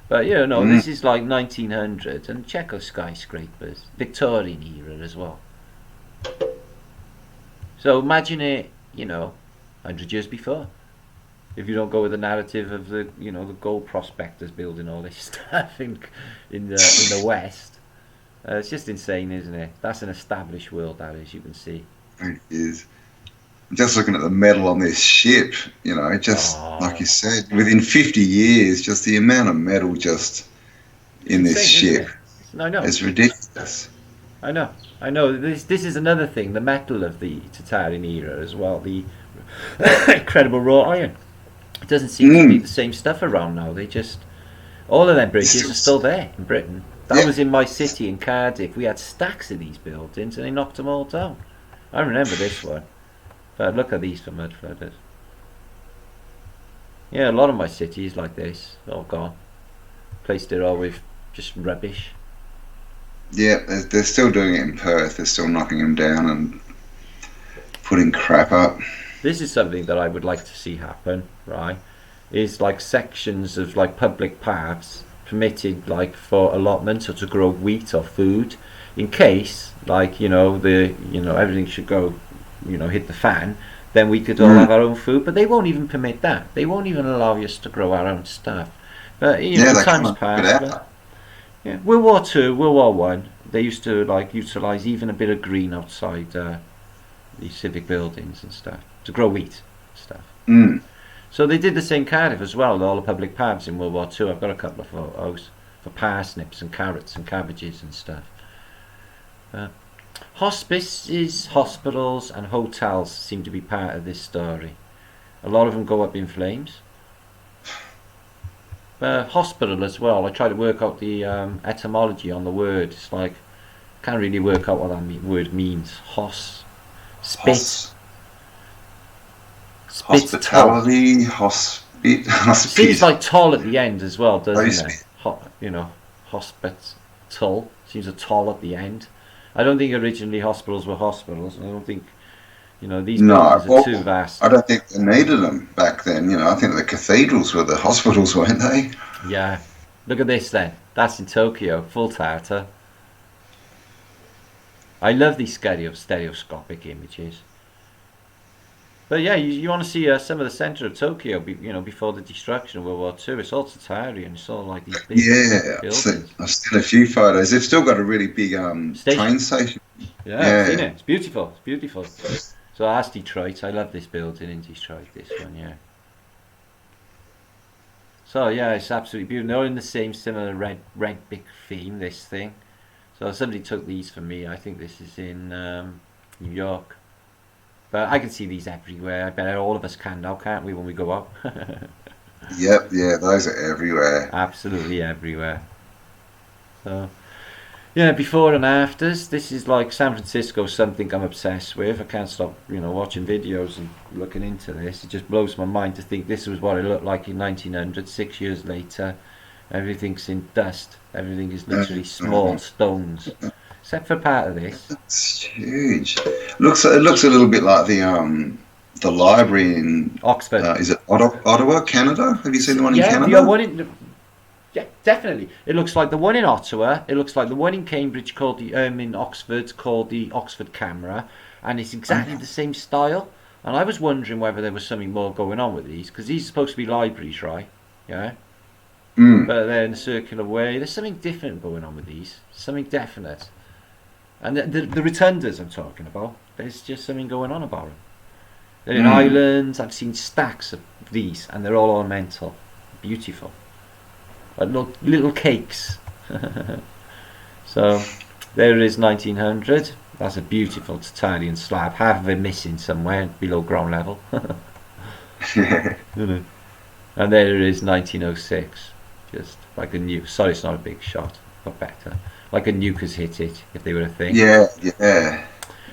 But this is like 1900, and check those skyscrapers, Victorian era as well. So imagine it, 100 years before. If you don't go with the narrative of the the gold prospectors building all this stuff in the West, it's just insane, isn't it? That's an established world, that is. You can see. It is. Just looking at the metal on this ship, just like you said, within 50 years, just the amount of metal just in this ship. I know. It's ridiculous. I know. This is another thing. The metal of the Tartarian era as well. The incredible wrought iron. It doesn't seem to be the same stuff around now. All of them bridges are still there in Britain. That was in my city in Cardiff. We had stacks of these buildings and they knocked them all down. I remember this one. But look at these for mud flooders. Yeah, a lot of my cities like this. All gone. Placed it all with just rubbish. Yeah, they're still doing it in Perth. They're still knocking them down and putting crap up. This is something that I would like to see happen, right? Is like sections of like public paths permitted like for allotments or to grow wheat or food in case like everything should go hit the fan, then we could all have our own food. But they won't even permit that. They won't even allow us to grow our own stuff. But times past. Yeah, World War II, World War One, they used to like utilize even a bit of green outside these civic buildings and stuff to grow wheat and stuff. So they did the same Cardiff as well. All the public paths in World War II. I've got a couple of photos for parsnips and carrots and cabbages and stuff. Hospices, hospitals and hotels seem to be part of this story. A lot of them go up in flames. Hospital as well. I try to work out the etymology on the word. It's like can't really work out what that word means. Hospitality, seems like toll at the end as well, doesn't it? Hospital seems a toll at the end. I don't think originally hospitals were hospitals. I don't think these buildings are too vast. I don't think they needed them back then. I think the cathedrals were the hospitals, weren't they? Yeah. Look at this then. That's in Tokyo, full Tartar. I love these stereoscopic images. But yeah, you want to see some of the centre of Tokyo, before the destruction of World War II. It's all Tartarian. It's all like these big buildings. I've seen a few photos. They've still got a really big train station. Yeah, I've seen it. It's beautiful. It's beautiful. So that's Detroit. I love this building in Detroit. This one, yeah. So yeah, it's absolutely beautiful. They're all in the same similar red brick theme. This thing. So somebody took these for me. I think this is in New York. But I can see these everywhere. I bet all of us can now, can't we, when we go out? Yep, yeah, those are everywhere. Absolutely everywhere. So, yeah, before and afters. This is like San Francisco, something I'm obsessed with. I can't stop, watching videos and looking into this. It just blows my mind to think this was what it looked like in 1900. 6 years later, everything's in dust. Everything is literally small stones. Except for part of this. It's huge. It looks a little bit like the library in Oxford. Is it Ottawa, Canada? Have you seen the one in Canada? Yeah, definitely. It looks like the one in Ottawa. It looks like the one in Cambridge called in Oxford called the Oxford Camera, and it's exactly the same style. And I was wondering whether there was something more going on with these, because these are supposed to be libraries, right? Yeah. But they're in a circular way. There's something different going on with these. Something definite. And the rotunders I'm talking about, there's just something going on about them. They're in islands. I've seen stacks of these, and they're all ornamental, beautiful, like little cakes. So there it is, 1900. That's a beautiful Tartarian slab. Half of it missing somewhere below ground level. And there it is, 1906. Just like a nuke. Sorry, it's not a big shot, but better. Like a nuke has hit it, if they were a thing. Yeah, yeah.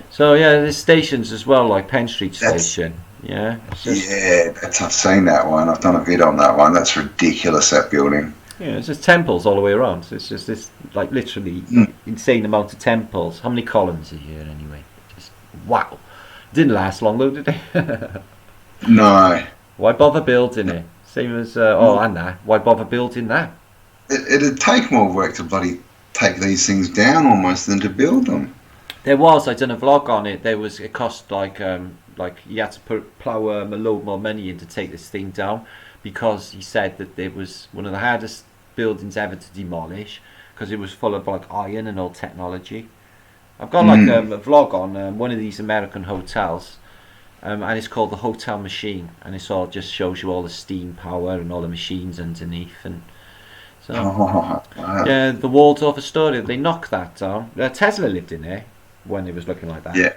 So yeah, there's stations as well, like Penn Street Station. Yeah. I've seen that one. I've done a vid on that one. That's ridiculous, that building. Yeah, it's just temples all the way around. So it's just this, like, literally insane amount of temples. How many columns are here anyway? Just wow. Didn't last long though, did it? No. Why bother building it? Same as and that. Why bother building that? It'd take more work to bloody take these things down almost than to build them. There was. I done a vlog on it. It cost like you had to plow a load more money in to take this thing down, because he said that it was one of the hardest buildings ever to demolish, because it was full of like iron and old technology. I've got like a vlog on one of these American hotels, and it's called the Hotel Machine, and it all just shows you all the steam power and all the machines underneath, and so Wow. yeah, the Waldorf Astoria, they knocked that down. Tesla lived in there when it was looking like that. Yeah.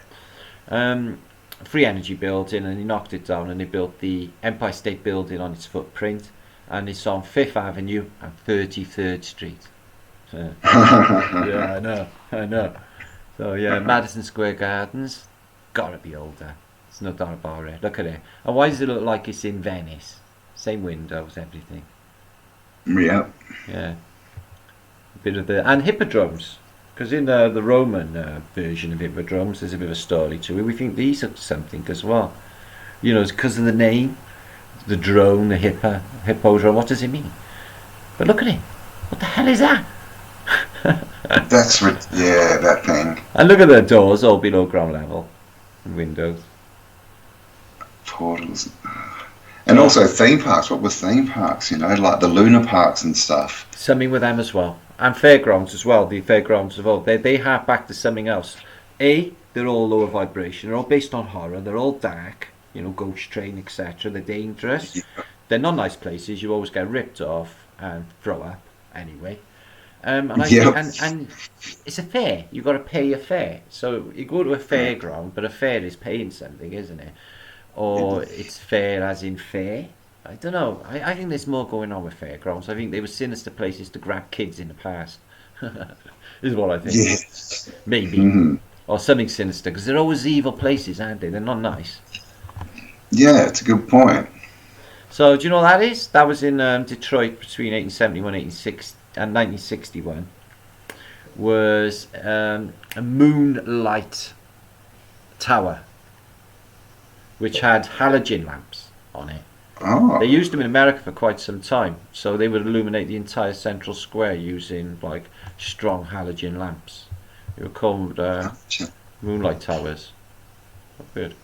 Free energy building, and he knocked it down, and they built the Empire State Building on its footprint, and it's on 5th Avenue and 33rd Street. So, yeah, I know. So yeah, Madison Square Gardens, gotta be older. It's no doubt about it. Look at it. And why does it look like it's in Venice? Same windows, everything. Yep. Yeah. A bit of and hippodromes. Because in the Roman version of hippodromes, there's a bit of a story to it. We think these are something as well. You know, it's because of the name, the drone, the hippodrome. What does it mean? But look at it. What the hell is that? That thing. And look at the doors, all below ground level, and windows. Portals. And also theme parks. What were theme parks? You know, like the Luna parks and stuff. Something with them as well. And fairgrounds as well. The fairgrounds of all. They hark back to something else. They're all lower vibration. They're all based on horror. They're all dark. You know, Ghost Train, etc. They're dangerous. Yeah. They're not nice places. You always get ripped off and throw up anyway. And it's a fair. You've got to pay a fare. So you go to a fairground, but a fair is paying something, isn't it? Or it's fair as in fair. I don't know. I think there's more going on with fairgrounds. I think they were sinister places to grab kids in the past. Is what I think. Yes. Maybe. Or something sinister, because they're always evil places, aren't they? They're not nice. Yeah, it's a good point. So do you know what that is? That was in Detroit between 1871 and 1961. Was a moonlight tower, which had halogen lamps on it. Oh. They used them in America for quite some time, so they would illuminate the entire central square using like strong halogen lamps. They were called moonlight towers. Good.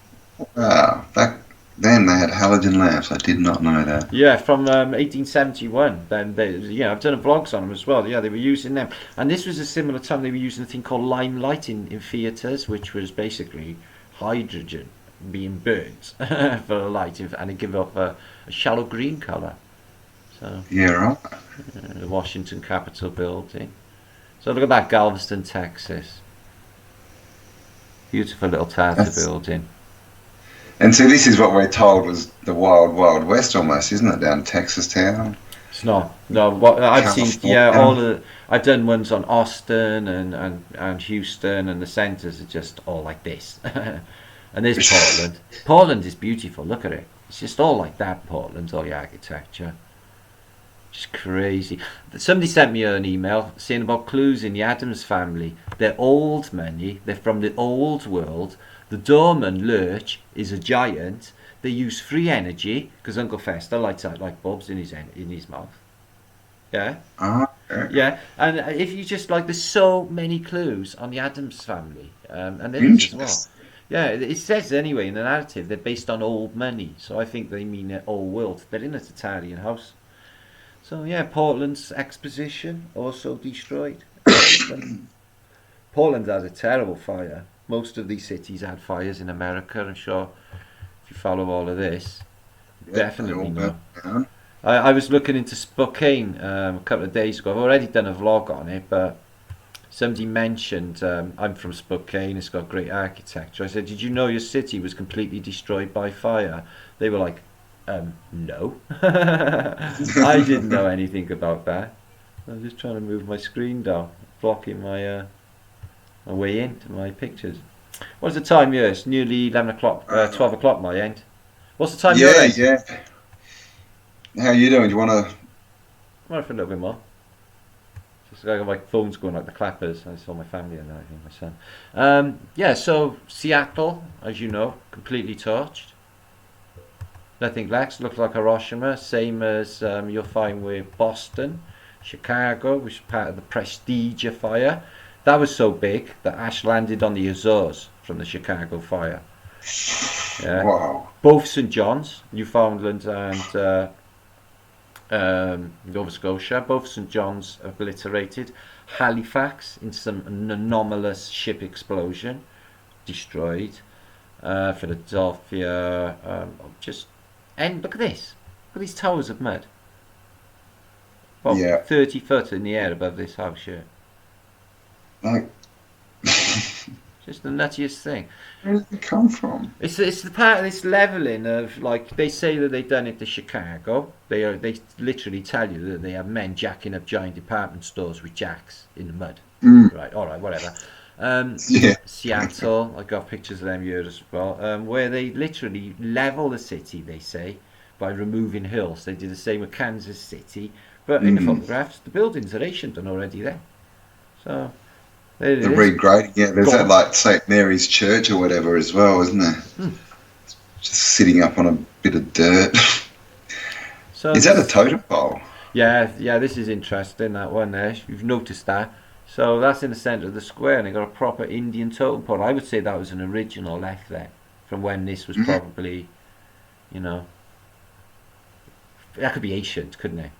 Wow, back then they had halogen lamps. I did not know that. Yeah, from 1871. Then I've done vlogs on them as well. Yeah, they were using them, and this was a similar time they were using a thing called limelight in theatres, which was basically hydrogen being burnt for a light, and it gave off a shallow green colour. So yeah, right. The Washington Capitol building. So look at that, Galveston, Texas. Beautiful little Tartar building. And so this is what we're told was the wild, wild west almost, isn't it? Down Texas town. It's not. No, what I've seen, I've done ones on Austin and Houston, and the centres are just all like this. And there's Portland. Portland is beautiful. Look at it. It's just all like that. Portland's all the architecture. Just crazy. Somebody sent me an email saying about clues in the Addams family. They're old money. They're from the old world. The doorman Lurch is a giant. They use free energy because Uncle Fester lights out like bulbs in his mouth. Yeah. Yeah. And if you just like, there's so many clues on the Addams family, and there is as well. Yeah, it says anyway in the narrative they're based on old money, so I think they mean old world. They're in a Tartarian house. So yeah, Portland's exposition also destroyed. Portland had a terrible fire. Most of these cities had fires in America. I'm sure if you follow all of this, definitely know. I was looking into Spokane a couple of days ago. I've already done a vlog on it, but somebody mentioned, I'm from Spokane, it's got great architecture. I said, did you know your city was completely destroyed by fire? They were like, no. I didn't know anything about that. I'm just trying to move my screen down, blocking my way into my pictures. What's the time here? It's nearly 11 o'clock, 12 o'clock my end. What's the time your end? Yeah. How are you doing? Do you want to... I'm for a little bit more. Just like my phone's going like the clappers. I saw my family and everything, my son. Yeah, so Seattle, as you know, completely torched. Nothing left. Looks like Hiroshima, same as you'll find with Boston, Chicago, which is part of the Prestige fire. That was so big that ash landed on the Azores from the Chicago fire. Yeah. Wow. Both St John's, Newfoundland and Nova Scotia, both St John's obliterated. Halifax, in some anomalous ship explosion, destroyed. Philadelphia, and look at this. Look at these towers of mud. Well, Yeah. 30 foot in the air above this house here. Like, just the nuttiest thing. where did it come from? It's the part of this leveling of, like, they say that they've done it to Chicago. They literally tell you that they have men jacking up giant department stores with jacks in the mud. Right, all right, whatever. Yeah. Seattle, I got pictures of them here as well, where they literally level the city, they say, by removing hills. They did the same with Kansas City, but in the photographs, the buildings are ancient and already there. So there it The is. regrading, yeah. There's that like St Mary's Church or whatever as well, isn't there? Just sitting up on a bit of dirt. So is that a totem pole? Yeah, this is interesting, that one there. You've noticed that. So that's in the centre of the square, and they got a proper Indian totem pole. I would say that was an original left there, from when this was probably, you know, that could be ancient, couldn't it?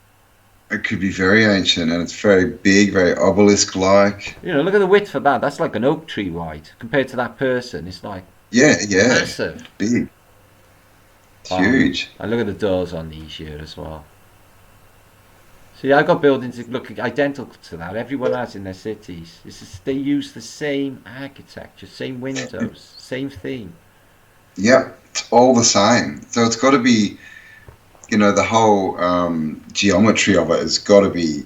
It could be very ancient, and it's very big, very obelisk-like. You know, look at the width for that. That's like an oak tree wide compared to that person. It's like massive, big, it's huge. And look at the doors on these here as well. See, I got buildings that look identical to that. Everyone has in their cities. They use the same architecture, same windows, same theme. Yep, it's all the same. So it's got to be, you know, the whole geometry of it has got to be.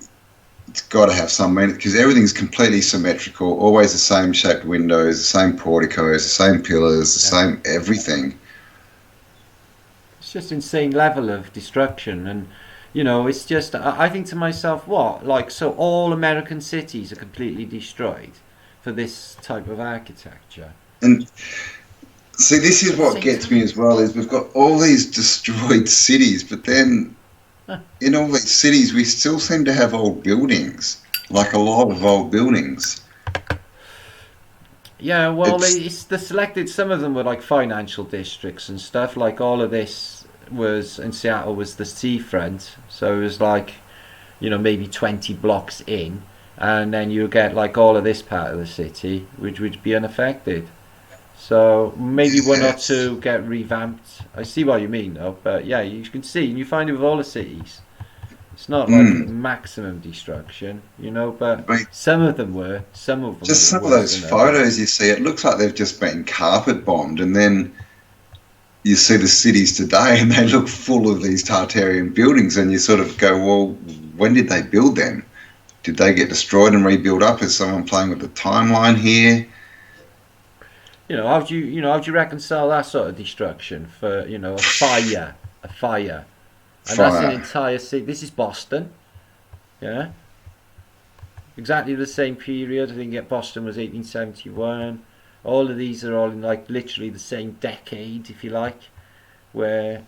It's got to have some meaning because everything's completely symmetrical. Always the same shaped windows, the same porticos, the same pillars, the same everything. It's just insane level of destruction and. You know, it's just, I think to myself, what? Like, so all American cities are completely destroyed for this type of architecture. And see, this is what gets me as well, is we've got all these destroyed cities, but then in all these cities, we still seem to have old buildings, like a lot of old buildings. Yeah, well, they selected, some of them were like financial districts and stuff, like all of this was in Seattle was the seafront, so it was like, you know, maybe 20 blocks in, and then you get like all of this part of the city which would be unaffected. So maybe one or two get revamped. I see what you mean though, but yeah, you can see, and you find it with all the cities, it's not like maximum destruction, you know, but some of them were, some of them just some of those photos you see, it looks like they've just been carpet bombed, and then you see the cities today and they look full of these Tartarian buildings, and you sort of go, well, when did they build them? Did they get destroyed and rebuilt up? Is someone playing with the timeline here? You know, how do you reconcile that sort of destruction for, you know, a fire? And that's an entire city. This is Boston, yeah? Exactly the same period. I think Boston was 1871. All of these are all in like literally the same decade, if you like, where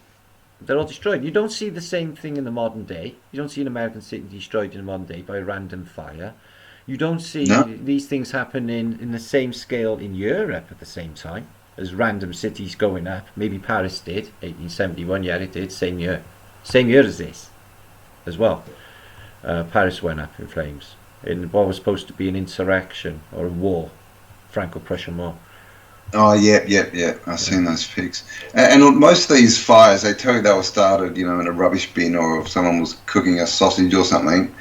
they're all destroyed. You don't see the same thing in the modern day. You don't see an American city destroyed in the modern day by a random fire. You don't see these things happen in the same scale in Europe at the same time as random cities going up. Maybe Paris did, 1871, yeah it did, same year as this as well. Paris went up in flames in what was supposed to be an insurrection or a war. Franco-Prussian War. Oh, yeah. I've seen those pics. And most of these fires, they tell you they were started, you know, in a rubbish bin, or if someone was cooking a sausage or something,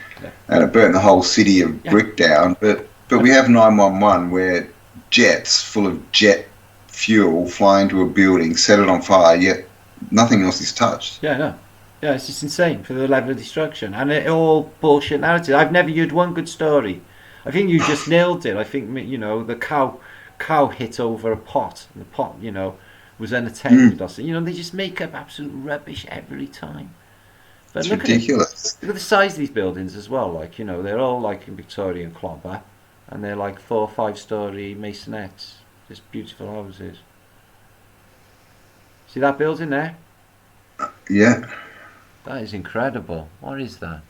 and it burnt the whole city of brick down. But we have 911 where jets full of jet fuel fly into a building, set it on fire, yet nothing else is touched. Yeah, no. Yeah, it's just insane for the level of destruction. And it all bullshit narrative. I've never heard one good story. I think you just nailed it. I think, you know, the cow hit over a pot, and the pot, you know, was unattended or something. You know, they just make up absolute rubbish every time. But it's ridiculous. Look at the size of these buildings as well. Like, you know, they're all like in Victorian clobber, and they're like 4 or 5 story masonettes. Just beautiful houses. See that building there? Yeah. That is incredible. What is that?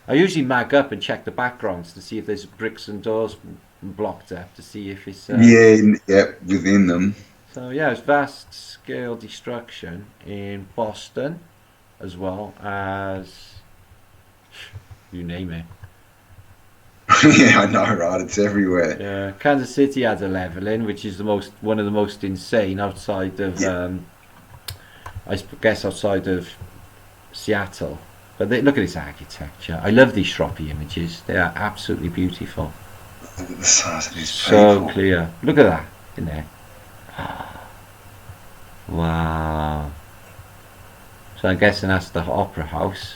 I usually mag up and check the backgrounds to see if there's bricks and doors blocked up to see if it's. Within them. So yeah, it's vast scale destruction in Boston, as well as you name it. Yeah, I know, right? It's everywhere. Yeah, Kansas City had a leveling, which is one of the most insane outside of, I guess, outside of Seattle. But look at this architecture. I love these shroppy images. They are absolutely beautiful. Look at the size of these So people. clear. Look at that in there. Wow. So I'm guessing that's the Opera House.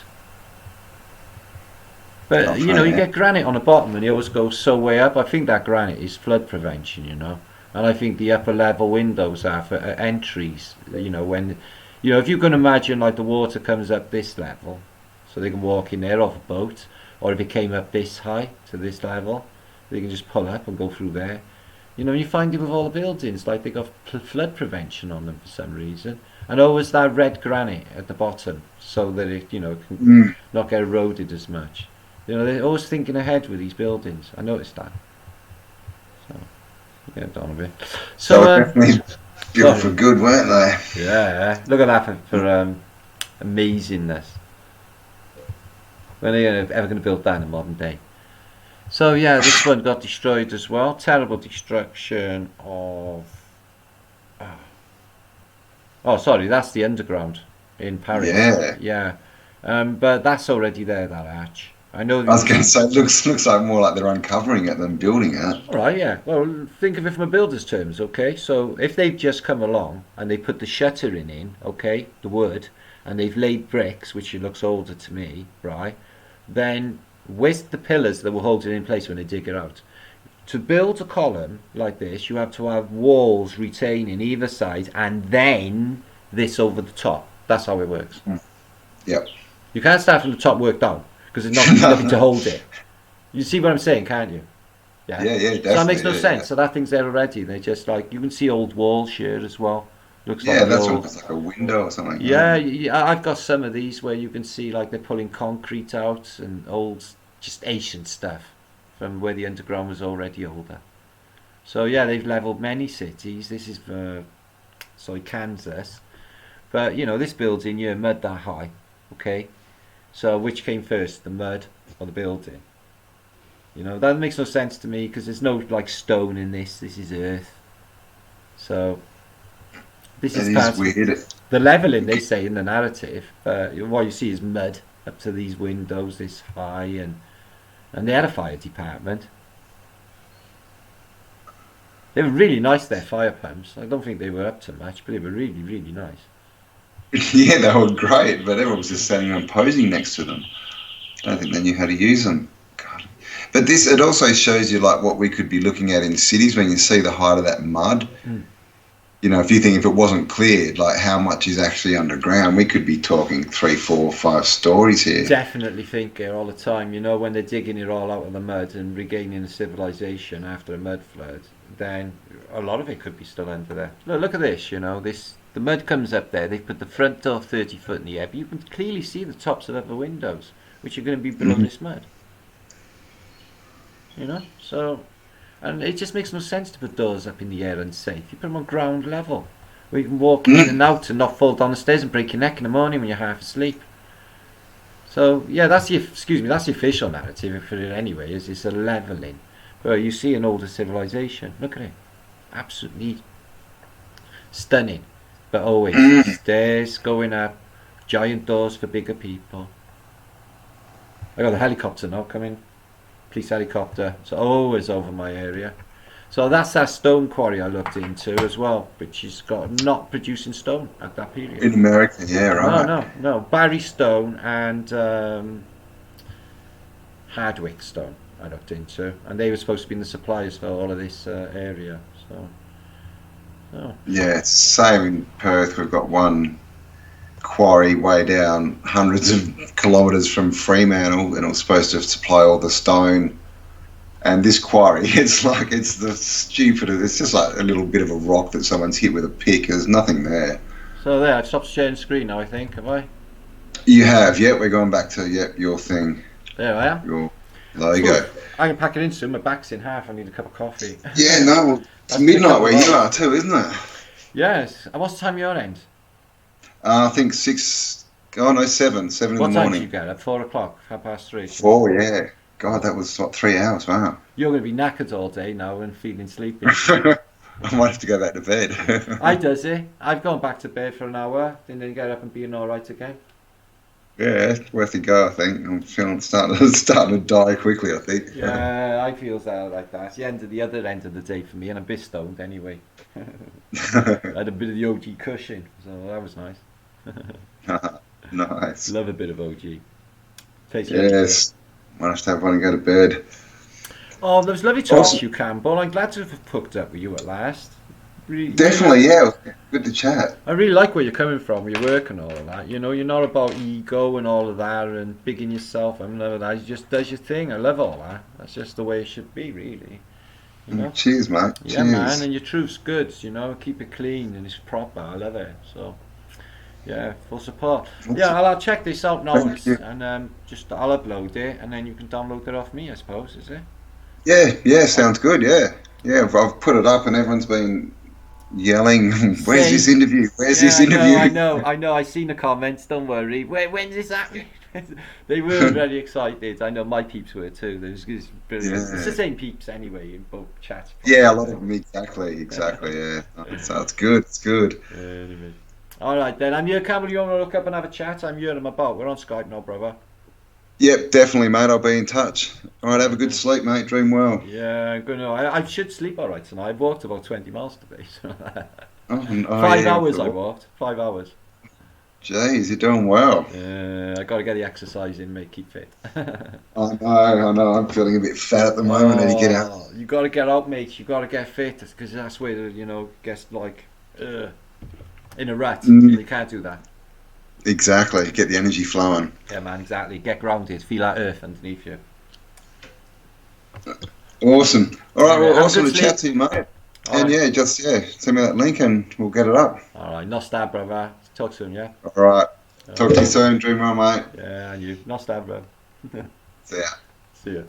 But you know, you get granite on the bottom and it always goes so way up. I think that granite is flood prevention, you know. And I think the upper level windows are for entries. You know, when, you know, if you can imagine like the water comes up this level, so they can walk in there off a boat, or if it came up this high to this level, they can just pull up and go through there. You know, you find it with all the buildings, like they got flood prevention on them for some reason. And always that red granite at the bottom, so that it, you know, can not get eroded as much. You know, they're always thinking ahead with these buildings. I noticed that. So, get on a bit. So, definitely built for good, weren't they? Yeah, look at that for amazingness. When are they ever going to build that in the modern day? So yeah, this one got destroyed as well. Terrible destruction of. Oh, sorry, that's the underground in Paris. Yeah. But that's already there. That arch. I know. I was going to say, it looks like more like they're uncovering it than building it. All right, yeah. Well, think of it from a builder's terms, okay? So if they've just come along and they put the shuttering in, okay, the wood, and they've laid bricks, which it looks older to me, right? Then with the pillars that will hold it in place when they dig it out. To build a column like this, you have to have walls retaining either side, and then this over the top. That's how it works. Yep. You can't start from the top, work down, because there's nothing to hold it. You see what I'm saying, can't you? Yeah, definitely. So that makes no sense. So that thing's there already. They just like, you can see old walls here as well. Looks like that's almost like a window or something. Yeah, I've got some of these where you can see like they're pulling concrete out and old, just ancient stuff from where the underground was already older. So yeah, they've leveled many cities. This is Kansas. But you know, this building, you're mud that high, okay? So which came first, the mud or the building? You know, that makes no sense to me because there's no like stone in this. This is earth. So this is weird. The leveling, they say in the narrative. What you see is mud up to these windows this high, and they had a fire department. They were really nice, their fire pumps. I don't think they were up to much, but they were really, really nice. Yeah, they were great, but everyone was just standing and posing next to them. I don't think they knew how to use them. God. But it also shows you like what we could be looking at in cities when you see the height of that mud. You know, if it wasn't cleared, like how much is actually underground, we could be talking 3, 4, 5 stories here. Definitely think it all the time. You know, when they're digging it all out of the mud and regaining a civilization after a mud flood, then a lot of it could be still under there. Look at this. You know, the mud comes up there. They put the front door 30 foot in the air, but you can clearly see the tops of other windows, which are going to be below this mud. You know, so. And it just makes no sense to put doors up in the air unsafe. You put them on ground level, where you can walk in and out and not fall down the stairs and break your neck in the morning when you're half asleep. So yeah, that's the official narrative for it anyway. Is it's a leveling, where you see an older civilization. Look at it, absolutely stunning. But always stairs going up, giant doors for bigger people. I got a helicopter now coming. Police helicopter. It's always over my area. So that's that stone quarry I looked into as well, which has got not producing stone at that period. In America, yeah, right. No. Barry stone and Hardwick stone I looked into, and they were supposed to be in the suppliers for all of this area. So. Yeah, it's the same in Perth. We've got one quarry way down hundreds of kilometres from Fremantle, and it was supposed to supply all the stone. And this quarry, it's the stupidest. It's just like a little bit of a rock that someone's hit with a pick. There's nothing there. So there, I've stopped sharing screen now, I think, have I? You have, we're going back to your thing. There I am. Cool. There you go. I can pack it in soon. My back's in half. I need a cup of coffee. Yeah, no, well, it's midnight where you are too, isn't it? Yes. And what's the time your end? I think 6. Oh no, 7 in the morning. What time did you get? At 4 o'clock, 3:30. 4, yeah. God, that was what, 3 hours. Wow. You're going to be knackered all day now and feeling sleepy. I might have to go back to bed. I does it. I've gone back to bed for an hour, and then get up and being all right again. Yeah, it's worth a go. I think I'm feeling starting to die quickly. I think. Yeah, I feel like that. It's the other end of the day for me, and I'm a bit stoned anyway. I had a bit of the OG cushion, so that was nice. Nice. Love a bit of OG. Yes. Might have to have one and go to bed. Oh, there was lovely talking to you, Campbell. I'm glad to have hooked up with you at last. Definitely, yeah. Good to chat. I really like where you're coming from, where your work and all of that. You know, you're not about ego and all of that and bigging yourself and none of that. You just does your thing. I love all that. That's just the way it should be, really. You know? Cheers, mate. Yeah, cheers. man. And your truth's good. You know, keep it clean and it's proper. I love it. So, yeah, full support. Yeah, I'll check this out now and I'll upload it and then you can download it off me, I suppose. Is it? Yeah. Sounds good. Yeah. I've put it up and everyone's been yelling, where's this interview? Where's this interview? I know. I seen the comments, don't worry. When's this happening? They were very excited. I know my peeps were too. It's brilliant. Yeah. It's the same peeps anyway in both chats. Yeah, a lot of them, exactly, yeah. So it's good, Anyway. Alright then, I'm here, Campbell, you want to look up and have a chat? I'm here, I'm about. We're on Skype now, brother. Yep, definitely, mate. I'll be in touch. All right, have a good sleep, mate. Dream well. Yeah, I'm gonna. I should sleep all right tonight. I've walked about 20 miles today. So 5 hours I walked. 5 hours. Jeez, you're doing well. Yeah, I got to get the exercise in, mate. Keep fit. I know. I'm feeling a bit fat at the moment. I need to get out. You got to get out, mate. You got to get fit because that's where gets like in a rut. You can't do that. Exactly. Get the energy flowing. Yeah, man, exactly. Get grounded. Feel that earth underneath you. Awesome. All right, well, awesome to chat to you, mate. And send me that link and we'll get it up. All right, no stab, brother. Talk soon, yeah? All right. Talk to you soon. Dream well, mate. Yeah, and you. No stab, bro. See ya. See ya.